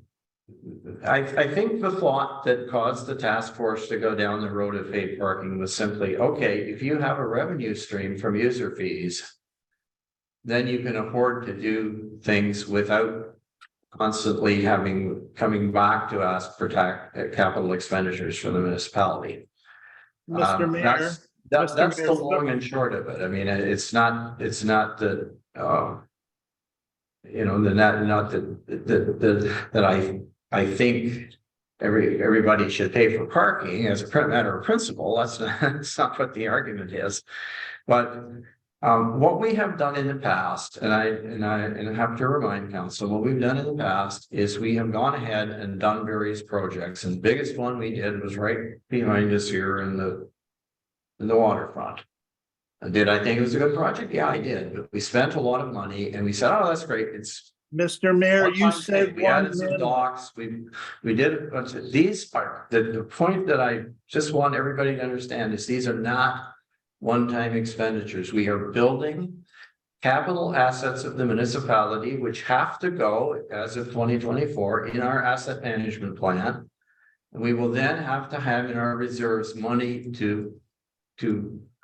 S1: I think the thought that caused the task force to go down the road of paid parking was simply, okay, if you have a revenue stream from user fees, then you can afford to do things without constantly coming back to ask for capital expenditures from the municipality.
S5: Mr. Mayor,
S1: That's
S5: Mr.
S1: the
S5: Mayor,
S1: long and short of it. I mean, it's not that, that I think everybody should pay for parking as a matter of principle. That's not what the argument is. But what we have done in the past, and I have to remind council, what we've done in the past is we have gone ahead and done various projects, and the biggest one we did was right behind us here in the waterfront. Did I think it was a good project? Yeah, I did, but we spent a lot of money and we said, oh, that's great, it's
S5: Mr. Mayor, you
S1: one-time
S5: said
S1: thing. We added some
S5: 1 minute.
S1: docks, we did a bunch of, these are, the point that I just want everybody to understand is these are not one-time expenditures. We are building capital assets of the municipality, which have to go as of 2024 in our asset management plan. And we will then have to have in our reserves money to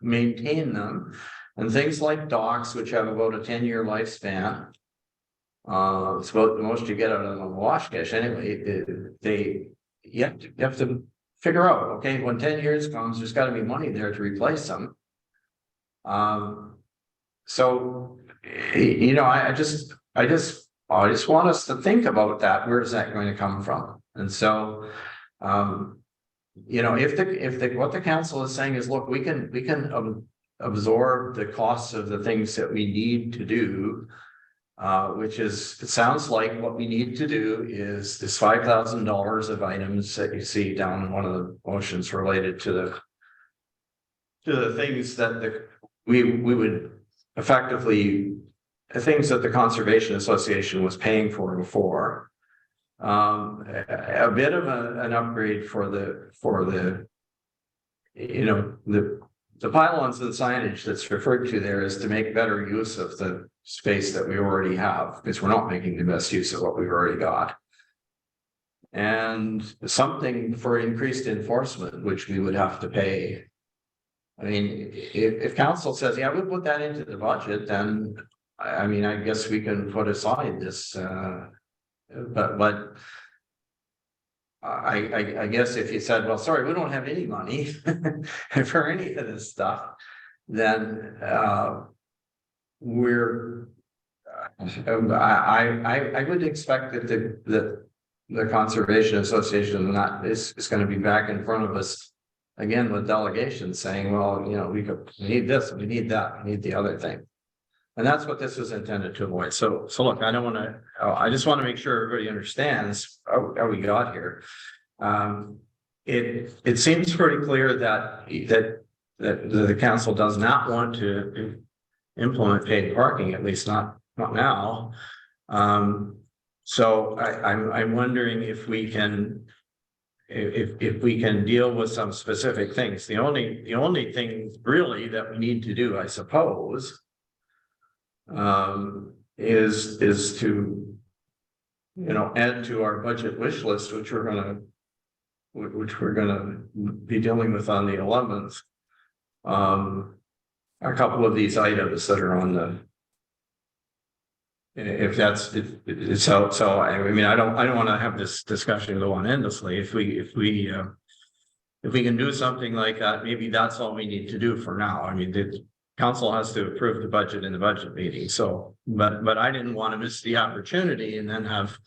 S1: maintain them. And things like docks, which have about a 10-year lifespan. It's about the most you get out of a wash dish anyway. You have to figure out, okay, when 10 years comes, there's got to be money there to replace them. So, you know, I just want us to think about that. Where is that going to come from? And so, you know, if what the council is saying is, look, we can absorb the costs of the things that we need to do, which is, it sounds like what we need to do is this $5,000 of items that you see down in one of the motions related to the things that we would effectively, the things that the Conservation Association was paying for before. A bit of an upgrade for the you know, the pylons and signage that's referred to there is to make better use of the space that we already have, because we're not making the best use of what we've already got. And something for increased enforcement, which we would have to pay. I mean, if council says, yeah, we'll put that into the budget, then I mean, I guess we can put aside this, but I guess if you said, well, sorry, we don't have any money for any of this stuff, then we're I would expect that the Conservation Association is going to be back in front of us again with delegations saying, well, you know, we need this, we need that, we need the other thing. And that's what this was intended to avoid. So look, I don't want to, I just want to make sure everybody understands how we got here. It seems pretty clear that the council does not want to implement paid parking, at least not now. So I'm wondering if we can, if we can deal with some specific things. The only thing really that we need to do, I suppose, is to, you know, add to our budget wish list, which we're gonna be dealing with on the 11th. A couple of these items that are on the, so I mean, I don't want to have this discussion go on endlessly. If we can do something like that, maybe that's all we need to do for now. I mean, the council has to approve the budget in the budget meeting. So, but I didn't want to miss the opportunity and then have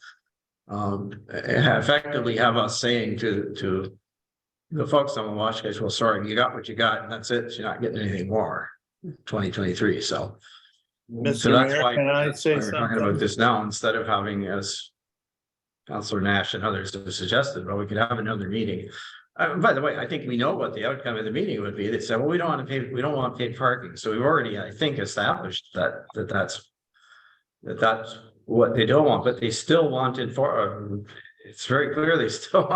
S1: effectively have us saying to the folks on the watch case, well, sorry, you got what you got, and that's it. You're not getting anything more. 2023. So
S5: Mr.
S1: so that's
S5: Mayor,
S1: why
S5: can I say
S1: we're talking about
S5: something?
S1: this now instead of having, as Councillor Nash and others have suggested, well, we could have another meeting By the way, I think we know what the outcome of the meeting would be. They said, well, we don't want to pay, we don't want paid parking. So we've already, I think, established that's what they don't want, but they still want it's very clear they still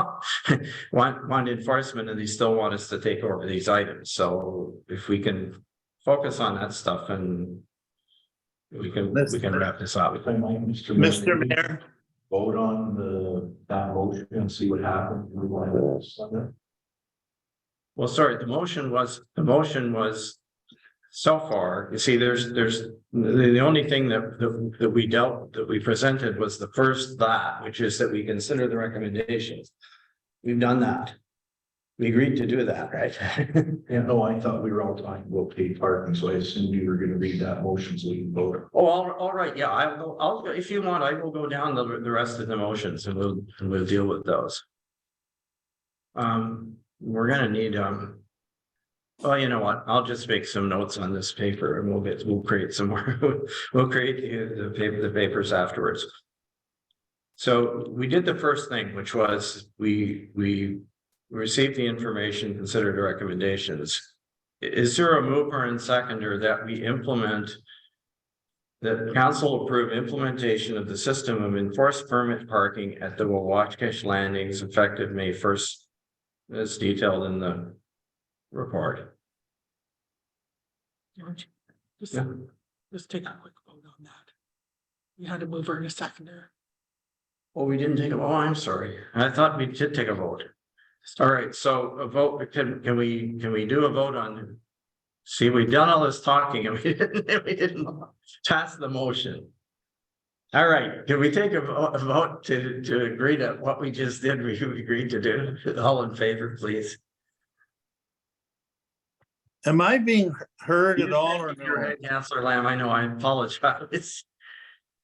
S1: want enforcement, and they still want us to take over these items. So if we can focus on that stuff, and we can wrap this up.
S3: If I might, Mr.
S5: Mr. Mayor,
S3: Vote on that motion and see what happens. We want to Sunday.
S1: Well, sorry, the motion was so far, you see, there's the only thing that we presented was the first which is that we consider the recommendations. We've done that. We agreed to do that, right?
S3: Yeah, no, I thought we were all talking about paid parking, so I assumed you were gonna read that motion so we can vote.
S1: Oh, all right, yeah, I'll, if you want, I will go down the rest of the motions, and we'll deal with those. We're gonna need, well, you know what, I'll just make some notes on this paper, and we'll create some more, we'll create the papers afterwards. So we did the first thing, which was we received the information, considered the recommendations. Is there a mover and seconder that we implement, that council approve implementation of the system of enforced permit parking at the Wawash landings effective May 1st, as detailed in the report?
S4: George,
S1: Yeah.
S4: just take a quick vote on that. We had a mover and a seconder.
S1: Oh, we didn't take a, oh, I'm sorry. I thought we did take a vote. All right, so a vote, can we do a vote on? See, we've done all this talking and we didn't pass the motion. All right, can we take a vote to agree to what we just did, we agreed to do? All in favor, please.
S5: am I being heard at all or
S1: Your
S5: no?
S1: head, Councillor Lamb, I know, I apologize.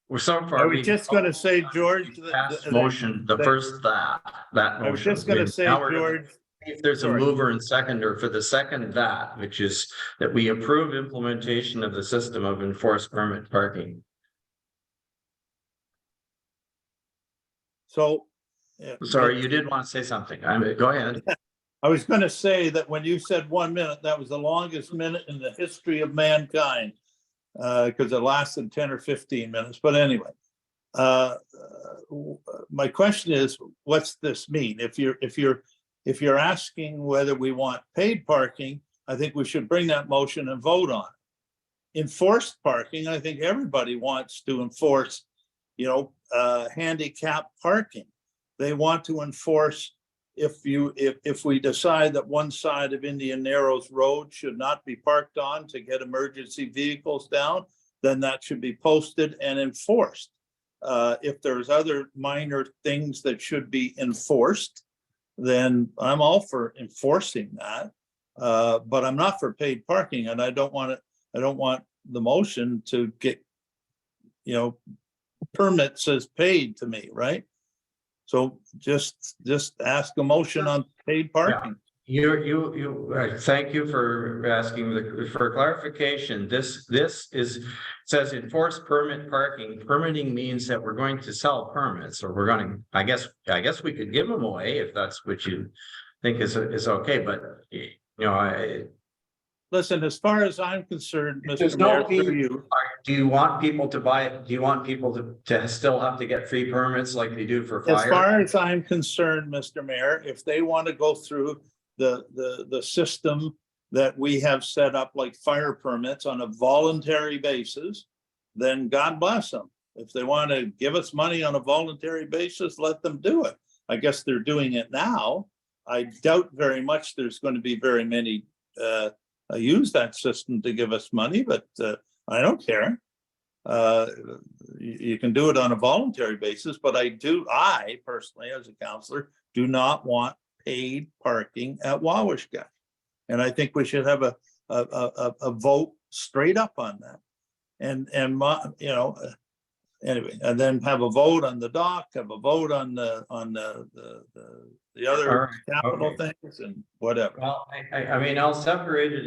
S1: We're so far.
S5: I was just gonna say, George,
S1: Past motion, the first that motion.
S5: I was just gonna say,
S1: Now we're gonna
S5: George,
S1: see if there's a
S5: sorry.
S1: mover and seconder for the second that, which is that we approve implementation of the system of enforced permit parking.
S5: so.
S1: Sorry, you did want to say something. I mean, go ahead.
S5: I was gonna say that when you said 1 minute, that was the longest minute in the history of mankind. Because it lasted 10 or 15 minutes, but anyway. My question is, what's this mean? If you're asking whether we want paid parking, I think we should bring that motion and vote on it. Enforced parking, I think everybody wants to enforce, handicap parking. They want to enforce if we decide that one side of Indian Narrows Road should not be parked on to get emergency vehicles down, then that should be posted and enforced. If there's other minor things that should be enforced, then I'm all for enforcing that. But I'm not for paid parking, and I don't want the motion to get, permits as paid to me, right? So just ask a motion on paid parking.
S1: Thank you for asking for clarification. This says enforced permit parking. Permitting means that we're going to sell permits, or we're going to, I guess we could give them away if that's what you think is okay, but
S5: Listen, as far as I'm concerned,
S1: There's
S5: Mr.
S1: no
S5: Mayor, through you,
S1: do you want people to buy it? Do you want people to still have to get free permits like they do for
S5: as
S1: fire?
S5: far as I'm concerned, Mr. Mayor, if they want to go through the system that we have set up, like fire permits on a voluntary basis, then God bless them. If they want to give us money on a voluntary basis, let them do it. I guess they're doing it now. I doubt very much there's going to be very many use that system to give us money, but I don't care. You can do it on a voluntary basis, but I personally, as a counselor, do not want paid parking at Wawashka. And I think we should have a vote straight up on that. Anyway, and then have a vote on the dock, have a vote on the other
S1: All right,
S5: capital
S1: okay.
S5: things and whatever.
S1: Well, I mean, I'll separate it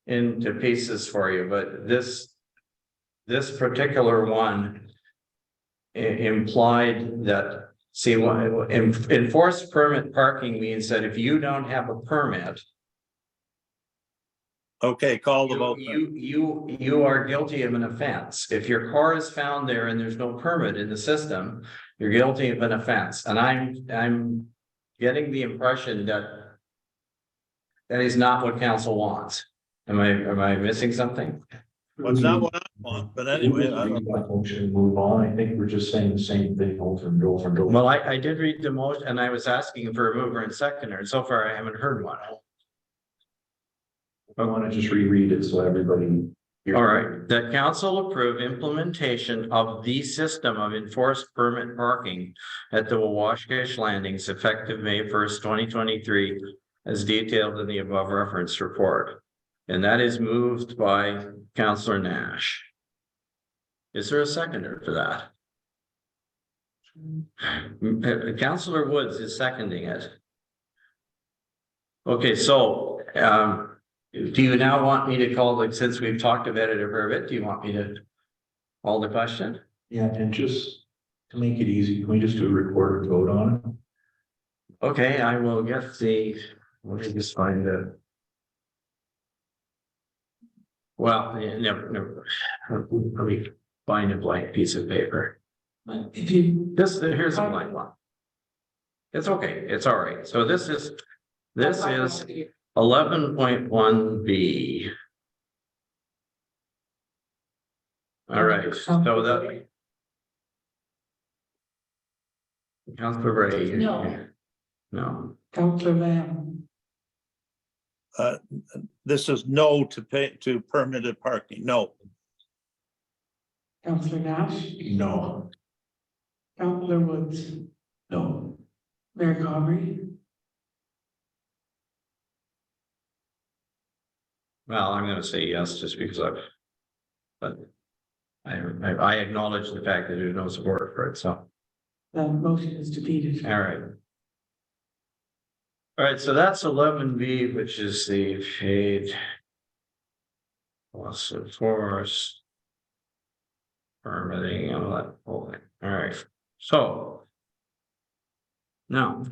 S1: into pieces for you, but this particular one implied that See, what, enforced permit parking means that if you don't have a permit,
S5: Okay, call the vote. then.
S1: you are guilty of an offense. If your car is found there and there's no permit in the system, you're guilty of an offense. And I'm getting the impression that that is not what council wants. Am I missing something?
S5: Well, it's not what I want, but anyway, I don't.
S3: Motion, move on. I think we're just saying the same thing over and over and over.
S1: Well, I did read the motion and I was asking for a mover and seconder, and so far I haven't heard one.
S3: I want to just reread it so everybody.
S1: All right, that council approve implementation of the system of enforced permit parking at the Wawash Landings effective May 1st, 2023, as detailed in the above referenced report. And that is moved by Councillor Nash. Is there a seconder for that? Councillor Woods is seconding it. Okay, so, do you now want me to call, like, since we've talked about it a fair bit, do you want me to call the question?
S3: Yeah, and just to make it easy, can we just do a recorded vote on it?
S1: Okay, I will get the, let me just find the. Well, yeah, never, let me find a blank piece of paper.
S4: If you,
S1: Here's a blank one. It's okay, it's all right. So this is 11.1B. All right, so that. Councilor Ray.
S6: No.
S1: No,
S4: Councillor Lamb,
S5: This is no to pay to permitted parking, no.
S4: Councillor Nash,
S3: No.
S4: Councillor Woods,
S3: No.
S4: Mayor Comrie,
S1: well, I'm gonna say yes, just because but I acknowledge the fact that there's no support for it, so,
S4: the motion is defeated.
S1: all right. All right, so that's 11B, which is the paid. Plus enforced. Permitting and all that whole thing, all right, so. Now.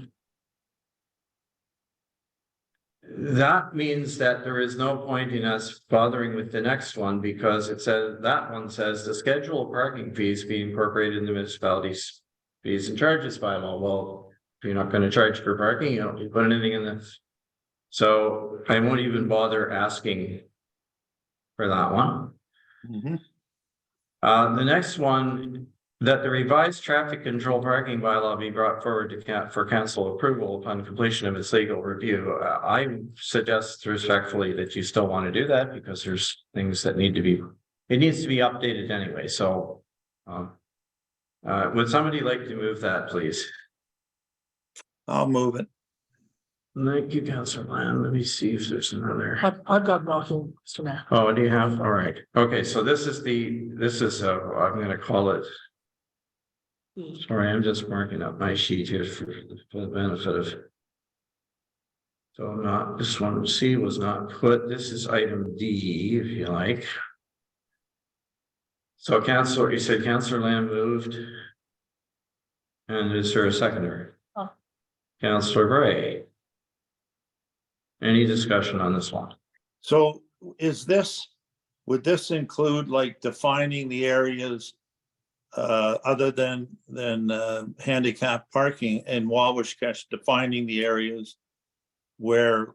S1: That means that there is no point in us bothering with the next one because it says, that one says the schedule of parking fees be incorporated in the municipality's fees and charges bylaw. Well, if you're not gonna charge for parking, you don't put anything in this. So I won't even bother asking for that one.
S5: Mhm.
S1: The next one, that the revised traffic control parking bylaw be brought forward to for council approval upon completion of its legal review. I suggest respectfully that you still want to do that because there's things that need to be, it needs to be updated anyway, so. Would somebody like to move that, please?
S5: I'll move it.
S1: Thank you, Councillor Land. Let me see if there's another.
S4: I've got blocking, Mr. Mayor.
S1: Oh, do you have? All right. Okay, so this is, I'm gonna call it. Sorry, I'm just marking up my sheet here for the benefit of. So not, this one C was not put. This is item D, if you like. So Councillor, you said Councillor Lamb moved. And is there a seconder?
S6: Oh.
S1: Councillor Gray. Any discussion on this one?
S5: So would this include like defining the areas other than handicap parking in Wawashkesh, defining the areas where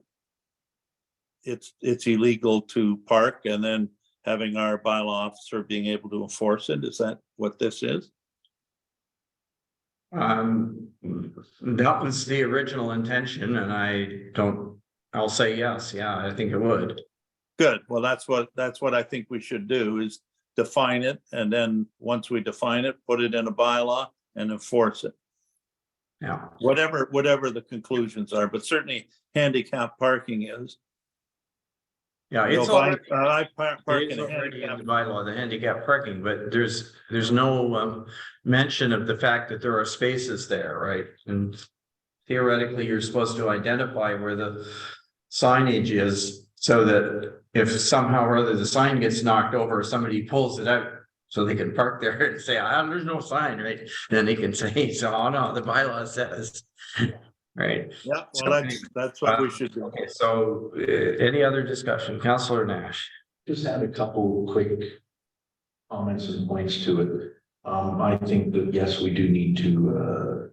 S5: it's illegal to park and then having our bylaw officer being able to enforce it? Is that what this is?
S1: That was the original intention and I'll say yes, yeah, I think it would.
S5: Good. Well, that's what I think we should do is define it. And then once we define it, put it in a bylaw and enforce it.
S1: Yeah.
S5: Whatever the conclusions are, but certainly handicap parking is.
S1: Yeah,
S5: You
S1: it's
S5: know,
S1: already,
S5: I park
S1: it
S5: in
S1: is
S5: a
S1: already in
S5: handicap.
S1: the bylaw, the handicap parking, but there's no mention of the fact that there are spaces there, right? And theoretically, you're supposed to identify where the signage is so that if somehow or other the sign gets knocked over, somebody pulls it out, So they can park there and say, there's no sign, right? Then they can say, so, oh no, the bylaw says. Right,
S5: Yeah,
S1: So-
S5: well, that's what we should do.
S1: okay, so any other discussion, Councillor Nash?
S3: Just add a couple quick comments and points to it. I think that, yes, we do need to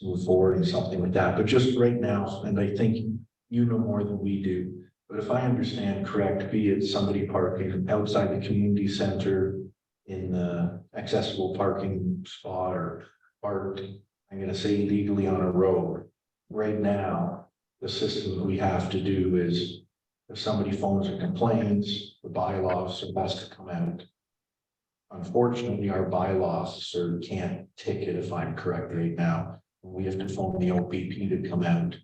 S3: move forward and something like that, but just right now, and I think you know more than we do. But if I understand correct, be it somebody parking outside the community center in the accessible parking spot or parked, I'm gonna say legally on a road. Right now, the system that we have to do is if somebody phones or complains, the bylaw officer has to come out. Unfortunately, our bylaw officer can't ticket if I'm correct right now. We have to phone the OPP to come out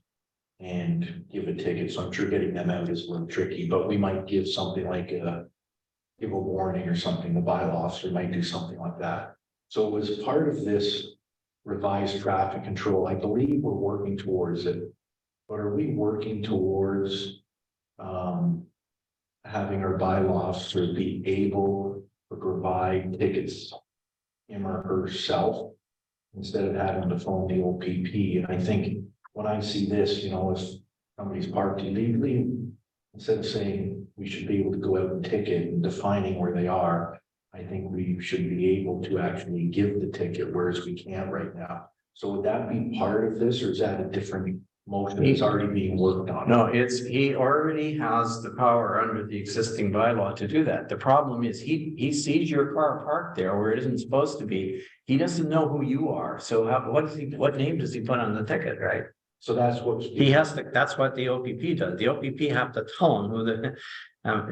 S3: and give a ticket. So I'm sure getting them out is a little tricky, but we might give something like give a warning or something. The bylaw officer might do something like that. So as part of this revised traffic control, I believe we're working towards it. But are we working towards having our bylaw officer be able to provide tickets him or herself instead of having to phone the OPP? And I think when I see this, you know, if somebody's parked illegally, instead of saying we should be able to go out and ticket and defining where they are, I think we should be able to actually give the ticket, whereas we can't right now. So would that be part of this, or is that a different motion that's already being worked on?
S1: No, he already has the power under the existing bylaw to do that. The problem is he sees your car parked there where it isn't supposed to be. He doesn't know who you are. So what name does he put on the ticket, right?
S3: So that's what.
S1: He has to, that's what the OPP does. The OPP have to tell him who the,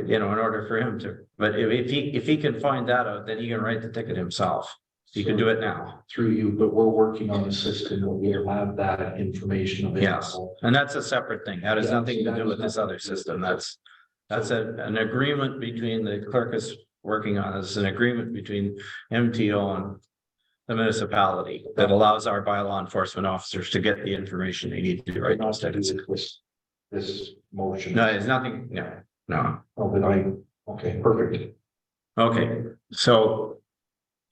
S1: you know, in order for him to, but if he can find that out, then he can write the ticket himself. He can do it now.
S3: Through you, but we're working on the system that we'll have that information
S1: Yes,
S3: available.
S1: and that's a separate thing. That has
S3: Yeah,
S1: nothing to
S3: that
S1: do
S3: has
S1: with this
S3: nothing
S1: other
S3: to do with
S1: system.
S3: it.
S1: That's an agreement between the clerk is working on. It's an agreement between MTO and the municipality that allows our bylaw enforcement officers to get the information they need to write those
S3: Not to do
S1: tickets.
S3: with this motion.
S1: No, it's nothing, no.
S3: Oh, but okay, perfect.
S1: Okay, so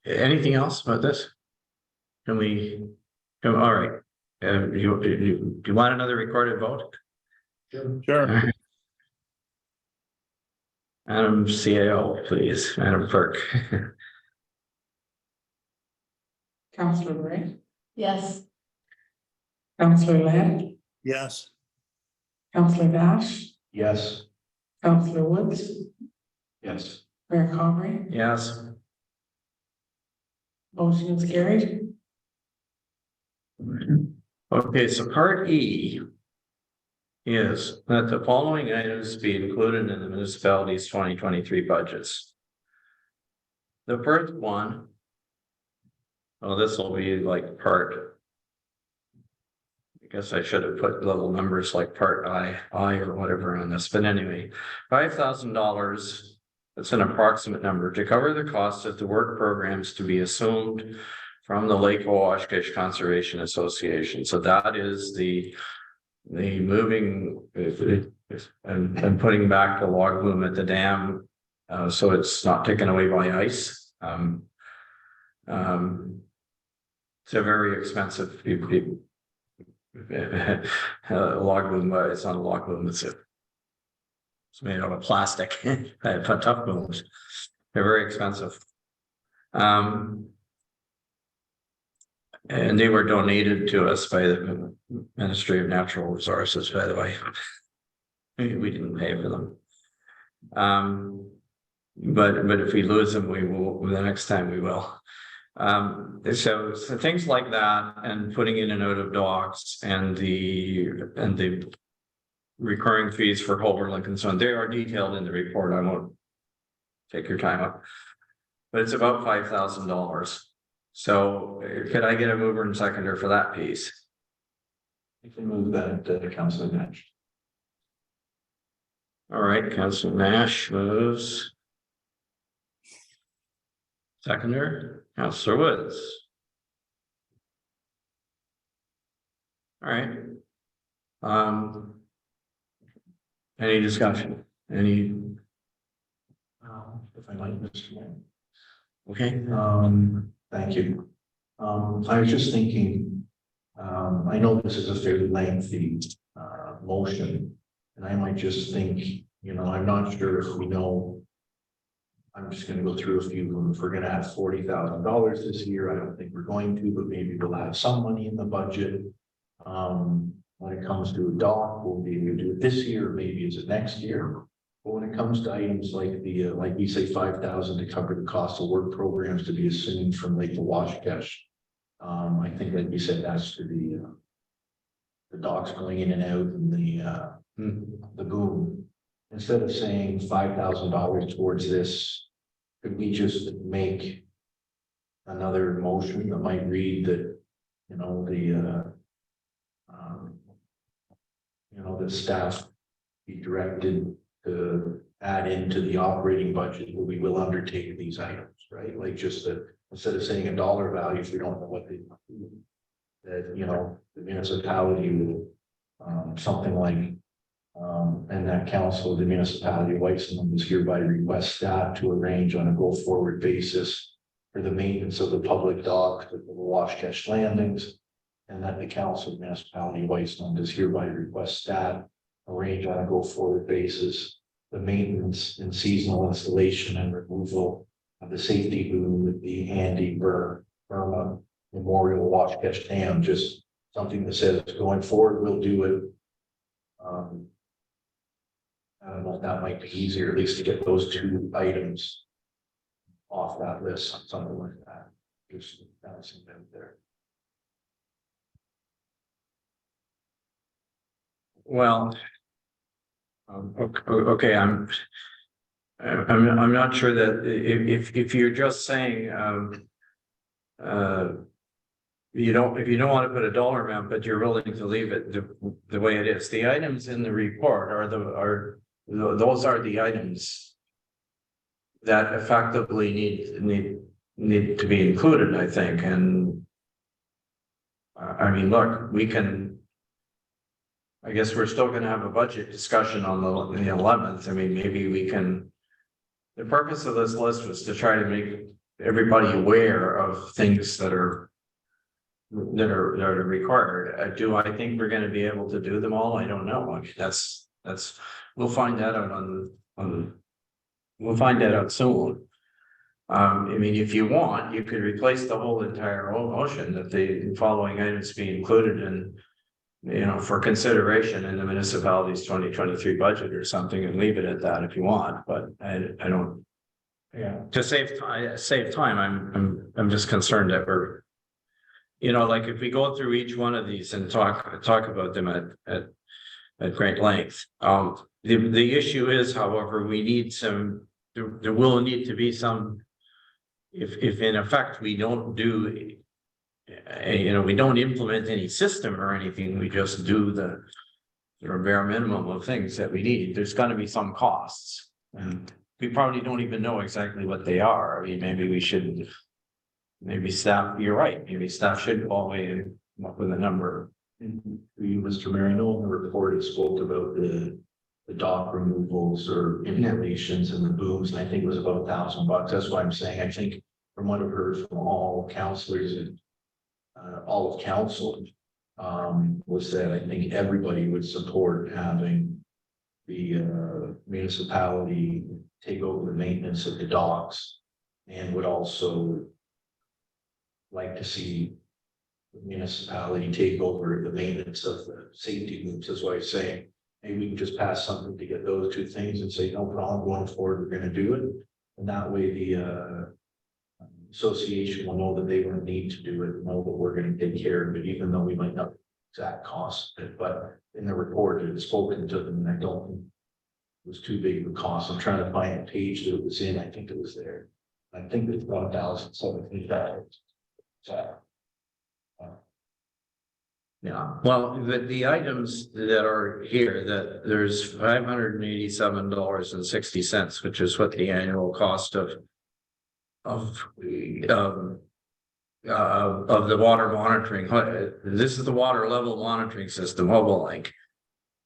S1: anything else about this? Can we, all right. Do you want another recorded vote?
S5: Sure.
S1: Madam CAO, please, Madam Clerk.
S4: Councillor Ray,
S6: Yes,
S4: Councillor Land,
S5: Yes,
S4: Councillor Nash,
S3: Yes,
S4: Councillor Woods,
S3: yes.
S4: Mayor Comrie,
S1: Yes.
S4: motion is carried.
S1: Okay, so part E is that the following items be included in the municipality's 2023 budgets. The first one. Oh, this will be like part. I guess I should have put little numbers like part I or whatever on this, but anyway, $5,000. That's an approximate number to cover the cost of the work programs to be assumed from the Lake Oshkosh Conservation Association. So that is the moving and putting back the log flume at the dam, so it's not taken away by ice. It's a very expensive log flume, but it's not a log flume. It's made out of plastic, tough booms. They're very expensive. And they were donated to us by the Ministry of Natural Resources, by the way. We didn't pay for them. But if we lose them, we will, the next time we will. So things like that, and putting in and out of docks, and the recurring fees for Holbrook and so on, they are detailed in the report. I won't take your time up. But it's about $5,000. So could I get a mover and seconder for that piece?
S3: You can move that to Councilor Nash.
S1: All right, Councilor Nash moves. Seconder, Councilor Woods. All right. Any discussion? Any?
S3: If I might, Mr. Mayor.
S1: Okay,
S3: Thank you. I was just thinking, I know this is a fairly lengthy, motion. And I might just think, you know, I'm not sure if we know. I'm just gonna go through a few of them. If we're gonna have $40,000 this year, I don't think we're going to, but maybe we'll have some money in the budget. When it comes to a dock, we'll be able to do it this year, maybe is it next year? But when it comes to items like the, like we say, 5,000 to cover the cost of work programs to be assumed from Lake to Washcash. I think like you said, that's to the docks going in and out and the boom. Instead of saying $5,000 towards this, could we just make another motion that might read that, you know, the staff be directed to add into the operating budget where we will undertake these items, right? Like just that, instead of saying a dollar value, if we don't know what that, you know, the municipality will, something like, and that council, the municipality of Whitestone is hereby request staff to arrange on a go-forward basis for the maintenance of the public dock, the Washcash landings, and that the council of the municipality of Whitestone does hereby request staff arrange on a go-forward basis the maintenance and seasonal installation and removal of the safety boom with the Andy Burma Memorial Washcash Dam, just something that says going forward, we'll do it. I don't know if that might be easier, at least to get those two items off that list, something like that. Just bouncing them there.
S1: well. Okay, I'm not sure that if you're just saying, if you don't want to put a dollar amount, but you're willing to leave it the way it is, the items in the report those are the items that effectively need to be included, I think, and I mean, look, we can. I guess we're still gonna have a budget discussion on the 11th. I mean, maybe we can. The purpose of this list was to try to make everybody aware of things that are required. Do I think we're gonna be able to do them all? I don't know. I mean, that's, we'll find that out we'll find that out soon. I mean, if you want, you could replace the whole entire motion that the following items be included in, you know, for consideration in the municipality's 2023 budget or something, and leave it at that if you want, but I don't. Yeah, to save time, I'm just concerned that we're, you know, like if we go through each one of these and talk about them at great length. The issue is, however, we need there will need to be some, if in effect we don't do, you know, we don't implement any system or anything, we just do the bare minimum of things that we need, there's gonna be some costs. And we probably don't even know exactly what they are. I mean, maybe we should, maybe staff, you're right, maybe staff should go away and come up with a number.
S3: You, Mr. Mayor, I know in the report it spoke about the dock removals or installations and the booms, and I think it was about $1,000. That's what I'm saying. I think from what I've heard from all counselors and all of council, was that I think everybody would support having the municipality take over the maintenance of the docks, and would also like to see the municipality take over the maintenance of the safety loops. That's why I'm saying, maybe we can just pass something to get those two things and say, no problem, going forward, we're gonna do it. And that way the association will know that they won't need to do it, know that we're gonna take care of it, even though we might not exact cost of it. But in the report, it's spoken to them, and I don't think it was too big of a cost. I'm trying to find a page that it was in. I think it was there. I think it's about $1,075. So.
S1: Yeah, well, the items that are here, that there's $587.60, which is what the annual cost of the water monitoring. This is the water level monitoring system, HoboLink.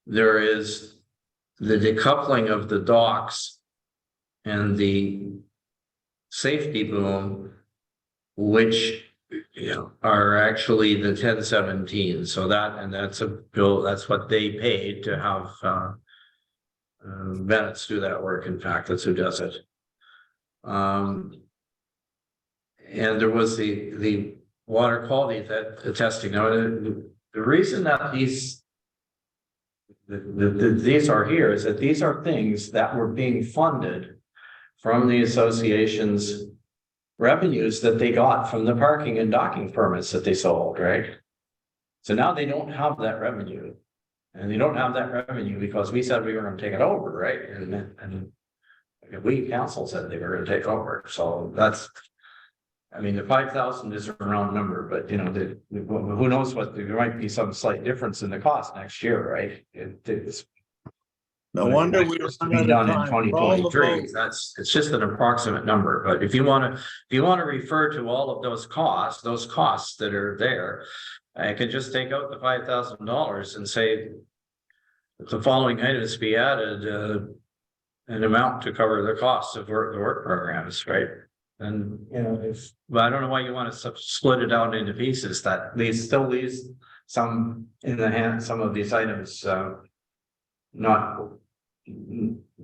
S1: There is the decoupling of the docks and the safety boom, which, you know, are actually the 1017. So that, and that's a bill, that's what they paid to have, Bennett's do that work. In fact, that's who does it. And there was the water quality that testing. Now, the reason that these are here is that these are things that were being funded from the association's revenues that they got from the parking and docking permits that they sold, right? So now they don't have that revenue. And they don't have that revenue because we said we were gonna take it over, right? And we, council, said they were gonna take over, so that's. I mean, the 5,000 is a round number, but you know, who knows what, there might be some slight difference in the cost next year, right? It's.
S5: No wonder we
S1: It's
S5: were
S1: to be done in 2023, it's just an approximate number, but if you wanna refer to all of those costs that are there. I could just take out the $5,000 and say. That the following items be added, an amount to cover the costs of the work programs, right? And, you know, but I don't know why you want to split it out into pieces, that still leaves some in the hand, some of these items, not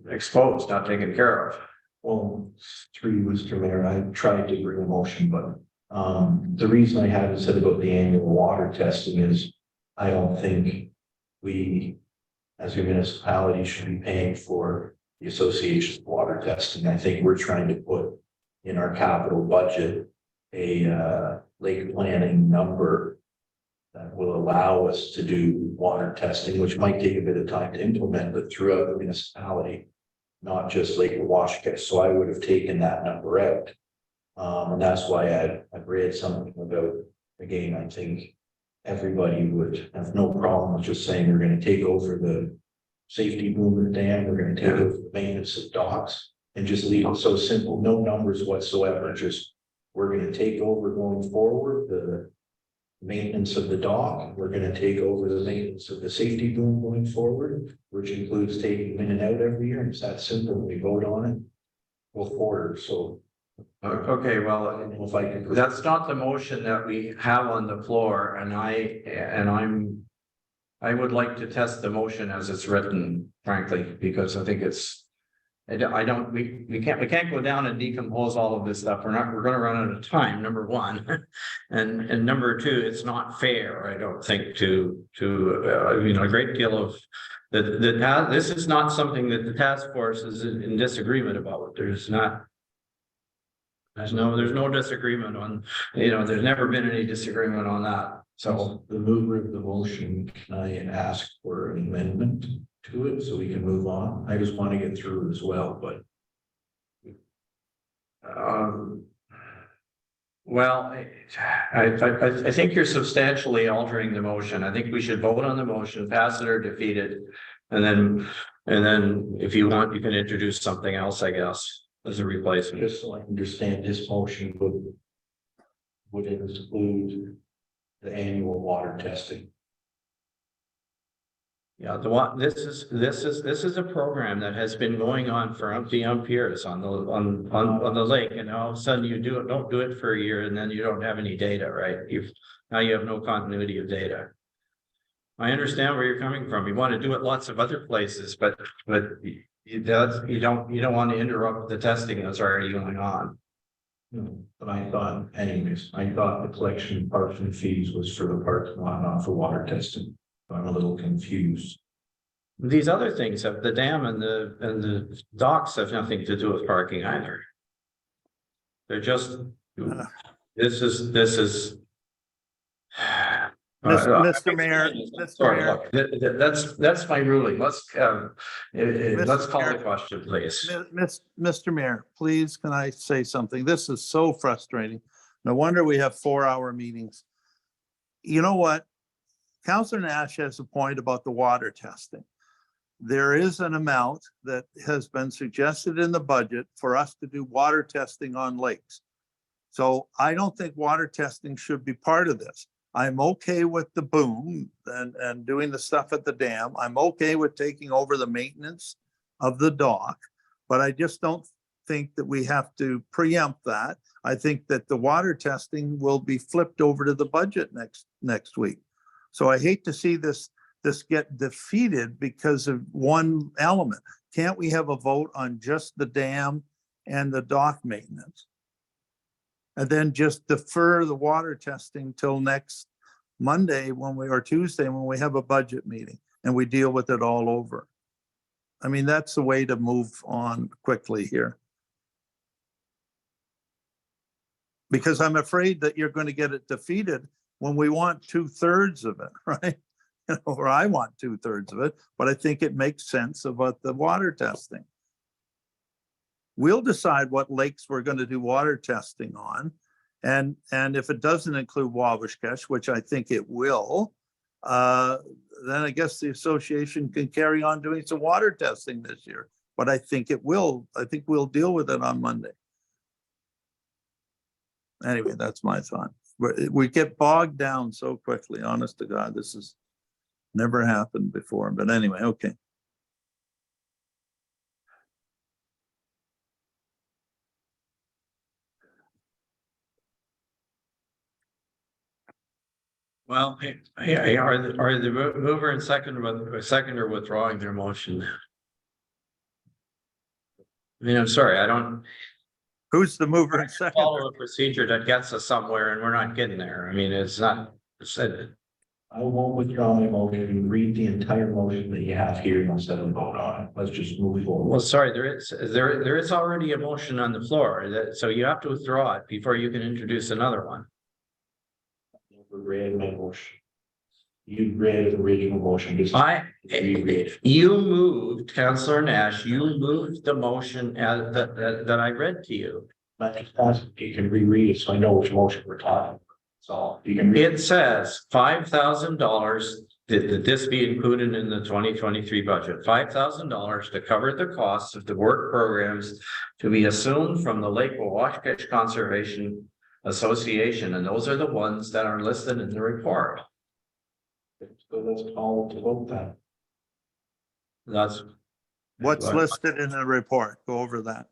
S1: exposed, not taken care of.
S3: Well, through Mr. Mayor, I tried to bring a motion, but the reason I haven't said about the annual water testing is I don't think we, as a municipality, should be paying for the association's water testing. I think we're trying to put in our capital budget a lake planning number that will allow us to do water testing, which might take a bit of time to implement, but throughout the municipality, not just Lake Washkett. So I would have taken that number out. And that's why I've read something about, again, I think everybody would have no problem with just saying we're gonna take over the safety boom at the dam, we're gonna take over the maintenance of docks, and just leave it so simple, no numbers whatsoever, just we're gonna take over going forward the maintenance of the dock, we're gonna take over the maintenance of the safety boom going forward, which includes taking them in and out every year. It's that simple. We vote on it, we'll forward. So
S1: Okay,
S3: I
S1: well,
S3: don't know if I can.
S1: that's not the motion that we have on the floor, and I would like to test the motion as it's written, frankly, because I think it's. We can't go down and decompose all of this stuff. We're gonna run out of time, number one. And number two, it's not fair, I don't think, to a great deal of. This is not something that the task force is in disagreement about. There's no disagreement on, there's never been any disagreement on that. So
S3: The mover of the motion, can I ask for an amendment to it so we can move on? I just want to get through it as well, but.
S1: well, I think you're substantially altering the motion. I think we should vote on the motion, pass it or defeat it. And then if you want, you can introduce something else, I guess, as a replacement.
S3: Just so I understand, this motion would include the annual water testing.
S1: Yeah, this is a program that has been going on for umpty years on the lake, and all of a sudden you don't do it for a year, and then you don't have any data, right? Now you have no continuity of data. I understand where you're coming from. You want to do it lots of other places, but you don't want to interrupt the testing that's already going on.
S3: But I thought the collection of parking fees was for the parking lot, not for water testing. I'm a little confused.
S1: These other things have the dam and the docks have nothing to do with parking either. They're just, this is.
S5: Mr. Mayor,
S1: Sorry, look, that's my ruling. Let's call
S5: Mayor.
S1: the question, please.
S5: Mr. Mayor, please, can I say something? This is so frustrating. No wonder we have 4-hour meetings. You know what? Councillor Nash has a point about the water testing. There is an amount that has been suggested in the budget for us to do water testing on lakes. So I don't think water testing should be part of this. I'm okay with the boom and doing the stuff at the dam. I'm okay with taking over the maintenance of the dock, but I just don't think that we have to preempt that. I think that the water testing will be flipped over to the budget next week. So I hate to see this get defeated because of one element. Can't we have a vote on just the dam and the dock maintenance? And then just defer the water testing till next Monday or Tuesday when we have a budget meeting and we deal with it all over. I mean, that's the way to move on quickly here. Because I'm afraid that you're going to get it defeated when we want 2/3 of it, right? Or I want 2/3 of it, but I think it makes sense about the water testing. We'll decide what lakes we're going to do water testing on. And if it doesn't include Wabash, which I think it will, then I guess the association can carry on doing some water testing this year. But I think it will. I think we'll deal with it on Monday. Anyway, that's my thought. We get bogged down so quickly, honest to God, this has never happened before, but anyway, okay.
S1: Well, are the mover and seconder withdrawing their motion? I mean, I'm sorry, I don't
S5: Who's the mover and seconder?
S1: follow a procedure that gets us somewhere and we're not getting there. I mean, it's not said.
S3: I won't withdraw my motion, read the entire motion that you have here instead of vote on it. Let's just move forward.
S1: Well, sorry, there is already a motion on the floor, so you have to withdraw it before you can introduce another one.
S3: Read my motion. You read the original motion. Just reread.
S1: You moved, Councillor Nash, you moved the motion that I read to you.
S3: But you can reread it so I know which motion we're talking about. So you can.
S1: It says $5,000, that this be included in the 2023 budget, $5,000 to cover the costs of the work programs to be assumed from the Lake Wabash Conservation Association, and those are the ones that are listed in the report.
S3: So let's call to vote that.
S1: That's.
S5: What's listed in the report? Go over that.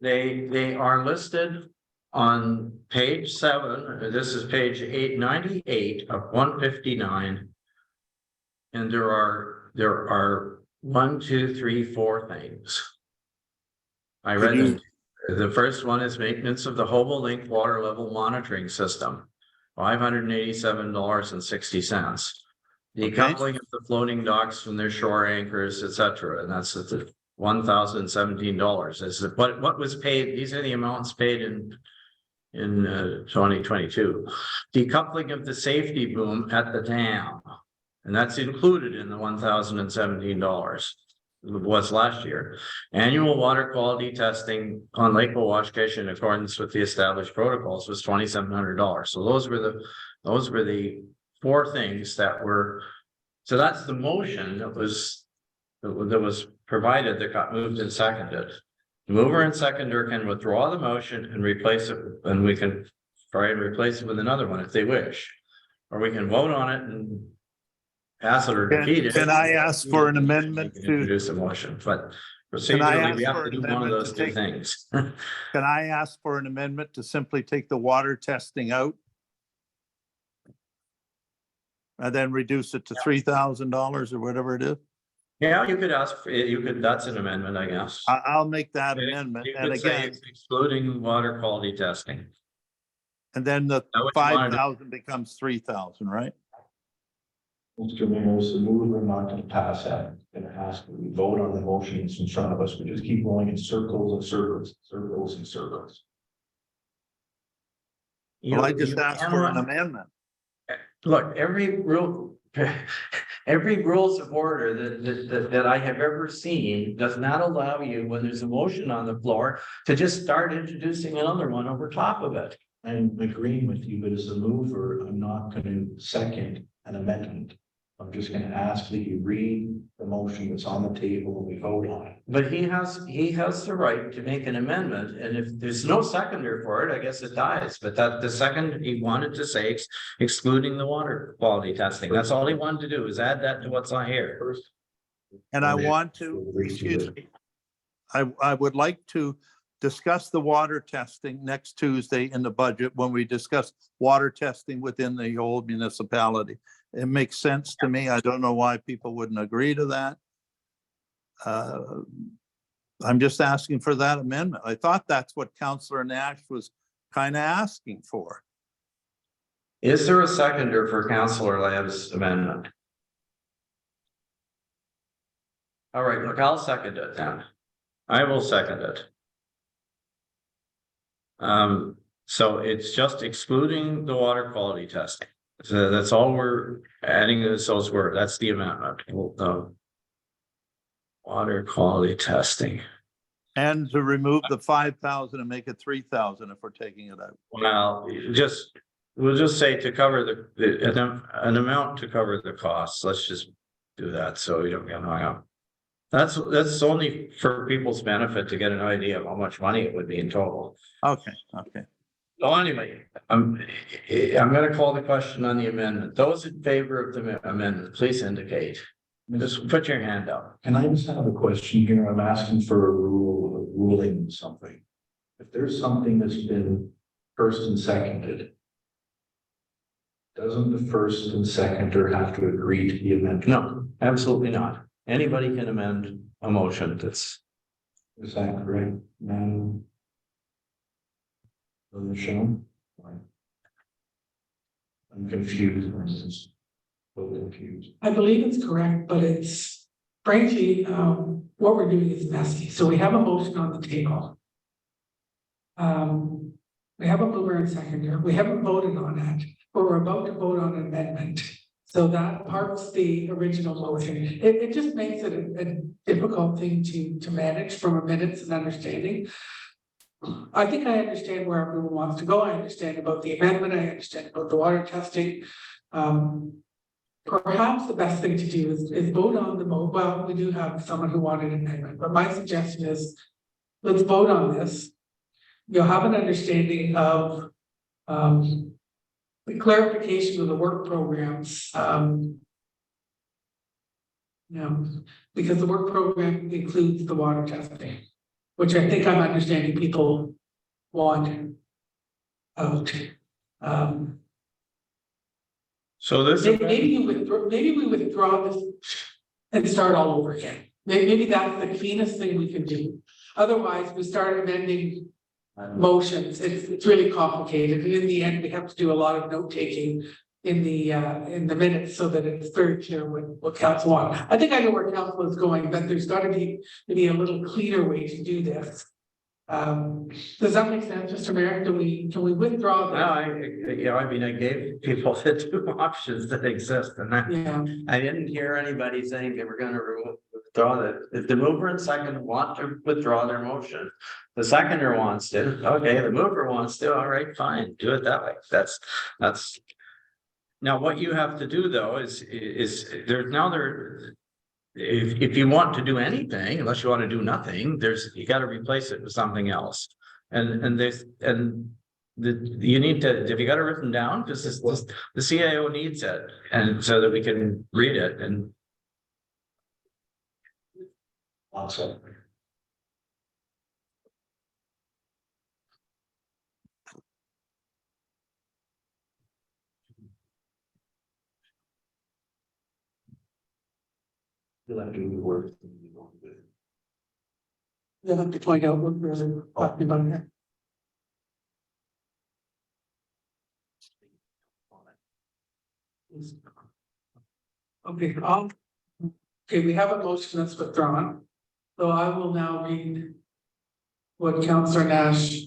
S1: They are listed on page 7. This is page 898 of 159. And there are 1, 2, 3, 4 things. I read them. The first one is maintenance of the Hobo Link water level monitoring system, $587.60. Decoupling of the floating docks from their shore anchors, etc. And that's at the $1,017. This is what was paid. These are the amounts paid in 2022. Decoupling of the safety boom at the dam, and that's included in the $1,017. Was last year. Annual water quality testing on Lake Wabash in accordance with the established protocols was $2,700. So those were the 4 things that were. So that's the motion that was provided that got moved and seconded. The mover and seconder can withdraw the motion and replace it, and we can try and replace it with another one if they wish, or we can vote on it and pass it or defeat it.
S5: Can I ask for an amendment to
S1: introduce a motion, but procedurally, we have to do one of those 2 things.
S5: Can I ask for an amendment to simply take the water testing out? And then reduce it to $3,000 or whatever it is?
S1: Yeah, you could ask, that's an amendment, I guess.
S5: I'll make that amendment.
S1: You
S5: And
S1: could say
S5: again,
S1: it's excluding water quality testing.
S5: and then the
S1: Now, what you wanna do-
S5: 5,000 becomes 3,000, right?
S3: Mr. Mayor, the mover not going to pass that. Going to ask that we vote on the motions in front of us. We just keep going in circles and circles, circles and circles.
S5: Well, I just
S1: You
S5: asked for an
S1: cannot-
S5: amendment.
S1: Look, every rules of order that I have ever seen does not allow you, when there's a motion on the floor, to just start introducing another one over top of it.
S3: I'm agreeing with you, but as a mover, I'm not going to second an amendment. I'm just going to ask that you read the motion that's on the table and we vote on it.
S1: But he has the right to make an amendment, and if there's no seconder for it, I guess it dies. But that the second he wanted to say excluding the water quality testing, that's all he wanted to do, is add that to what's on here.
S3: First.
S5: And I want to, excuse me, I would like to discuss the water testing next Tuesday in the budget when we discuss water testing within the whole municipality. It makes sense to me. I don't know why people wouldn't agree to that. I'm just asking for that amendment. I thought that's what Councillor Nash was kind of asking for.
S1: Is there a seconder for Councillor Lamb's amendment? All right, look, I'll second it then. I will second it. So it's just excluding the water quality testing. So that's all we're adding to those words. That's the amendment. Water quality testing.
S5: And to remove the 5,000 and make it 3,000 if we're taking it out.
S1: Well, we'll just say to cover an amount to cover the costs. Let's just do that so we don't get hung up. That's only for people's benefit to get an idea of how much money it would be in total.
S5: Okay.
S1: So anyway, I'm gonna call the question on the amendment. Those in favor of the amendment, please indicate. Just put your hand up.
S3: Can I just have a question here? I'm asking for a ruling something. If there's something that's been first and seconded, doesn't the first and seconder have to agree to the amendment?
S1: No, absolutely not. Anybody can amend a motion that's.
S3: Is that correct? No. Doesn't show? I'm confused. I'm just so confused.
S4: I believe it's correct, but it's frankly, what we're doing is messy. So we have a motion on the table. We have a mover and seconder. We haven't voted on it, but we're about to vote on an amendment. So that parks the original motion. It just makes it a difficult thing to manage from a minutes and understanding. I think I understand where everyone wants to go. I understand about the amendment. I understand about the water testing. Perhaps the best thing to do is vote on the vote. Well, we do have someone who wanted an amendment, but my suggestion is let's vote on this. You'll have an understanding of the clarification of the work programs. Because the work program includes the water testing, which I think I'm understanding people want out.
S1: So this.
S4: Maybe we withdraw this and start all over again. Maybe that's the cleanest thing we can do. Otherwise, we start amending motions. It's really complicated. And in the end, we have to do a lot of note taking in the minutes so that it's very clear what council wants. I think I know where council is going, but there's got to be maybe a little cleaner way to do this. Does that make sense, Mr. Mayor? Can we withdraw that?
S1: No, I mean, I gave people the two options that exist, and I didn't hear anybody saying they were gonna withdraw that. If the mover and second want to withdraw their motion, the seconder wants to, okay, the mover wants to, all right, fine, do it that way. That's. Now, what you have to do though is if you want to do anything, unless you want to do nothing, you got to replace it with something else. You need to, if you got it written down, because the CIO needs it, and so that we can read it and.
S3: Awesome. You'll have to do the work.
S4: You'll have to point out what we're talking about here. Okay, we have a motion that's withdrawn. So I will now read what Councillor Nash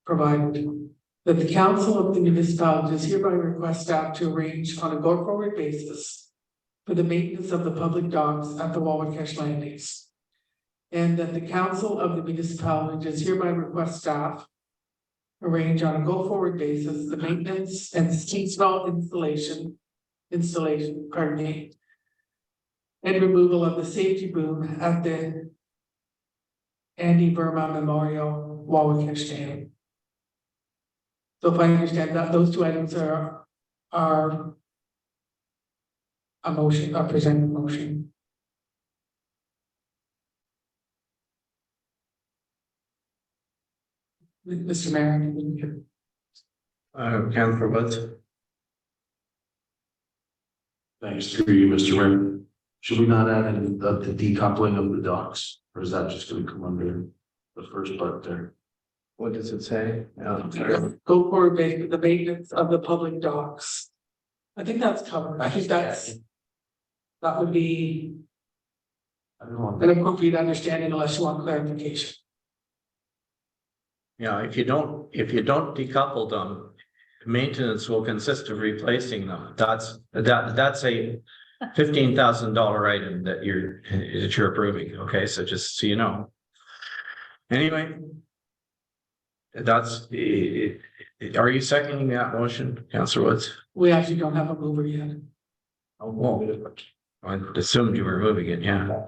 S4: provided. That the council of the municipality does hereby request staff to arrange on a go-forward basis for the maintenance of the public docks at the Wawakesh landings. And that the council of the municipality does hereby request staff arrange on a go-forward basis the maintenance and seasonal installation, pardon me, and removal of the safety boom at the Andy Burma Memorial Wawakesh Dam. So if I understand that, those two items are a motion, a presented motion. Mr. Mayor.
S1: Councillor Woods.
S9: Thanks through you, Mr. Mayor. Should we not add in the decoupling of the docks, or is that just gonna come under the first part there?
S1: What does it say?
S4: Go for the maintenance of the public docks. I think that's covered. I think that would be
S9: I don't know.
S4: an appropriate understanding unless you want clarification.
S1: Yeah, if you don't decouple them, maintenance will consist of replacing them. That's a $15,000 item that you're approving. Okay, so just so you know. Anyway. That's, are you seconding that motion, Councillor Woods?
S4: We actually don't have a mover yet.
S1: Oh, well, I assumed you were moving it, yeah.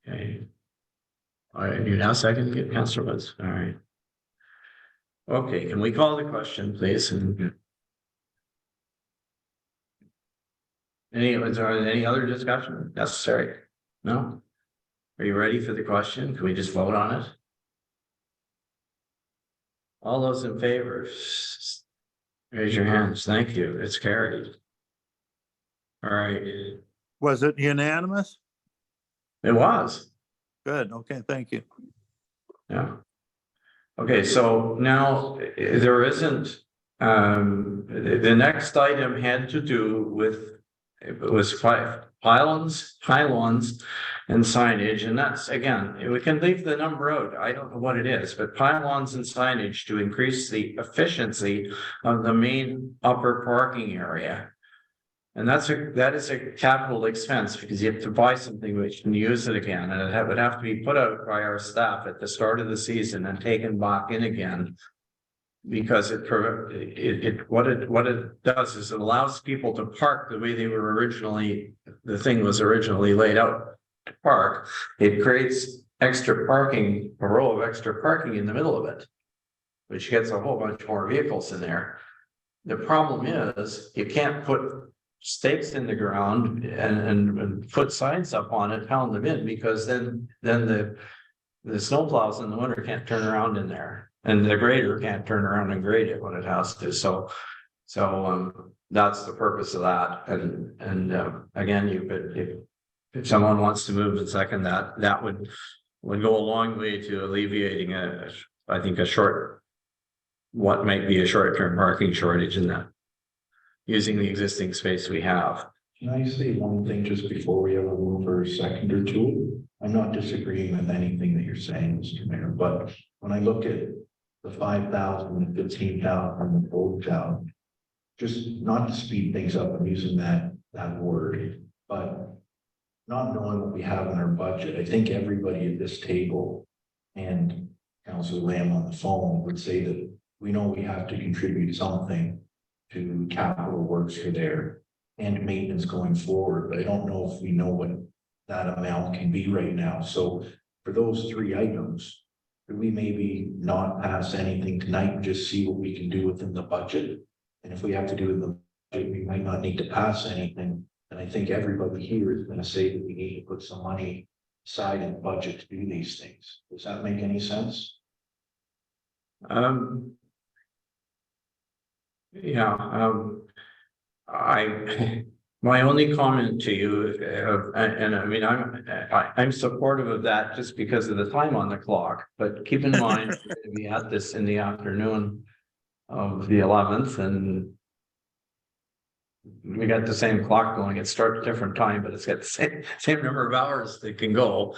S1: Okay. All right, you now seconding it, Councillor Woods, all right. Okay, can we call the question, please? And is there any other discussion necessary? No? Are you ready for the question? Can we just vote on it? All those in favor? Raise your hands. Thank you. It's carried. All right.
S5: Was it unanimous?
S1: It was.
S5: Good, okay, thank you.
S1: Yeah. Okay, so now there isn't, the next item had to do with, it was pylons and signage, and that's, again, we can leave the number out. I don't know what it is, but pylons and signage to increase the efficiency of the main upper parking area. And that is a capital expense because you have to buy something which can use it again, and it would have to be put out by our staff at the start of the season and taken back in again. Because what it does is it allows people to park the way they were originally, the thing was originally laid out to park. It creates extra parking, a row of extra parking in the middle of it, which gets a whole bunch more vehicles in there. The problem is you can't put stakes in the ground and put signs up on it, pound them in, because then the snowplows in the winter can't turn around in there. And the grader can't turn around and grade it when it has to, so that's the purpose of that, and again, you could, if someone wants to move and second that would go a long way to alleviating I think what might be a short-term parking shortage in that, using the existing space we have.
S3: Can I say one thing just before we have a move for a second or two? I'm not disagreeing with anything that you're saying, Mr. Mayor, but when I look at the 5,000, the 15,000, the 4,000, just not to speed things up, I'm using that word, but not knowing what we have in our budget, I think everybody at this table and Councilor Lamb on the phone would say that we know we have to contribute something to capital works for there and maintenance going forward, but I don't know if we know what that amount can be right now. So for those three items, could we maybe not pass anything tonight and just see what we can do within the budget? And if we have to do with the budget, we might not need to pass anything. And I think everybody here is going to say that we need to put some money aside in the budget to do these things. Does that make any sense?
S1: My only comment to you, and I mean, I'm supportive of that just because of the time on the clock, but keep in mind, we had this in the afternoon of the 11th, and we got the same clock going. It starts different time, but it's got the same number of hours that can go.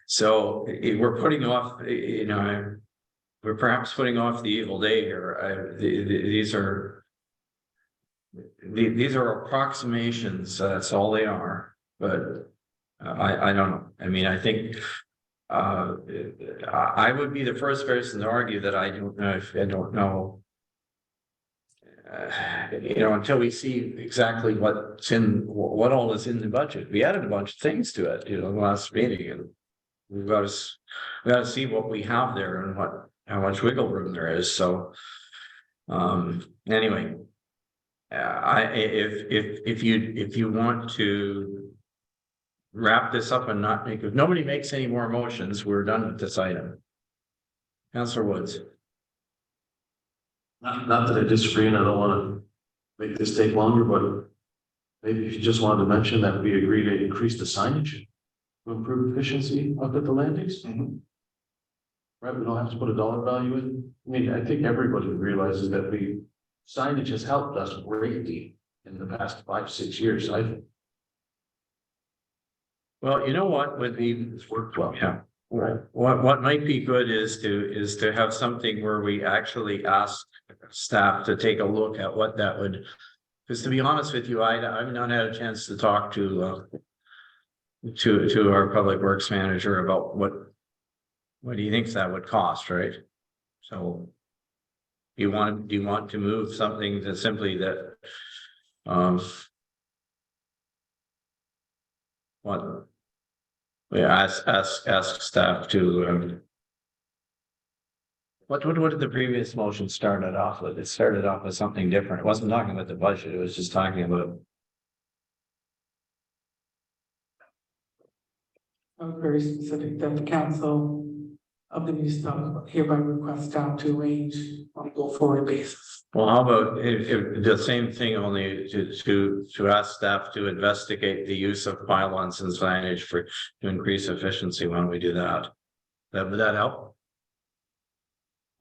S1: So we're putting off, we're perhaps putting off the evil day here. These are approximations, that's all they are, but I don't know. I mean, I think I would be the first person to argue that I don't know until we see exactly what all is in the budget. We added a bunch of things to it, the last meeting, and we got to see what we have there and how much wiggle room there is. So anyway, if you want to wrap this up and not make, if nobody makes any more motions, we're done with this item. Councillor Woods.
S9: Not that I disagree and I don't wanna make this take longer, but maybe if you just wanted to mention that we agree to increase the signage to improve efficiency up at the landings. Right, we don't have to put a dollar value in. I mean, I think everybody realizes that signage has helped us greatly in the past 5-6 years, I think.
S1: Well, you know what would be,
S9: It's worked well.
S1: yeah, what might be good is to have something where we actually ask staff to take a look at what that would. Because to be honest with you, I've not had a chance to talk to our public works manager about what he thinks that would cost, right? So. Do you want to move something to simply that, what? We ask staff to, what did the previous motion started off with? It started off with something different. It wasn't talking about the budget, it was just talking about.
S4: Very specific that the council of the municipality hereby request staff to arrange on a go-forward basis.
S1: Well, how about if the same thing, only to ask staff to investigate the use of pylons and signage to increase efficiency when we do that? Would that help?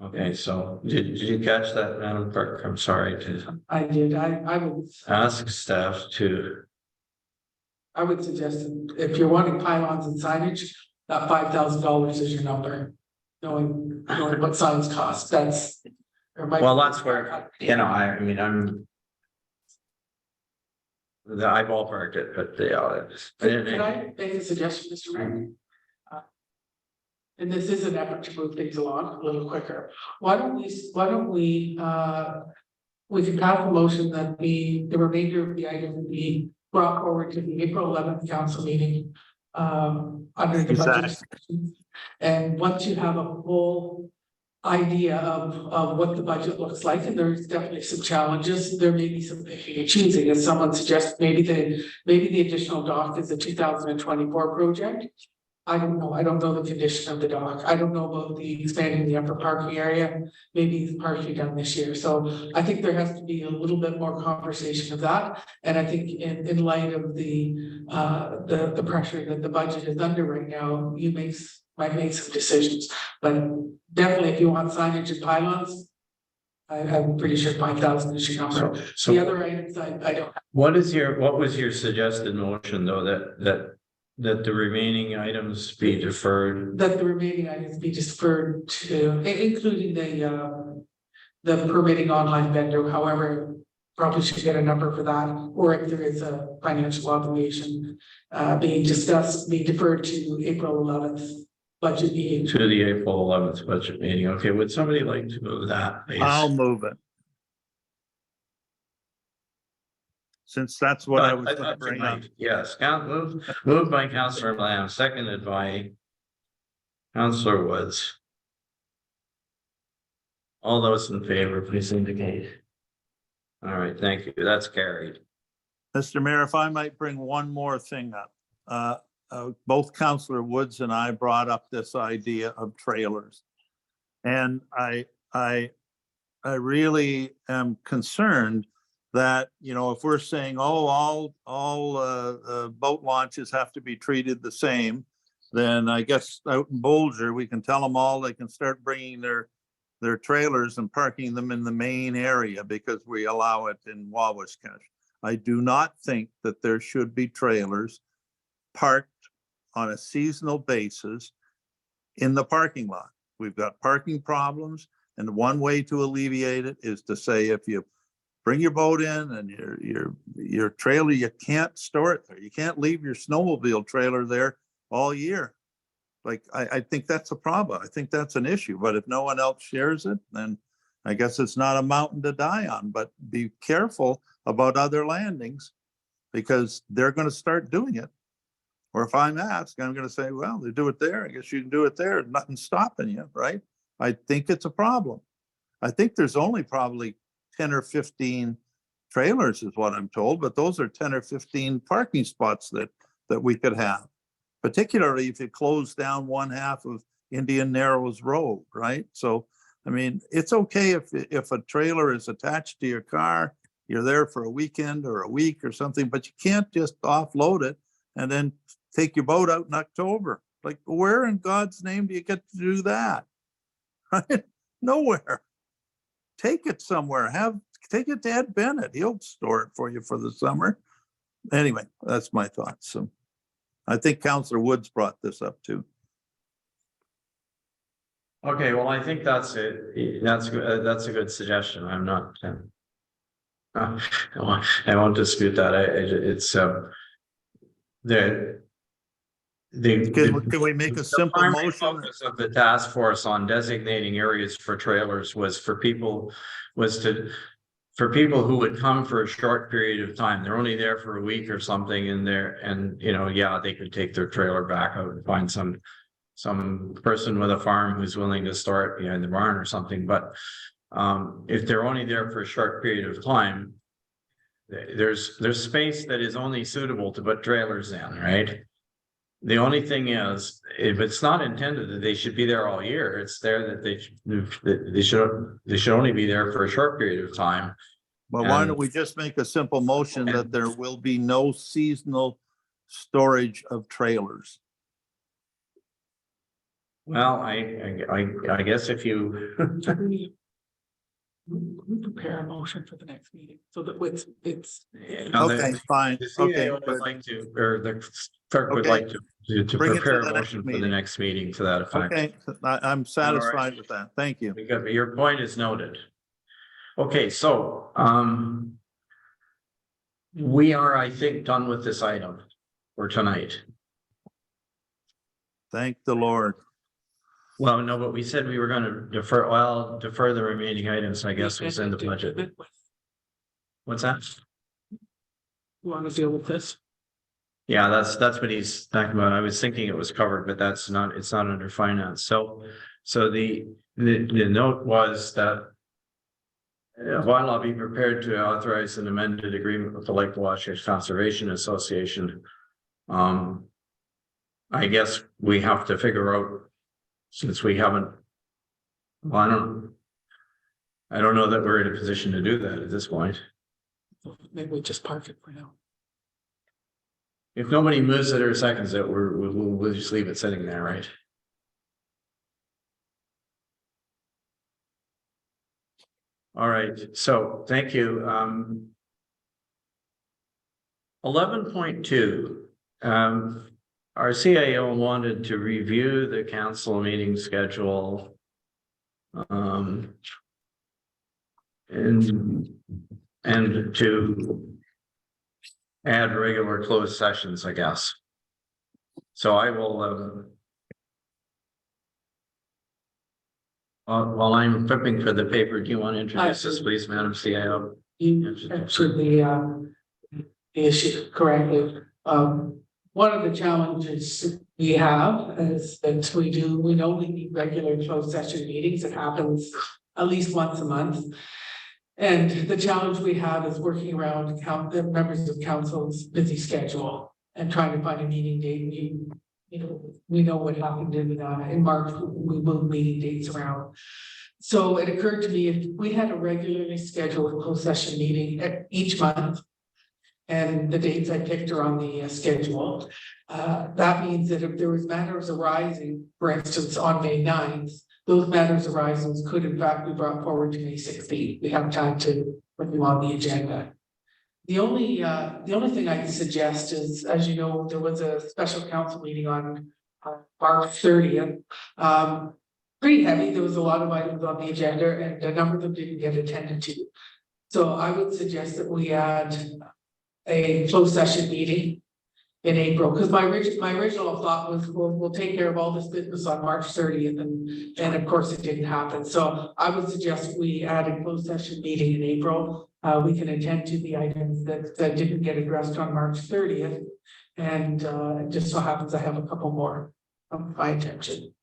S1: Okay, so did you catch that, Madam Clerk? I'm sorry to
S4: I did, I would.
S1: ask staff to,
S4: I would suggest that if you're wanting pylons and signage, that $5,000 is your number. Knowing what signs cost, that's.
S1: well, that's where, I mean, I ballparked it, but
S4: Can I make a suggestion, Mr. Mayor? And this is an effort to move things along a little quicker. Why don't we can pass a motion that the remainder of the item be brought forward to the April 11th council meeting. Under the budget section. And once you have a full idea of what the budget looks like, and there's definitely some challenges, there may be some picking and choosing, as someone suggests, maybe the additional dock is a 2024 project. I don't know. I don't know the condition of the dock. I don't know about the expanding the upper parking area. Maybe it's partially done this year. So I think there has to be a little bit more conversation of that. And I think in light of the pressure that the budget is under right now, might make some decisions. But definitely, if you want signage and pylons, I'm pretty sure 5,000 is your number. The
S1: so
S4: other items, I don't.
S1: what was your suggested motion, though, that the remaining items be deferred?
S4: That the remaining items be deferred to, including the permitting online vendor, however, probably should get a number for that, or if there is a financial obligation being discussed, be deferred to April 11th budget meeting.
S1: To the April 11th budget meeting. Okay, would somebody like to move that, please?
S5: I'll move it. Since that's what I was gonna bring up.
S1: Yes, moved by Councillor Lamb, seconded by Councillor Woods. All those in favor, please indicate. All right, thank you. That's carried.
S5: Mr. Mayor, if I might bring one more thing up. Both Councillor Woods and I brought up this idea of trailers. And I really am concerned that, if we're saying, all boat launches have to be treated the same, then I guess out in Bolger, we can tell them all they can start bringing their trailers and parking them in the main area because we allow it in Wawaskesh. I do not think that there should be trailers parked on a seasonal basis in the parking lot. We've got parking problems, and one way to alleviate it is to say, if you bring your boat in and your trailer, you can't store it there. You can't leave your snowmobile trailer there all year. Like, I think that's a problem. I think that's an issue, but if no one else shares it, then I guess it's not a mountain to die on, but be careful about other landings because they're going to start doing it. Or if I'm asked, I'm going to say, well, they do it there. I guess you can do it there. Nothing's stopping you, right? I think it's a problem. I think there's only probably 10 or 15 trailers is what I'm told, but those are 10 or 15 parking spots that that we could have. Particularly if you close down one half of Indian Narrows Road, right? So, I mean, it's okay if a trailer is attached to your car, you're there for a weekend or a week or something, but you can't just offload it and then take your boat out in October. Like, where in God's name do you get to do that? Right? Nowhere. Take it somewhere. Take it to Ed Bennett. He'll store it for you for the summer. Anyway, that's my thoughts. So I think Councillor Woods brought this up too.
S1: Okay, well, I think that's it. That's a good suggestion. I'm not. I won't dispute that. It's
S5: Can we make a
S1: the
S5: simple
S1: primary
S5: motion?
S1: focus of the task force on designating areas for trailers was for people who would come for a short period of time. They're only there for a week or something and yeah, they could take their trailer back out and find some person with a farm who's willing to store it behind the barn or something. But if they're only there for a short period of time, there's space that is only suitable to put trailers in, right? The only thing is, if it's not intended that they should be there all year, it's there that they should only be there for a short period of time.
S5: Well, why don't we just make a simple motion that there will be no seasonal storage of trailers?
S1: Well, I guess if you,
S4: We prepare a motion for the next meeting, so that it's.
S5: Okay, fine.
S1: the
S5: Okay,
S1: CAO would
S5: good.
S1: like to, or the clerk would
S5: Okay.
S1: like to
S5: Bring it to
S1: prepare
S5: the
S1: a
S5: next
S1: motion for the
S5: meeting.
S1: next meeting to that effect.
S5: Okay, I'm satisfied with that. Thank you.
S1: Because your point is noted. Okay, so, we are, I think, done with this item for tonight.
S5: Thank the Lord.
S1: Well, no, but we said we were gonna defer the remaining items, I guess, was in the budget. What's that?
S4: Want to deal with this?
S1: Yeah, that's what he's talking about. I was thinking it was covered, but it's not under finance. So the note was that bylaw be prepared to authorize an amended agreement with the Lake Wabash Conservation Association. I guess we have to figure out, since we haven't, well, I don't know that we're in a position to do that at this point.
S4: Maybe we just park it for now.
S1: If nobody moves it or seconds it, we'll just leave it sitting there, right? All right, so thank you. 11.2. Our CAO wanted to review the council meeting schedule. And to add regular closed sessions, I guess. So I will, while I'm flipping for the paper, do you want to introduce us, please, Madam CAO?
S4: You answered the issue correctly. One of the challenges we have is that we know we need regular closed session meetings. It happens at least once a month. And the challenge we have is working around the members of council's busy schedule and trying to find a meeting date. We know what happened in March, we moved meeting dates around. So it occurred to me, if we had a regularly scheduled closed session meeting each month, and the dates I picked are on the schedule, that means that if there was matters arising, for instance, on May 9th, those matters arising could in fact be brought forward to May 16th. We have time to put them on the agenda. The only thing I can suggest is, as you know, there was a special council meeting on March 30th. Pretty heavy. There was a lot of items on the agenda and a number of them didn't get attended to. So I would suggest that we add a closed session meeting in April, because my original thought was we'll take care of all this business on March 30th, and of course it didn't happen. So I would suggest we add a closed session meeting in April. We can attend to the items that didn't get addressed on March 30th, and it just so happens I have a couple more of my attention.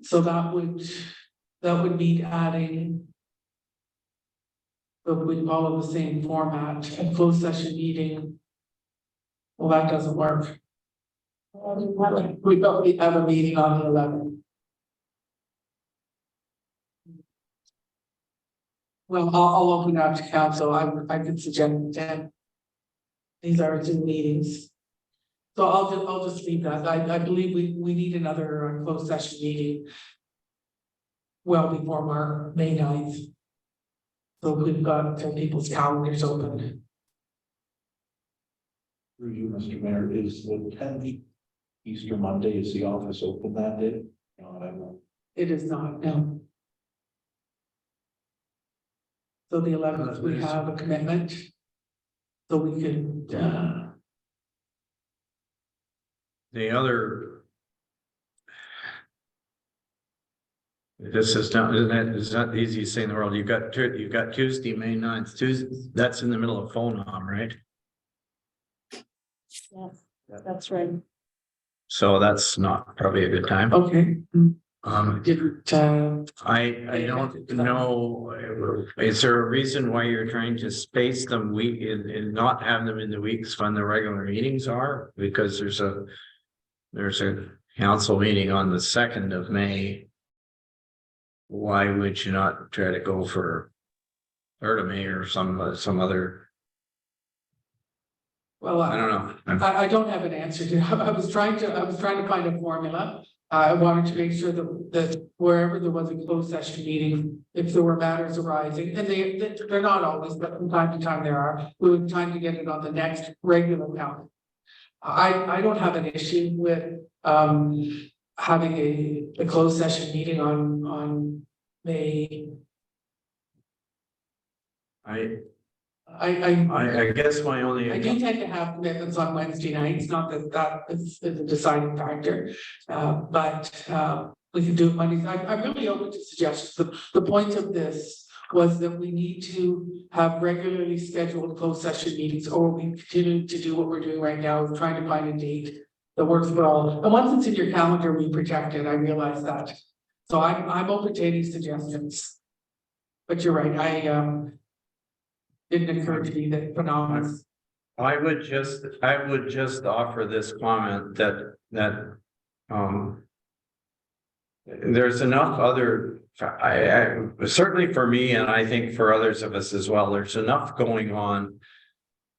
S4: So that would mean adding. But we follow the same format, a closed session meeting. Well, that doesn't work. We probably have a meeting on the 11th. Well, I'll open up to council. I could suggest 10. These are Zoom meetings. So I'll just leave that. I believe we need another closed session meeting. Well, before May 9th. So we've got people's calendars open.
S3: Through you, Mr. Mayor, is the 10th Easter Monday, is the office open that day? No, I won't.
S4: It is not, no. So the 11th, we have a commitment. So we could,
S1: The other. This is not, is that the easiest thing in the world? You've got Tuesday, May 9th, Tuesday, that's in the middle of phone-hom, right?
S6: Yes, that's right.
S1: So that's not probably a good time.
S4: okay. Didn't,
S1: I don't know, is there a reason why you're trying to space them and not have them in the weeks when the regular meetings are? Because there's a council meeting on the 2nd of May. Why would you not try to go for 3rd of May or some other?
S4: well,
S1: I don't know.
S4: I don't have an answer to, I was trying to find a formula. I wanted to make sure that wherever there was a closed session meeting, if there were matters arising, and they're not always, but from time to time there are, we would try to get it on the next regular calendar. I don't have an issue with having a closed session meeting on May.
S1: I guess my only.
S4: I do tend to have commitments on Wednesday nights, not that is a deciding factor, but we can do it Mondays. I'm really open to suggestions. The point of this was that we need to have regularly scheduled closed session meetings, or we continue to do what we're doing right now, of trying to find a date that works for all. And once it's in your calendar, we protect it. I realize that. So I'm open to any suggestions. But you're right, didn't occur to me that phenomenon.
S1: I would just offer this comment that there's enough other, I certainly for me, and I think for others of us as well, there's enough going on.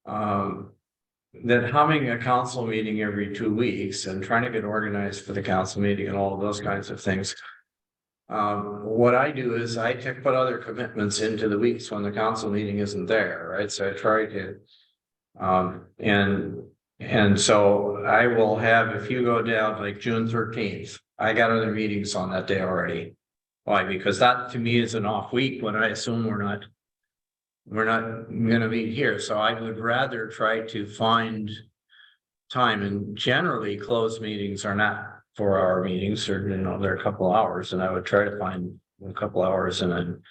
S1: That having a council meeting every 2 weeks and trying to get organized for the council meeting and all of those kinds of things. What I do is I put other commitments into the weeks when the council meeting isn't there, right? So I try to. And so I will have, if you go down like June 13th, I got other meetings on that day already. Why? Because that to me is an off week when I assume we're not gonna meet here. So I would rather try to find time, and generally closed meetings are not 4-hour meetings, or they're a couple hours, and I would try to find a couple hours in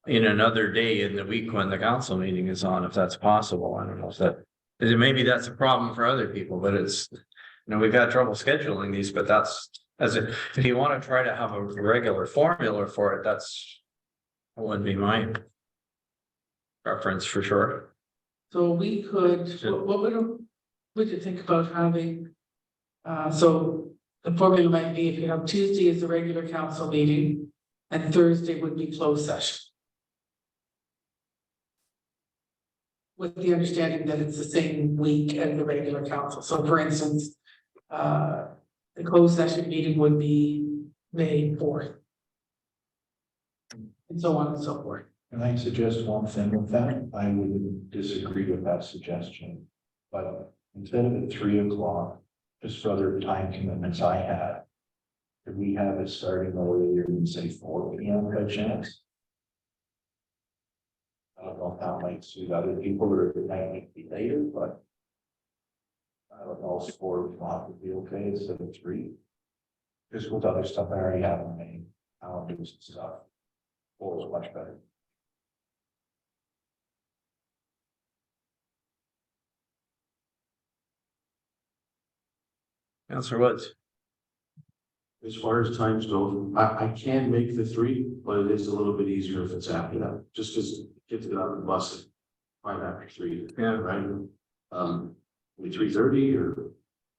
S1: another day in the week when the council meeting is on, if that's possible. I don't know if that, maybe that's a problem for other people, but it's, we've had trouble scheduling these, but that's, if you want to try to have a regular formula for it, that would be my preference for sure.
S4: So we could, what would you think about having? So the formula might be, if you have Tuesday is the regular council meeting and Thursday would be closed session. With the understanding that it's the same week as the regular council. So for instance, the closed session meeting would be May 4th. And so on and so forth.
S3: Can I suggest one thing with that? I would disagree with that suggestion. But instead of at 3 o'clock, just for other time commitments I had, could we have it starting earlier than say 4 p.m. by chance? I don't know if that might suit other people, or it might be later, but I don't know if 4 o'clock would be okay instead of 3. Just with other stuff I already have on my calendars and stuff. 4 is much better.
S1: Councillor Woods.
S9: As far as times go, I can make the 3, but it is a little bit easier if it's after that, just because kids get out of the bus at 5 after 3.
S1: Yeah.
S9: Right. 3:30 or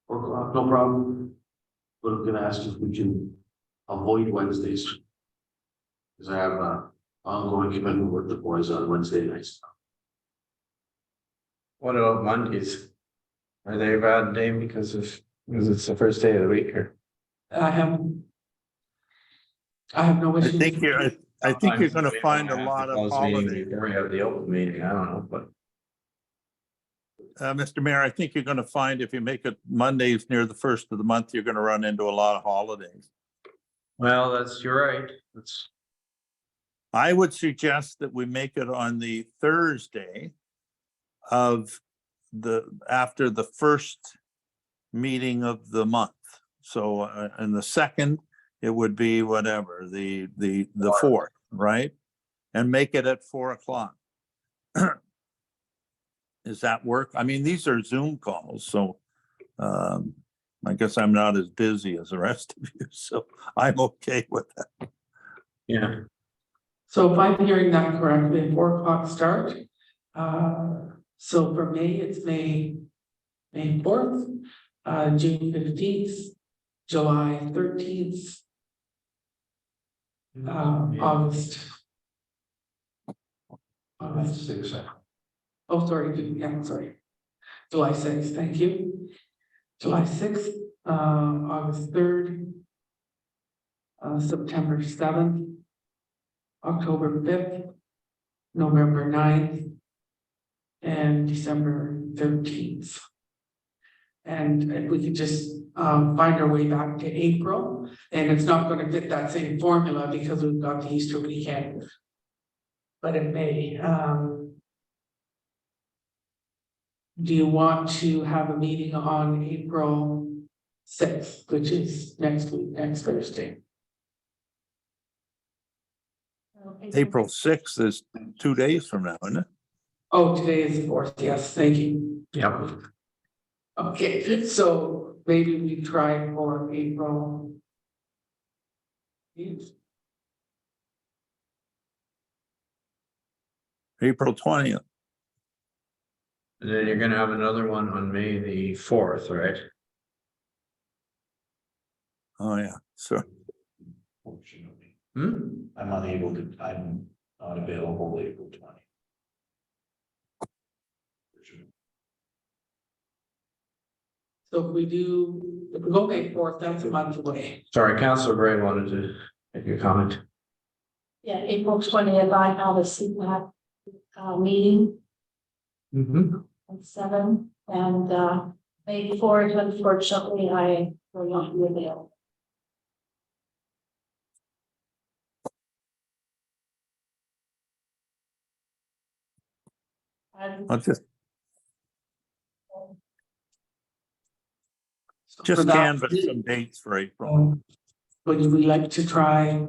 S9: 4 o'clock. no problem. But I'm gonna ask if we can avoid Wednesdays. Cause I have a ongoing commitment with the boys on Wednesday nights.
S1: What about Mondays? Are they a bad day because it's the first day of the week or?
S4: I have no
S5: I
S4: issues.
S5: think I think you're gonna find a lot of
S1: Close meeting
S5: holidays.
S1: Before we have the open meeting, I don't know, but.
S5: Mr. Mayor, I think you're gonna find if you make it Mondays near the first of the month, you're gonna run into a lot of holidays.
S1: Well, you're right. That's,
S5: I would suggest that we make it on the Thursday of after the first meeting of the month. So, and the second, it would be whatever, the fourth, right? And make it at 4:00. Does that work? I mean, these are Zoom calls, so I guess I'm not as busy as the rest of you, so I'm okay with that.
S1: yeah,
S4: So if I'm hearing that correctly, 4:00 start. So for May, it's May 4th, June 15th, July 13th, August. August,
S3: 6.
S4: oh, sorry, yeah, sorry. July 6th, thank you. July 6th, August 3rd, September 7th, October 5th, November 9th, and December 13th. And if we could just find our way back to April, and it's not gonna fit that same formula because we've got the Easter weekend. But it may, do you want to have a meeting on April 6th, which is next week, next Thursday?
S5: April 6th is 2 days from now, isn't it?
S4: Oh, today is the 4th, yes, thank you.
S1: yeah.
S4: Okay, so maybe we try for April. 8th.
S5: April 20th.
S1: And then you're gonna have another one on May the 4th, right?
S5: Oh, yeah, so
S3: Fortunately,
S1: Hmm?
S3: I'm not available April 20.
S4: So if we go May 4th, that's a month away.
S1: Sorry, Councilor Gray wanted to make a comment.
S6: Yeah, April 20th, I have a CPAC meeting
S1: Mm-hmm.
S6: at 7, and May 4th, unfortunately, I will not be available.
S5: I'll just
S4: So for that,
S5: canvass some dates for April.
S4: would we like to try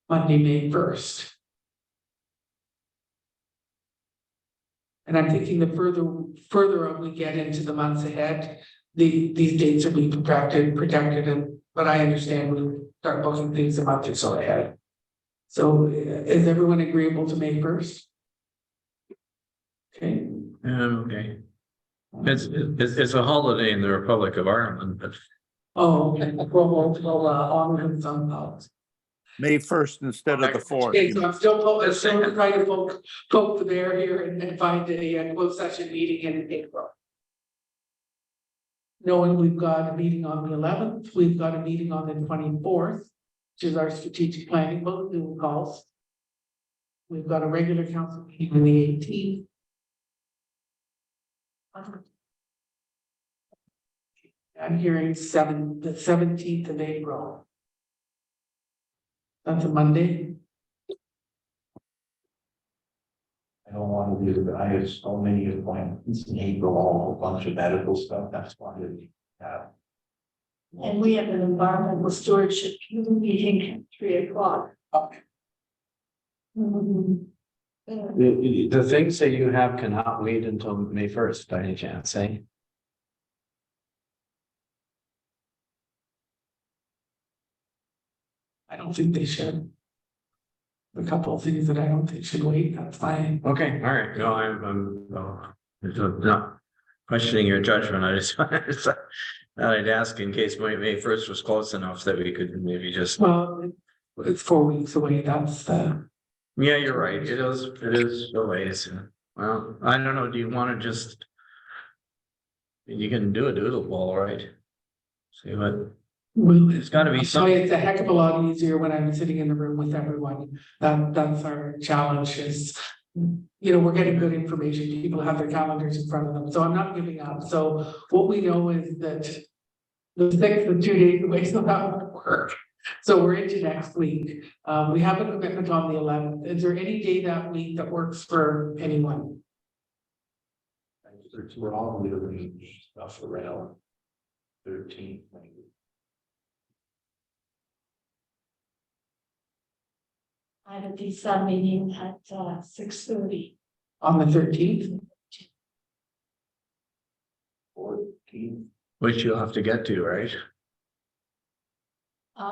S4: Monday, May 1st? And I'm thinking the further on we get into the months ahead, these dates are being protected, but I understand we start booking things a month or so ahead. So is everyone agreeable to May 1st? Okay,
S1: Okay. It's a holiday in the Republic of Ireland, but
S4: we'll honor some thoughts.
S5: May 1st instead of the 4th.
S4: Okay, so I'm still trying to poke the bear here and find a closed session meeting in April. Knowing we've got a meeting on the 11th, we've got a meeting on the 24th, which is our strategic planning vote, Zoom calls. We've got a regular council meeting on the 18th. I'm hearing the 17th of April. That's a Monday.
S3: I don't want to do that. I have so many appointments in April, a bunch of medical stuff. That's why I have.
S6: And we have an environmental stewardship meeting at 3:00.
S4: Okay.
S6: Mhm.
S1: the things that you have cannot wait until May 1st by any chance, eh?
S4: I don't think they should. A couple of things that I don't think should wait, that's fine.
S1: Okay, all right, no, I'm, no, questioning your judgment. I just thought I'd ask in case May 1st was close enough that we could maybe just,
S4: Well, it's 4 weeks away, that's the,
S1: yeah, you're right. It is a ways. Well, I don't know. Do you want to just? You can do a doodle poll, right? See what,
S4: well,
S1: it's gotta be
S4: I'll tell you, it's a heck of a lot easier when I'm sitting in the room with everyone. That's our challenge is, you know, we're getting good information. People have their calendars in front of them, so I'm not giving up. So what we know is that the 6th is 2 days away, so that won't work. So we're into next week. We have a commitment on the 11th. Is there any day that week that works for anyone?
S3: We're all literally stuff around 13.
S6: I have a DSAB meeting at 6:30.
S4: On the 13th?
S3: 14.
S1: which you'll have to get to, right?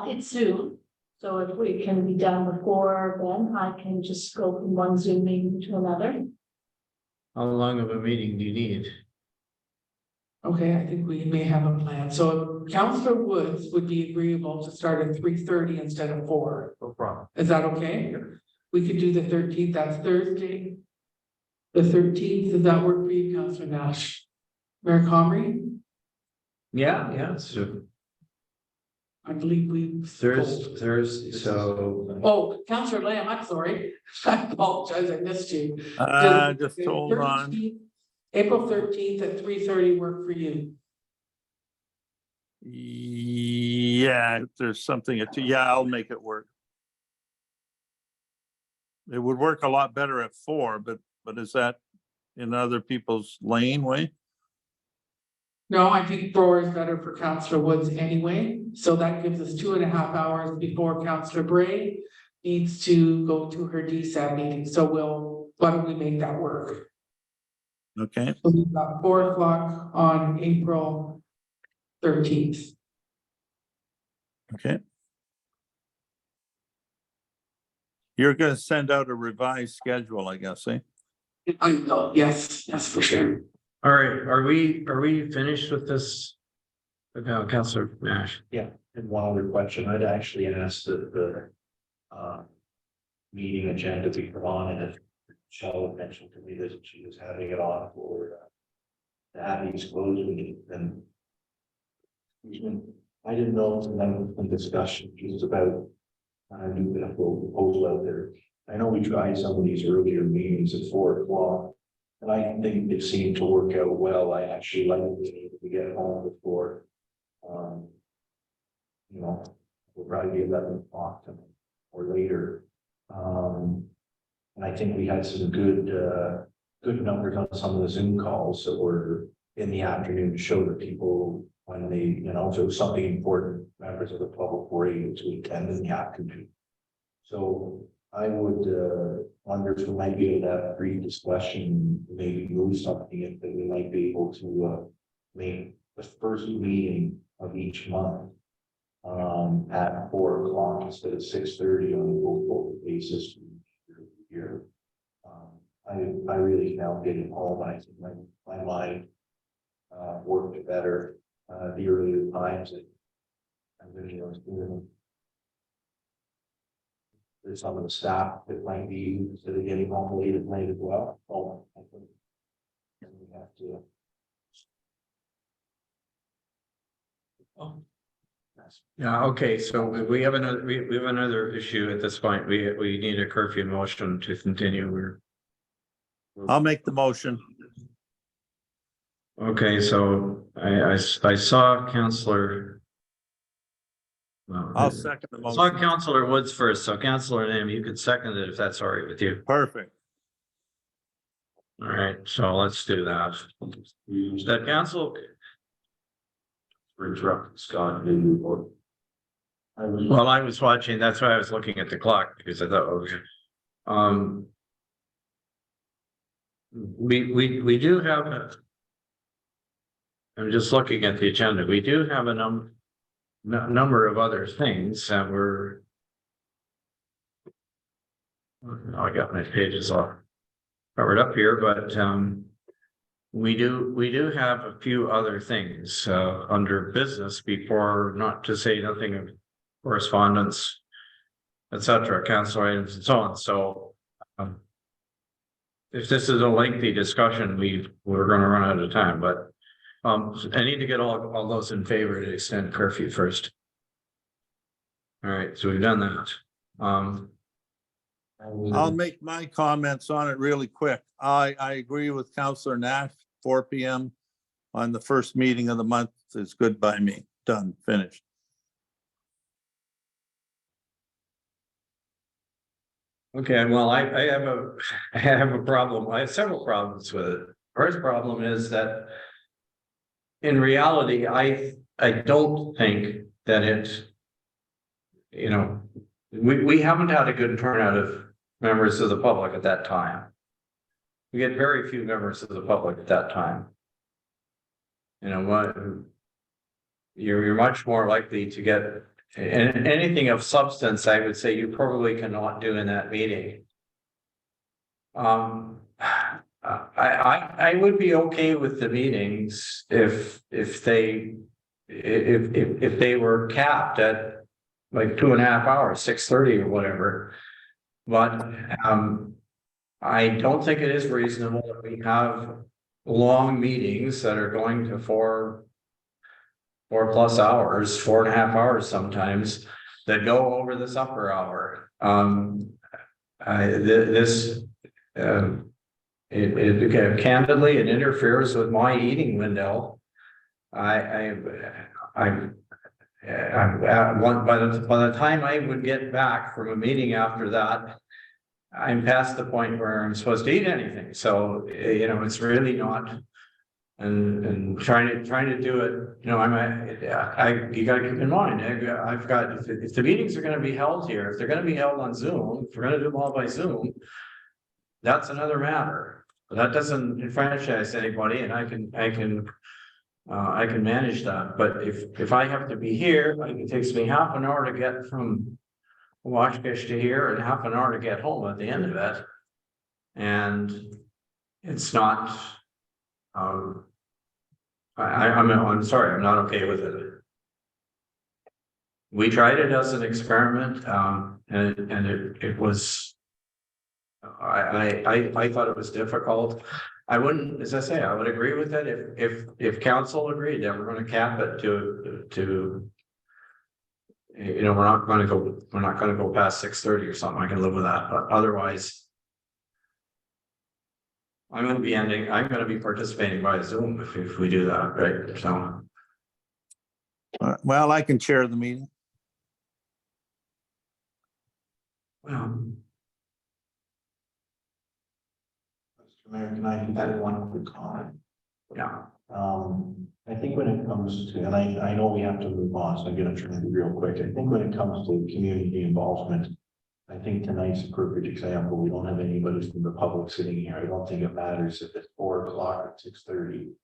S6: It's Zoom, so if we can be done before then, I can just go from one Zoom meeting to another.
S1: How long of a meeting do you need?
S4: Okay, I think we may have a plan. So Councillor Woods would be agreeable to start at 3:30 instead of 4.
S1: No problem.
S4: Is that okay? We could do the 13th, that's Thursday. The 13th, does that work for you, Councillor Nash? Mayor Comrie?
S1: Yeah, so
S4: I believe we.
S1: Thursday, so.
S4: Oh, Councillor Lamb, I'm sorry. I apologize, I missed you.
S5: Just hold on.
S4: 13th, April 13th at 3:30 work for you.
S5: Yeah, if there's something, yeah, I'll make it work. It would work a lot better at 4, but is that in other people's laneway?
S4: No, I think 4 is better for Councillor Woods anyway, so that gives us 2.5 hours before Councillor Bray needs to go to her DSAB meeting, so why don't we make that work?
S5: Okay,
S4: So we've got 4 o'clock on April 13th.
S5: okay. You're gonna send out a revised schedule, I guess, eh?
S4: I know, yes, for sure.
S1: All right, are we finished with this? Okay, Councillor Nash.
S3: Yeah, and one other question, I'd actually asked that the meeting agenda be put on, and if Michelle had mentioned to me that she was having it on for the Abby's closed meeting, then I didn't know if there was some discussion, it was about a new proposal out there. I know we tried some of these earlier meetings at 4 o'clock. And I think it seemed to work out well. I actually like to get home before, you know, we'll probably be 11 o'clock or later. And I think we had some good numbers on some of the Zoom calls that were in the afternoon to show that people, when they, you know, if it was something important, members of the public were able to attend in the afternoon. So I would wonder if we might be able to have brief discussion, maybe move something if we might be able to make the first meeting of each month at 4 o'clock instead of 6:30 on a go-forward basis here. I really found getting home, I think my mind worked better the earlier times that I really was doing. There's some of the staff that might be instead of getting home late at night as well. Oh, I think we have to. Oh.
S1: Yeah, okay, so we have another, we have another issue at this point. We need a curfew motion to continue.
S5: I'll make the motion.
S1: Okay, so I saw Councillor.
S5: I'll second the
S1: I saw
S5: motion.
S1: Councillor Woods first, so Councillor Nam, you could second it if that's all right with you.
S5: Perfect.
S1: All right, so let's do that. That council.
S3: Interrupt Scott. Maybe, or
S1: Well, I was watching, that's why I was looking at the clock, because I thought, we do have I'm just looking at the agenda. We do have a number of other things that were. I got my pages all covered up here, but we do have a few other things, under business before, not to say nothing of correspondence, et cetera, council items and so on, so. If this is a lengthy discussion, we're gonna run out of time, but, I need to get all those in favor to extend curfew first. All right, so we've done that.
S5: I'll make my comments on it really quick. I agree with Counselor Nash, 4 PM on the first meeting of the month is good by me. Done, finished.
S1: Okay, well, I have a problem. I have several problems with it. First problem is that in reality, I don't think that it, you know, we haven't had a good turnout of members of the public at that time. We get very few members of the public at that time. You know what? You're much more likely to get, and anything of substance, I would say you probably cannot do in that meeting. I would be okay with the meetings if they were capped at like 2.5 hours, 6:30 or whatever. But I don't think it is reasonable that we have long meetings that are going to 4+ hours, 4.5 hours sometimes, that go over this upper hour. Candidly, it interferes with my eating window. By the time I would get back from a meeting after that, I'm past the point where I'm supposed to eat anything. So, you know, it's really not. And trying to do it, you know, you gotta keep in mind, I've got, if the meetings are gonna be held here, if they're gonna be held on Zoom, if we're gonna do them all by Zoom, that's another matter. But that doesn't enfranchise anybody, and I can manage that. But if I have to be here, like, it takes me half an hour to get from Washkish to here and half an hour to get home at the end of it. And it's not, I'm sorry, I'm not okay with it. We tried it as an experiment, and it was, I thought it was difficult. I wouldn't, as I say, I would agree with it if council agreed that we're going to cap it to, you know, we're not going to go past 6:30 or something. I can live with that, but otherwise, I'm going to be participating by Zoom if we do that, right? So.
S5: Well, I can chair the meeting.
S1: Well,
S3: Mr. Mayor, can I add one quick comment?
S1: yeah.
S3: I think when it comes to, and I know we have to move on, so I'm gonna try to be real quick. I think when it comes to community involvement, I think tonight's a perfect example. We don't have anybody from the public sitting here. I don't think it matters if it's 4 o'clock or 6:30.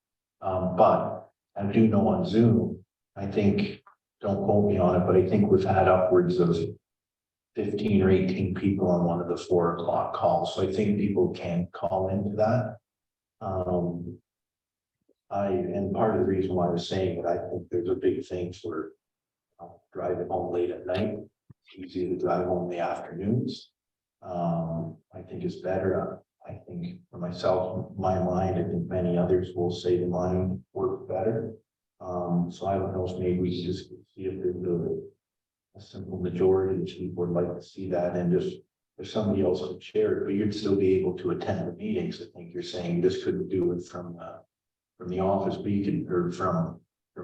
S3: But I do know on Zoom, I think, don't quote me on it, but I think we've had upwards of 15 or 18 people on one of the 4 o'clock calls. So I think people can call into that. And part of the reason why I was saying it, I think there's a big thing for driving home late at night. It's easy to drive home in the afternoons. I think it's better. I think for myself, my mind, I think many others will say the line work better. So I don't know if maybe we just see if there's a simple majority of people would like to see that, and just if somebody else could share it, but you'd still be able to attend the meetings. I think you're saying you just couldn't do it from the office, but you can, or from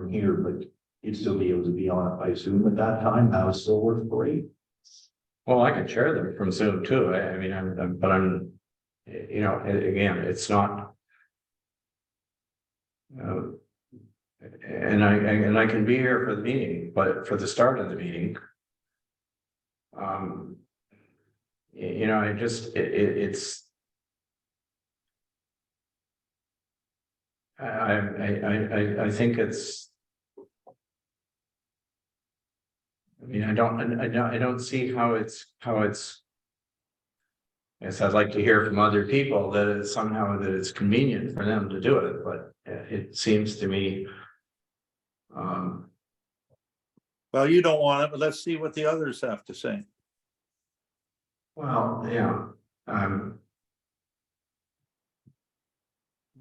S3: here, but you'd still be able to be on it by Zoom at that time. That would still work great.
S1: Well, I can share them from Zoom too. I mean, but I'm, you know, again, it's not. And I can be here for the meeting, but for the start of the meeting. You know, it's. I think it's. I mean, I don't see how it's. Yes, I'd like to hear from other people that it's somehow that it's convenient for them to do it, but it seems to me.
S5: Well, you don't want it, but let's see what the others have to say.
S1: Well, yeah,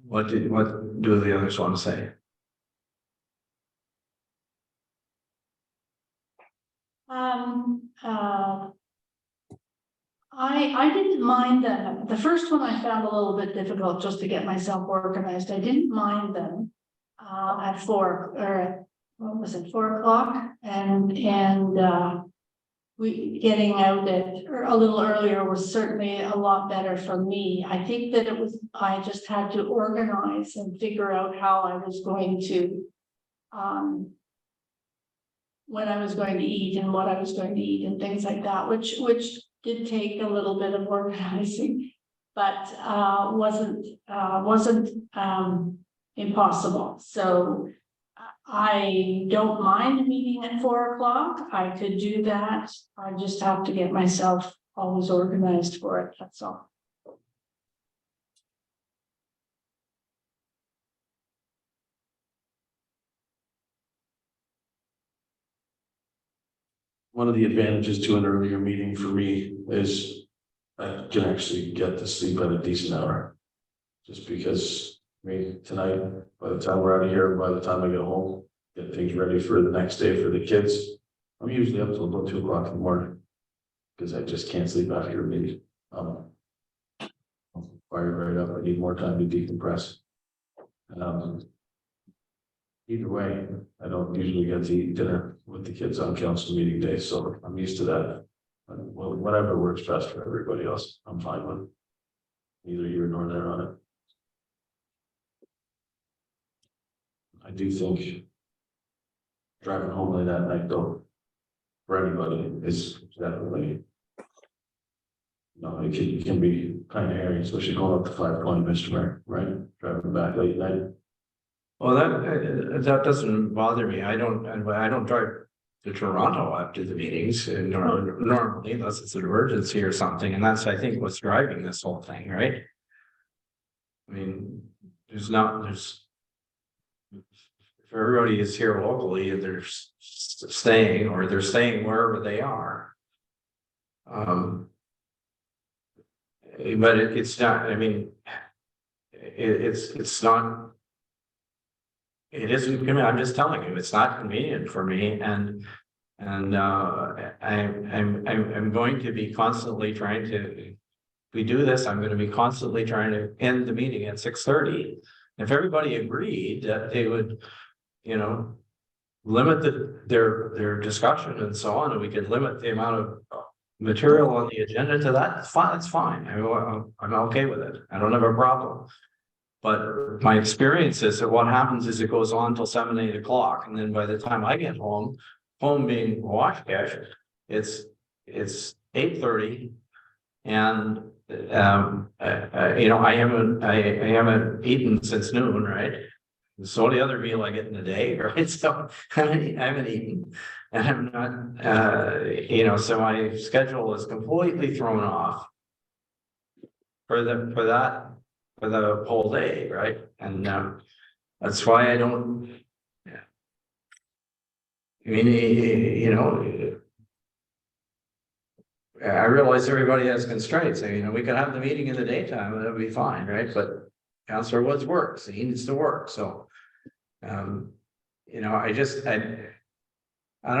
S1: what do the others want to say?
S6: I didn't mind them. The first one I found a little bit difficult just to get myself organized. I didn't mind them. At 4 or at, what was it, 4 o'clock? And we getting out at or a little earlier was certainly a lot better for me. I think that it was, I just had to organize and figure out how I was going to when I was going to eat and what I was going to eat and things like that, which did take a little bit of organizing, but wasn't impossible. So I don't mind meeting at 4 o'clock. I could do that. I just have to get myself always organized for it. That's all.
S9: One of the advantages to an earlier meeting for me is I can actually get to sleep at a decent hour. Just because, I mean, tonight, by the time we're out of here, by the time I get home, get things ready for the next day for the kids, I'm usually up till about 2 o'clock in the morning. Because I just can't sleep after a meeting. Fire right up, I need more time to decompress. Either way, I don't usually get to eat dinner with the kids on council meeting day, so I'm used to that. Well, whatever works best for everybody else, I'm fine with. Neither here nor there on it. I do think driving home late at night though, for anybody, is definitely, it can be kind of hairy, especially going up to 520 Mr. Mayor, right? Driving back late night.
S1: Well, that doesn't bother me. I don't drive to Toronto after the meetings and normally unless it's an emergency or something. And that's, I think, what's driving this whole thing, right? I mean, if everybody is here locally and they're staying or they're staying wherever they are. But it's not, I mean, it's not. It isn't, I'm just telling you, it's not convenient for me, and I'm going to be constantly trying to. If we do this, I'm going to be constantly trying to end the meeting at 6:30. If everybody agreed that they would, limit their discussion and so on, and we could limit the amount of material on the agenda to that, it's fine. It's fine. I'm okay with it. I don't have a problem. But my experience is that what happens is it goes on till 7, 8 o'clock. And then by the time I get home being Washcash, it's 8:30. And, I haven't eaten since noon, right? So the other meal I get in the day, right? So I haven't eaten and I'm not, so my schedule is completely thrown off for the whole day, right? And that's why I don't. I mean, I realize everybody has constraints. We could have the meeting in the daytime and it'll be fine, right? But Councillor Woods works; he needs to work. So, I don't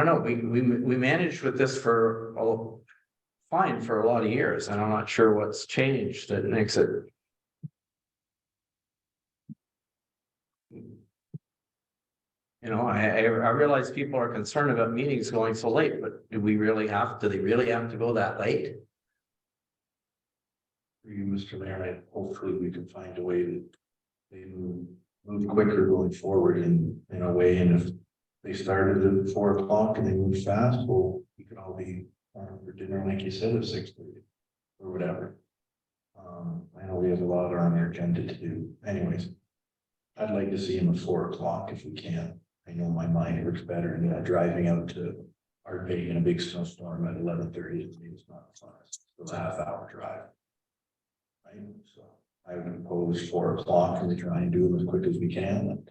S1: know. We managed with this for fine for a lot of years, and I'm not sure what's changed that makes it. I realize people are concerned about meetings going so late, but do they really have to go that late?
S3: For you, Mr. Mayor, hopefully we can find a way to move quicker going forward in a way, and if they started at 4 o'clock and they move fast, well, we could all be for dinner, like you said, at 6:30 or whatever. I know we have a lot on our agenda to do. Anyways, I'd like to see him at 4 o'clock if we can. I know my mind works better than driving out to Ardbeg in a big snowstorm at 11:30. It's not fun. It's a half-hour drive. Right, so I would propose 4 o'clock and we try and do them as quick as we can.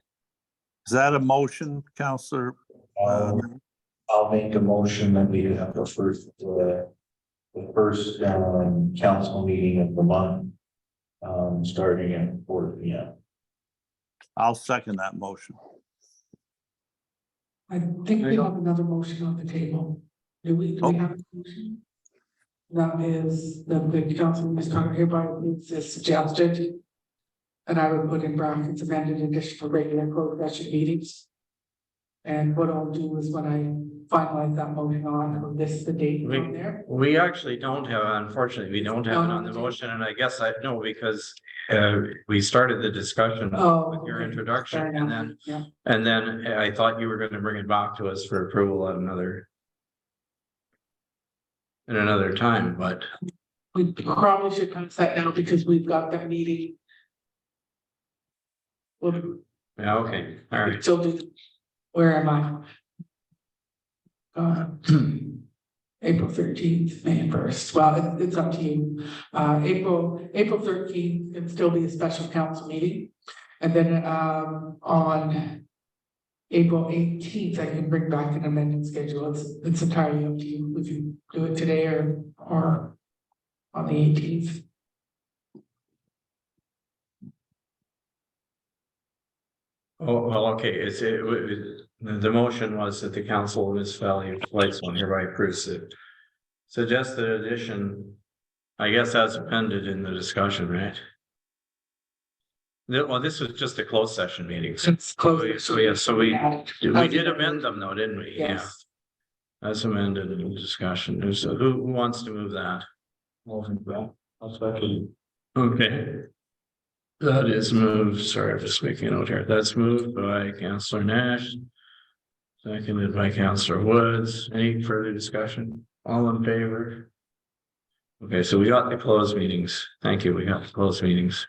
S5: Is that a motion, Counselor?
S3: I'll make a motion that we have the first council meeting of the month. Starting at 4 p.m.
S5: I'll second that motion.
S4: I think we have another motion on the table. Do we have a motion? That is, that the council misconduct hereby approves this suggested. And I would put in brackets amended addition for regular closed session meetings. And what I'll do is when I finalize that motion on, this the date on there.
S1: We actually don't have, unfortunately, we don't have it on the motion, and I guess I know because we started the discussion with your introduction,
S4: Fair
S1: and
S4: enough,
S1: then,
S4: yeah.
S1: and then I thought you were gonna bring it back to us for approval at another time, but
S4: We probably should pass that now because we've got that meeting. Well,
S1: yeah, okay, all right.
S4: so where am I? April 13th, May 1st. Well, it's up to you. April 13th can still be a special council meeting. And then on April 18th, I can bring back an amended schedule. It's entirely up to you if you do it today or on the 18th.
S1: Oh, well, okay, the motion was that the council of this Valley of Whitestone hereby approves it. Suggested addition, I guess as amended in the discussion, right? Well, this was just a closed session meeting.
S4: It's closed.
S1: So we did amend them though, didn't we? Yeah.
S4: Yes.
S1: As amended in the discussion. So who wants to move that?
S3: I'll second.
S1: Okay. That is moved, sorry, I'm just making a note here. That's moved by Councillor Nash. Seconded by Councillor Woods. Any further discussion? All in favor? Okay, so we got the closed meetings. Thank you. We got the closed meetings.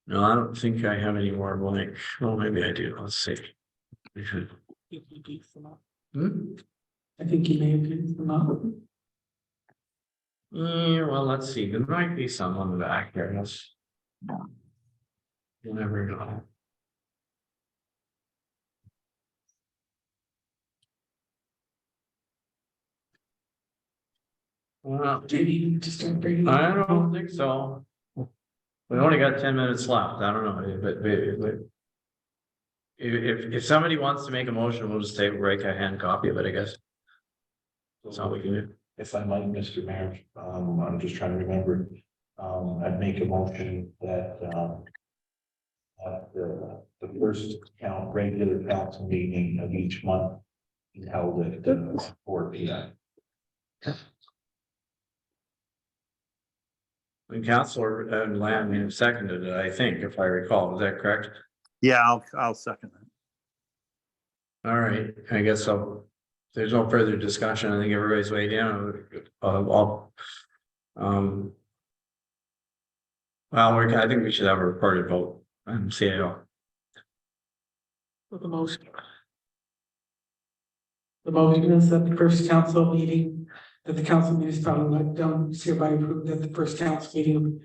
S1: No, I don't think I have any more blank. Well, maybe I do. Let's see. We should. Hmm?
S4: I think you may have used them up.
S1: Yeah, well, let's see. There might be some on the back here. Let's. You never know. Well,
S4: Maybe you just start bringing.
S1: I don't think so. We only got 10 minutes left. I don't know, but if somebody wants to make a motion, we'll just take break a hand copy of it, I guess. That's all we can do.
S3: If I might, Mr. Mayor, I'm just trying to remember, I'd make a motion that, the first regular council meeting of each month be held at 4 p.m.
S1: And Councillor Lamb seconded it, I think, if I recall. Is that correct?
S5: Yeah, I'll second that.
S1: All right, I guess so. There's no further discussion. I think everybody's way down. Well, I think we should have a recorded vote. CAO.
S4: For the motion. The motion is that the first council meeting, that the council municipality is hereby approved that the first council meeting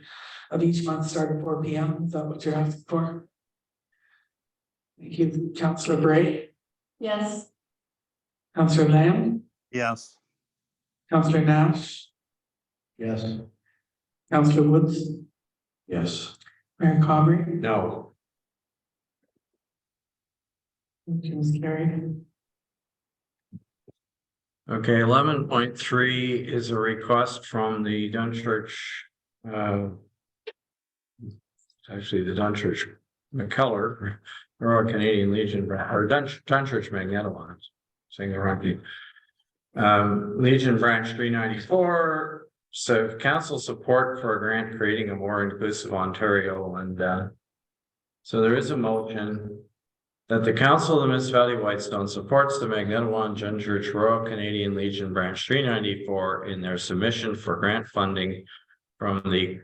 S4: of each month start at 4 p.m. Is that what you're asking for? Thank you, Councillor Bray,
S6: Yes.
S4: Councillor Lamb,
S5: Yes.
S4: Councillor Nash,
S3: Yes.
S4: Councillor Woods,
S3: Yes.
S4: Mayor Comrie.
S1: No.
S4: Motion is carried.
S1: Okay, 11.3 is a request from the Dunchurch. Actually, the Dunchurch McKellar, Royal Canadian Legion, or Dunchurch Magnettowon. Saying the wrong thing. Legion Branch 394. So council support for a grant creating a more inclusive Ontario, and so there is a motion that the Council of the Municipality of Whitestone supports the Magnettowon Dunchurch Royal Canadian Legion Branch 394 in their submission for grant funding from the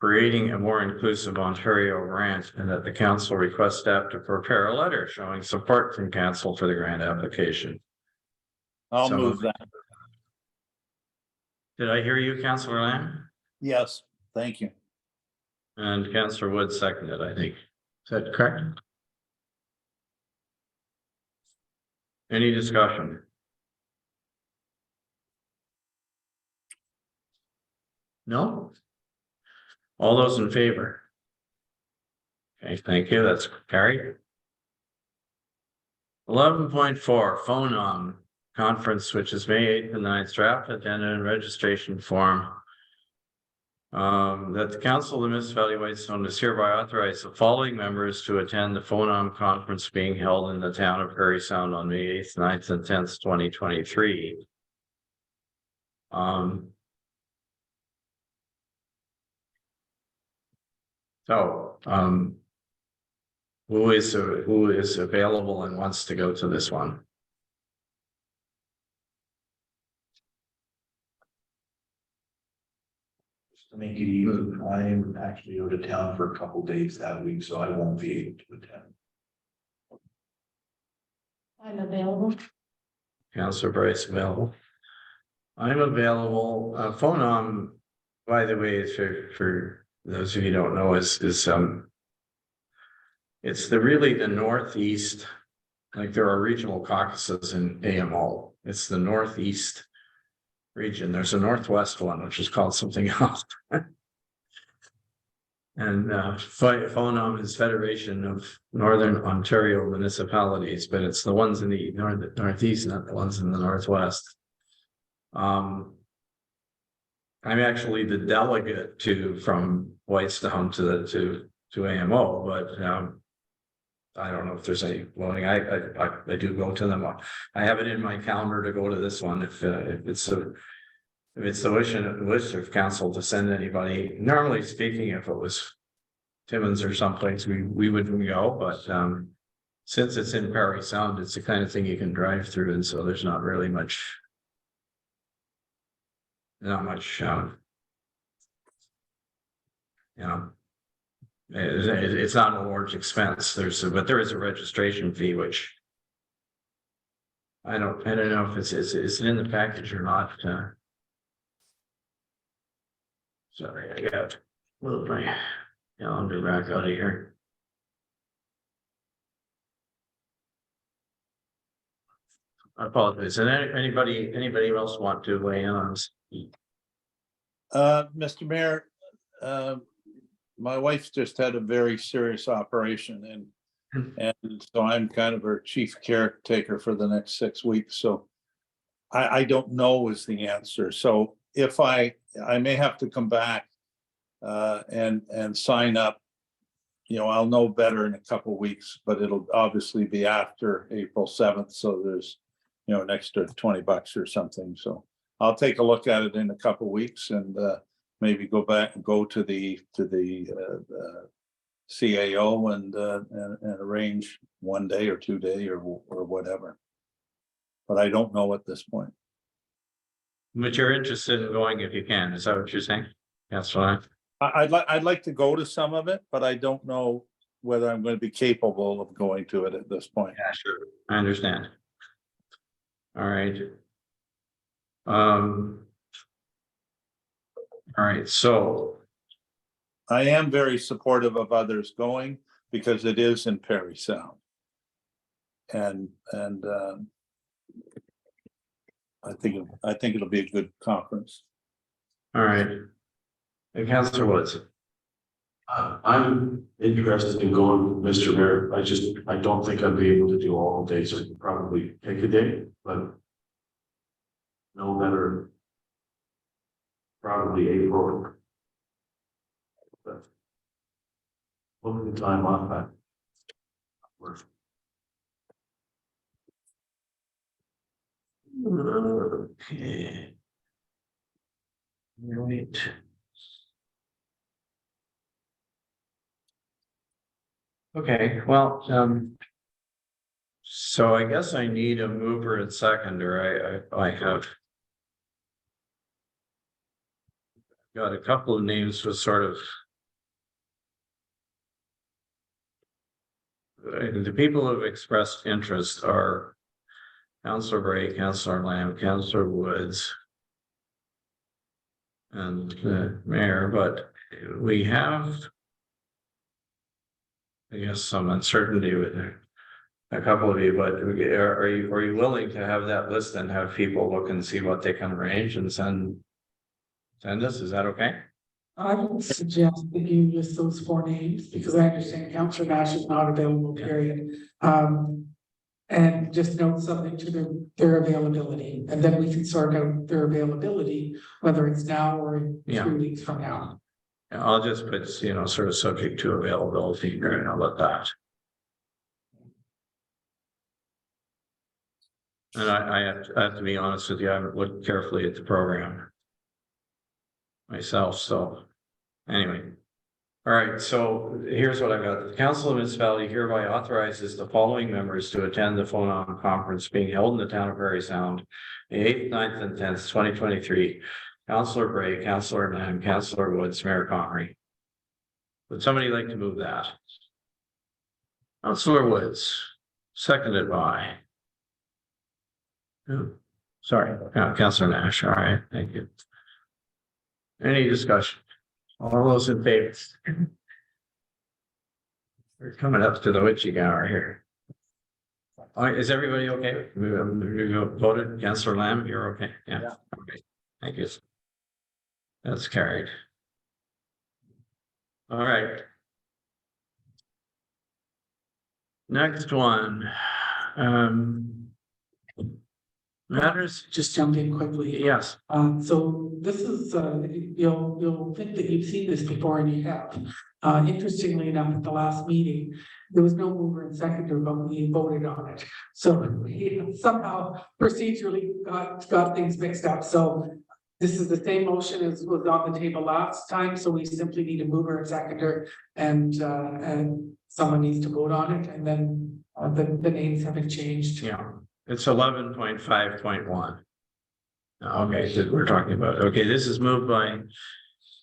S1: Creating a More Inclusive Ontario grant, and that the council requests staff to prepare a letter showing support from council for the grant application.
S5: I'll
S1: So
S5: move that.
S1: Did I hear you, Councillor Lamb?
S5: Yes, thank you.
S1: And Councillor Wood seconded, I think. Is that correct? Any discussion? No? All those in favor? Okay, thank you. That's carried. 11.4 phone on conference, which is May 8th and 9th, draft agenda and registration form. That the Council of the Municipality of Whitestone is hereby authorized the following members to attend the phone on conference being held in the town of Prairie Sound on May 8th, 9th, and 10th, 2023. Who is available and wants to go to this one?
S3: Just to make it even, I'm actually out of town for a couple days that week, so I won't be able to attend.
S6: I'm available.
S1: Councillor Bryce available. I'm available. Phone on, by the way, for those of you who don't know, is it's really the northeast. Like there are regional caucuses in AMO. It's the northeast region. There's a northwest one, which is called something else. And FONOM is Federation of Northern Ontario Municipalities, but it's the ones in the northeast, not the ones in the northwest. I'm actually the delegate from Whitestone to AMO, but I don't know if there's any voting. I do go to them. I have it in my calendar to go to this one if it's the wish of council to send anybody. Normally speaking, if it was Timmins or someplace, we wouldn't go, but since it's in Prairie Sound, it's the kind of thing you can drive through, and so there's not really much. It's not a large expense. But there is a registration fee, which I don't know if it's in the package or not. Sorry, I got to move my calendar back out of here. I apologize. And anybody else want to weigh in on this?
S5: Mr. Mayor, my wife's just had a very serious operation and so I'm kind of her chief caretaker for the next 6 weeks. So I don't know is the answer. So if I may have to come back and sign up, I'll know better in a couple of weeks, but it'll obviously be after April 7th. So there's, an extra $20 or something. So I'll take a look at it in a couple of weeks and maybe go back and go to the CAO and arrange 1 day or 2 day or whatever. But I don't know at this point.
S1: But you're interested in going if you can. Is that what you're saying? That's fine.
S5: I'd like to go to some of it, but I don't know whether I'm going to be capable of going to it at this point.
S1: Yeah, sure. I understand. All right. All right, so
S5: I am very supportive of others going because it is in Prairie Sound. And I think it'll be a good conference.
S1: all right. And Councillor Woods.
S9: I'm interested in going, Mr. Mayor. I don't think I'd be able to do all days. I could probably take a day, but no better. Probably April. But what the time off that?
S1: Okay. Right. Okay, well, so I guess I need a mover and seconder. I have got a couple of names with sort of the people who have expressed interest are Councillor Bray, Councillor Lamb, Councillor Woods. and the mayor, but we have, I guess, some uncertainty with a couple of you, but are you willing to have that list and have people look and see what they can arrange and send us? Is that okay?
S4: I would suggest that you list those 4 names, because I understand Councillor Nash is not available, period. And just note something to their availability, and then we can sort out their availability, whether it's now or in
S1: Yeah.
S4: 3 weeks from now.
S1: I'll just put, sort of subject to availability, and I'll let that. And I have to be honest with you, I haven't looked carefully at the program myself, so anyway. All right, so here's what I got. The Council of Municipality hereby authorizes the following members to attend the phone conference being held in the town of Prairie Sound, the 8th, 9th, and 10th, 2023. Councillor Bray, Councillor Lamb, Councillor Woods, Mayor Connery. Would somebody like to move that? Councillor Woods, seconded by. Oh, sorry, Councillor Nash. All right, thank you. Any discussion? All those in favor? We're coming up to the witching hour here. All right, is everybody okay? You voted, Councillor Lamb, you're okay? Yeah, okay, thank you. That's carried. All right. Next one. Matters,
S4: Just jump in quickly.
S1: yes,
S4: So this is, you'll think that you've seen this before, and you have. Interestingly enough, at the last meeting, there was no mover and seconder, but we voted on it. So we somehow procedurally got things mixed up. So this is the same motion as was on the table last time, so we simply need a mover and seconder, and someone needs to vote on it, and then the names haven't changed.
S1: yeah, it's 11.5.1. Okay, so we're talking about, okay, this is moved by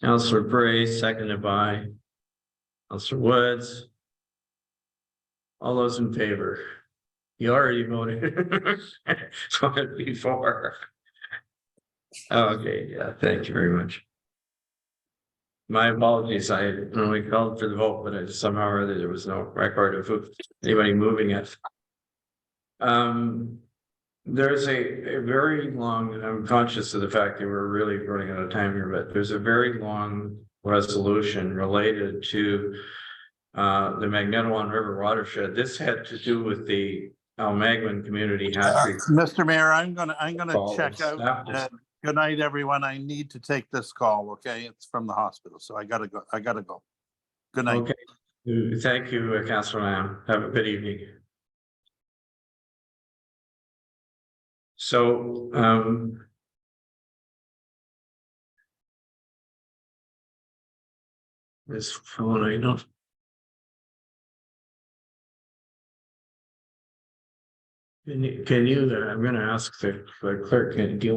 S1: Councillor Bray, seconded by Councillor Woods. All those in favor? You already voted. Before. Okay, yeah, thank you very much. My apologies, when we called for the vote, but somehow or other there was no record of anybody moving it. There's a very long, and I'm conscious of the fact that we're really running out of time here, but there's a very long resolution related to the Magnetawan River watershed. This had to do with the Almagwan Community Hatchery.
S5: Mr. Mayor, I'm gonna check out.
S1: Staff
S5: Good night, everyone. I need to take this call, okay? It's from the hospital, so I gotta go. Good night.
S1: Okay, thank you, Councillor Lamb. Have a good evening. So, this phone, I don't. Can you, I'm gonna ask the clerk, do you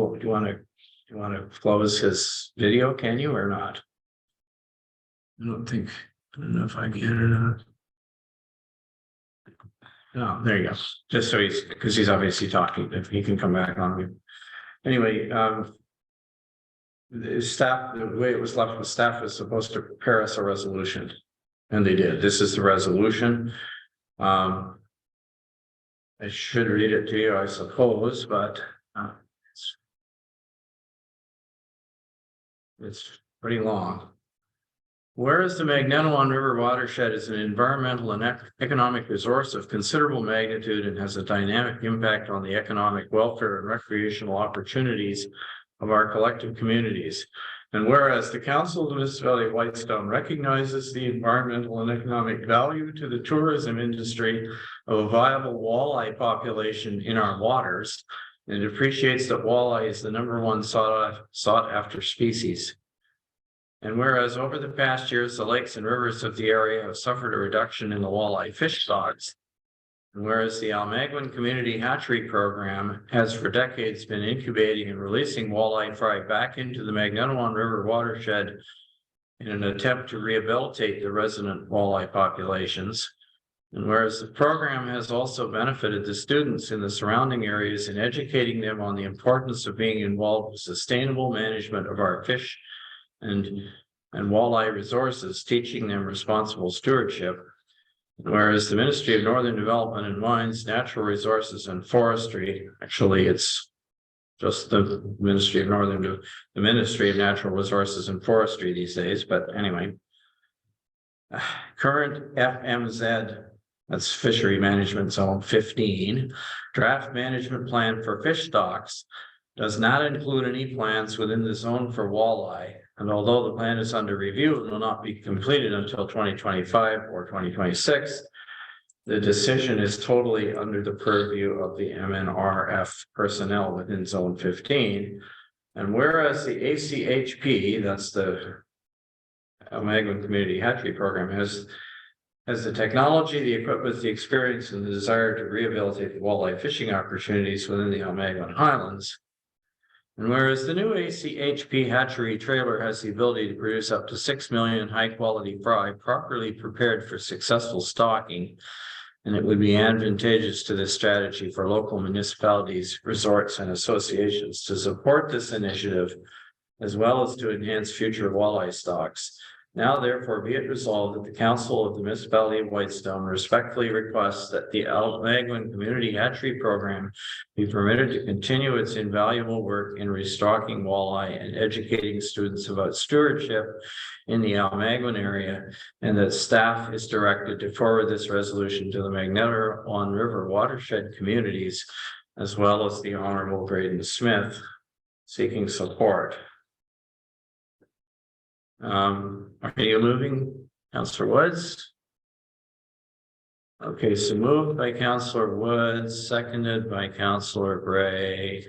S1: want to close his video, can you, or not? I don't know if I can or not. Oh, there you go. Just so because he's obviously talking, if he can come back on me. Anyway, the staff, the way it was left with staff was supposed to prepare us a resolution. And they did. This is the resolution. I should read it to you, I suppose, but it's pretty long. Whereas the Magnetawan River watershed is an environmental and economic resource of considerable magnitude and has a dynamic impact on the economic welfare and recreational opportunities of our collective communities. And whereas the Council of the Municipality of Whitestone recognizes the environmental and economic value to the tourism industry of a viable walleye population in our waters, and appreciates that walleye is the #1 sought after species. And whereas over the past years, the lakes and rivers of the area have suffered a reduction in the walleye fish stocks. And whereas the Almagwan Community Hatchery Program has for decades been incubating and releasing walleye fry back into the Magnetawan River watershed in an attempt to rehabilitate the resident walleye populations. And whereas the program has also benefited the students in the surrounding areas in educating them on the importance of being involved with sustainable management of our fish and walleye resources, teaching them responsible stewardship. Whereas the Ministry of Northern Development and Mines, Natural Resources and Forestry, actually, it's just the Ministry of the Ministry of Natural Resources and Forestry these days, but anyway. Current FMZ, that's Fishery Management Zone 15, draft management plan for fish stocks does not include any plans within the zone for walleye. And although the plan is under review and will not be completed until 2025 or 2026, the decision is totally under the purview of the MNRF personnel within Zone 15. And whereas the ACHP, that's the Algonquin Community Hatchery Program, has the technology, the equipment, the experience, and the desire to rehabilitate the walleye fishing opportunities within the Algonquin Highlands. And whereas the new ACHP hatchery trailer has the ability to produce up to 6 million high-quality fry properly prepared for successful stocking, and it would be advantageous to this strategy for local municipalities, resorts, and associations to support this initiative, as well as to enhance future walleye stocks. Now therefore be it resolved that the Council of the Municipality of Whitestone respectfully requests that the Algonquin Community Hatchery Program be permitted to continue its invaluable work in restocking walleye and educating students about stewardship in the Algonquin area, and that staff is directed to forward this resolution to the Magnetar-on River watershed communities, as well as the Honorable Braden Smith, seeking support. Are you moving, Councillor Woods? Okay, so moved by Councillor Woods, seconded by Councillor Gray.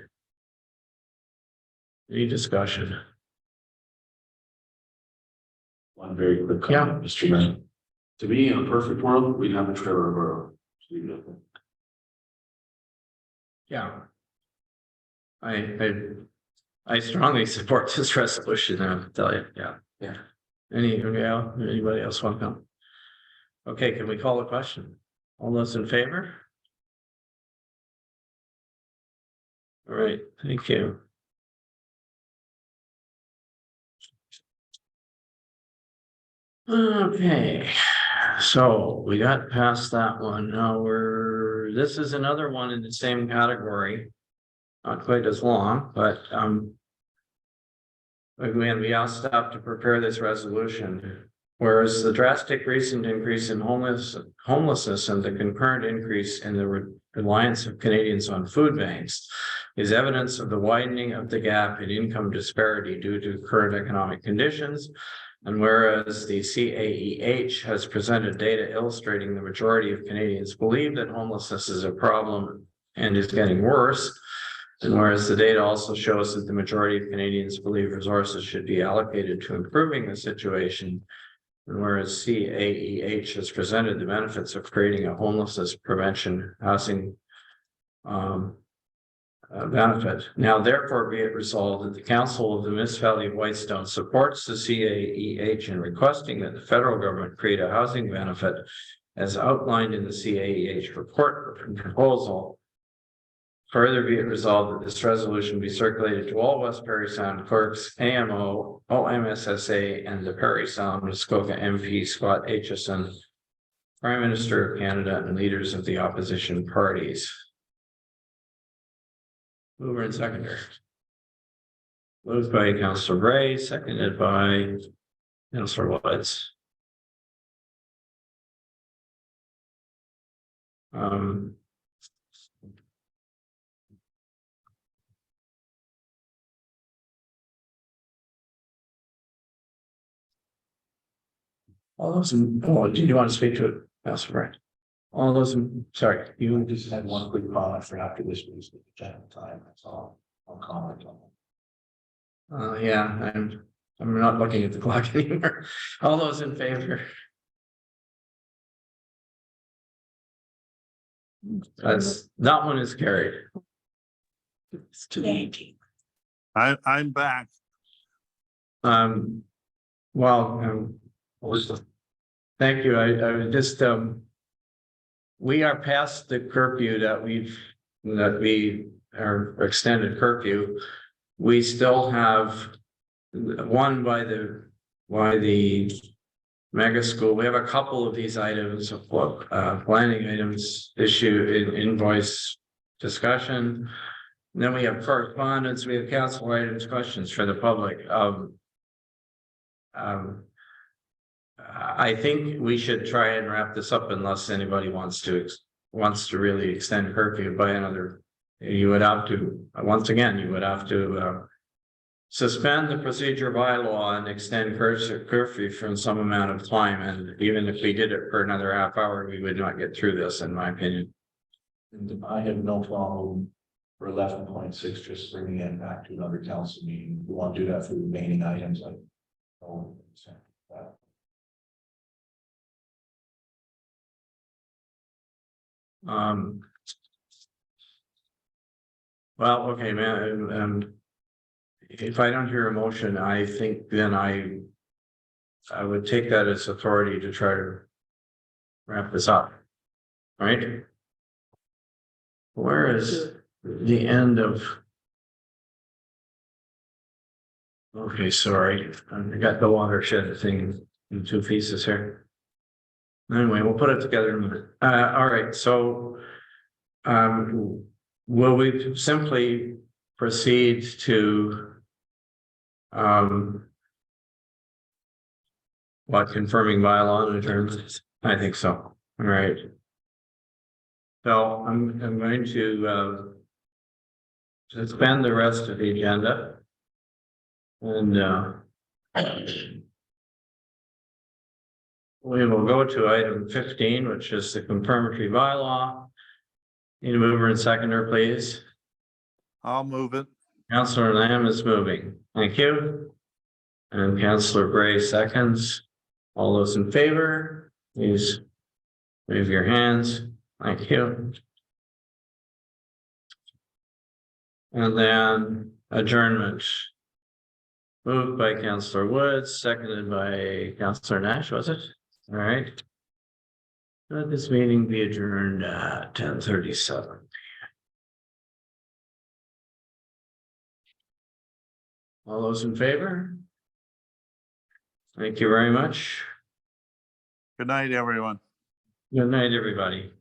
S1: Any discussion?
S9: One very quick comment, Mr. Mayor. To me, in a perfect world, we'd have a trailer of our own.
S1: Yeah. I strongly support this resolution, I'll tell you, yeah.
S9: Yeah.
S1: Anybody else want to come? Okay, can we call a question? All those in favor? All right, thank you. Okay, so we got past that one. Now this is another one in the same category. Not quite as long, but again, we asked staff to prepare this resolution. Whereas the drastic recent increase in homelessness and the concurrent increase in the reliance of Canadians on food banks is evidence of the widening of the gap in income disparity due to current economic conditions. And whereas the CAEH has presented data illustrating the majority of Canadians believe that homelessness is a problem and is getting worse. And whereas the data also shows that the majority of Canadians believe resources should be allocated to improving the situation. And whereas CAEH has presented the benefits of creating a homelessness prevention housing benefit. Now therefore be it resolved that the Council of the Municipality of Whitestone supports the CAEH in requesting that the federal government create a housing benefit as outlined in the CAEH report proposal. Further be it resolved that this resolution be circulated to all West Parry Sound clerks, AMO, OMSSA, and the Parry Sound Muskoka MP Scott Aitchison, Prime Minister of Canada, and leaders of the opposition parties. Mover and seconder. Moved by Councillor Gray, seconded by Councillor Woods. All those in, do you want to speak to it, Councillor Gray? All those in, sorry,
S3: You just had one quick comment for after this meeting, general time, that's all. I'll comment on it.
S1: yeah, I'm not looking at the clock anymore. All those in favor? That one is carried.
S4: It's to the 18th.
S5: I'm back.
S1: Well, thank you. I was just, we are past the curfew that we our extended curfew. We still have one by the mega school. We have a couple of these items of what, planning items, issue invoice discussion. And then we have correspondence, we have council items, questions for the public. I think we should try and wrap this up unless anybody wants to really extend curfew by another. You would have to, once again, you would have to suspend the procedure bylaw and extend curfew from some amount of time. And even if we did it for another half hour, we would not get through this, in my opinion.
S3: And I have no problem for 11.6, just bringing it back to another council meeting. We want to do that for the remaining items.
S1: Well, okay, man, if I don't hear a motion, I think then I would take that as authority to try to wrap this up. Right? Where is the end of? Okay, sorry, I got the watershed thing in two pieces here. Anyway, we'll put it together in a minute. All right, so will we simply proceed to what, confirming bylaw in terms? I think so. All right. So I'm going to suspend the rest of the agenda. And we will go to item 15, which is the confirmatory bylaw. Need a mover and seconder, please.
S5: I'll move it.
S1: Councillor Lamb is moving. Thank you. And Councillor Bray seconds. All those in favor, please wave your hands. Thank you. And then adjournment. Moved by Councillor Woods, seconded by Councillor Nash, was it? All right. Let this meeting be adjourned at 10:37. All those in favor? Thank you very much.
S5: Good night, everyone.
S1: Good night, everybody.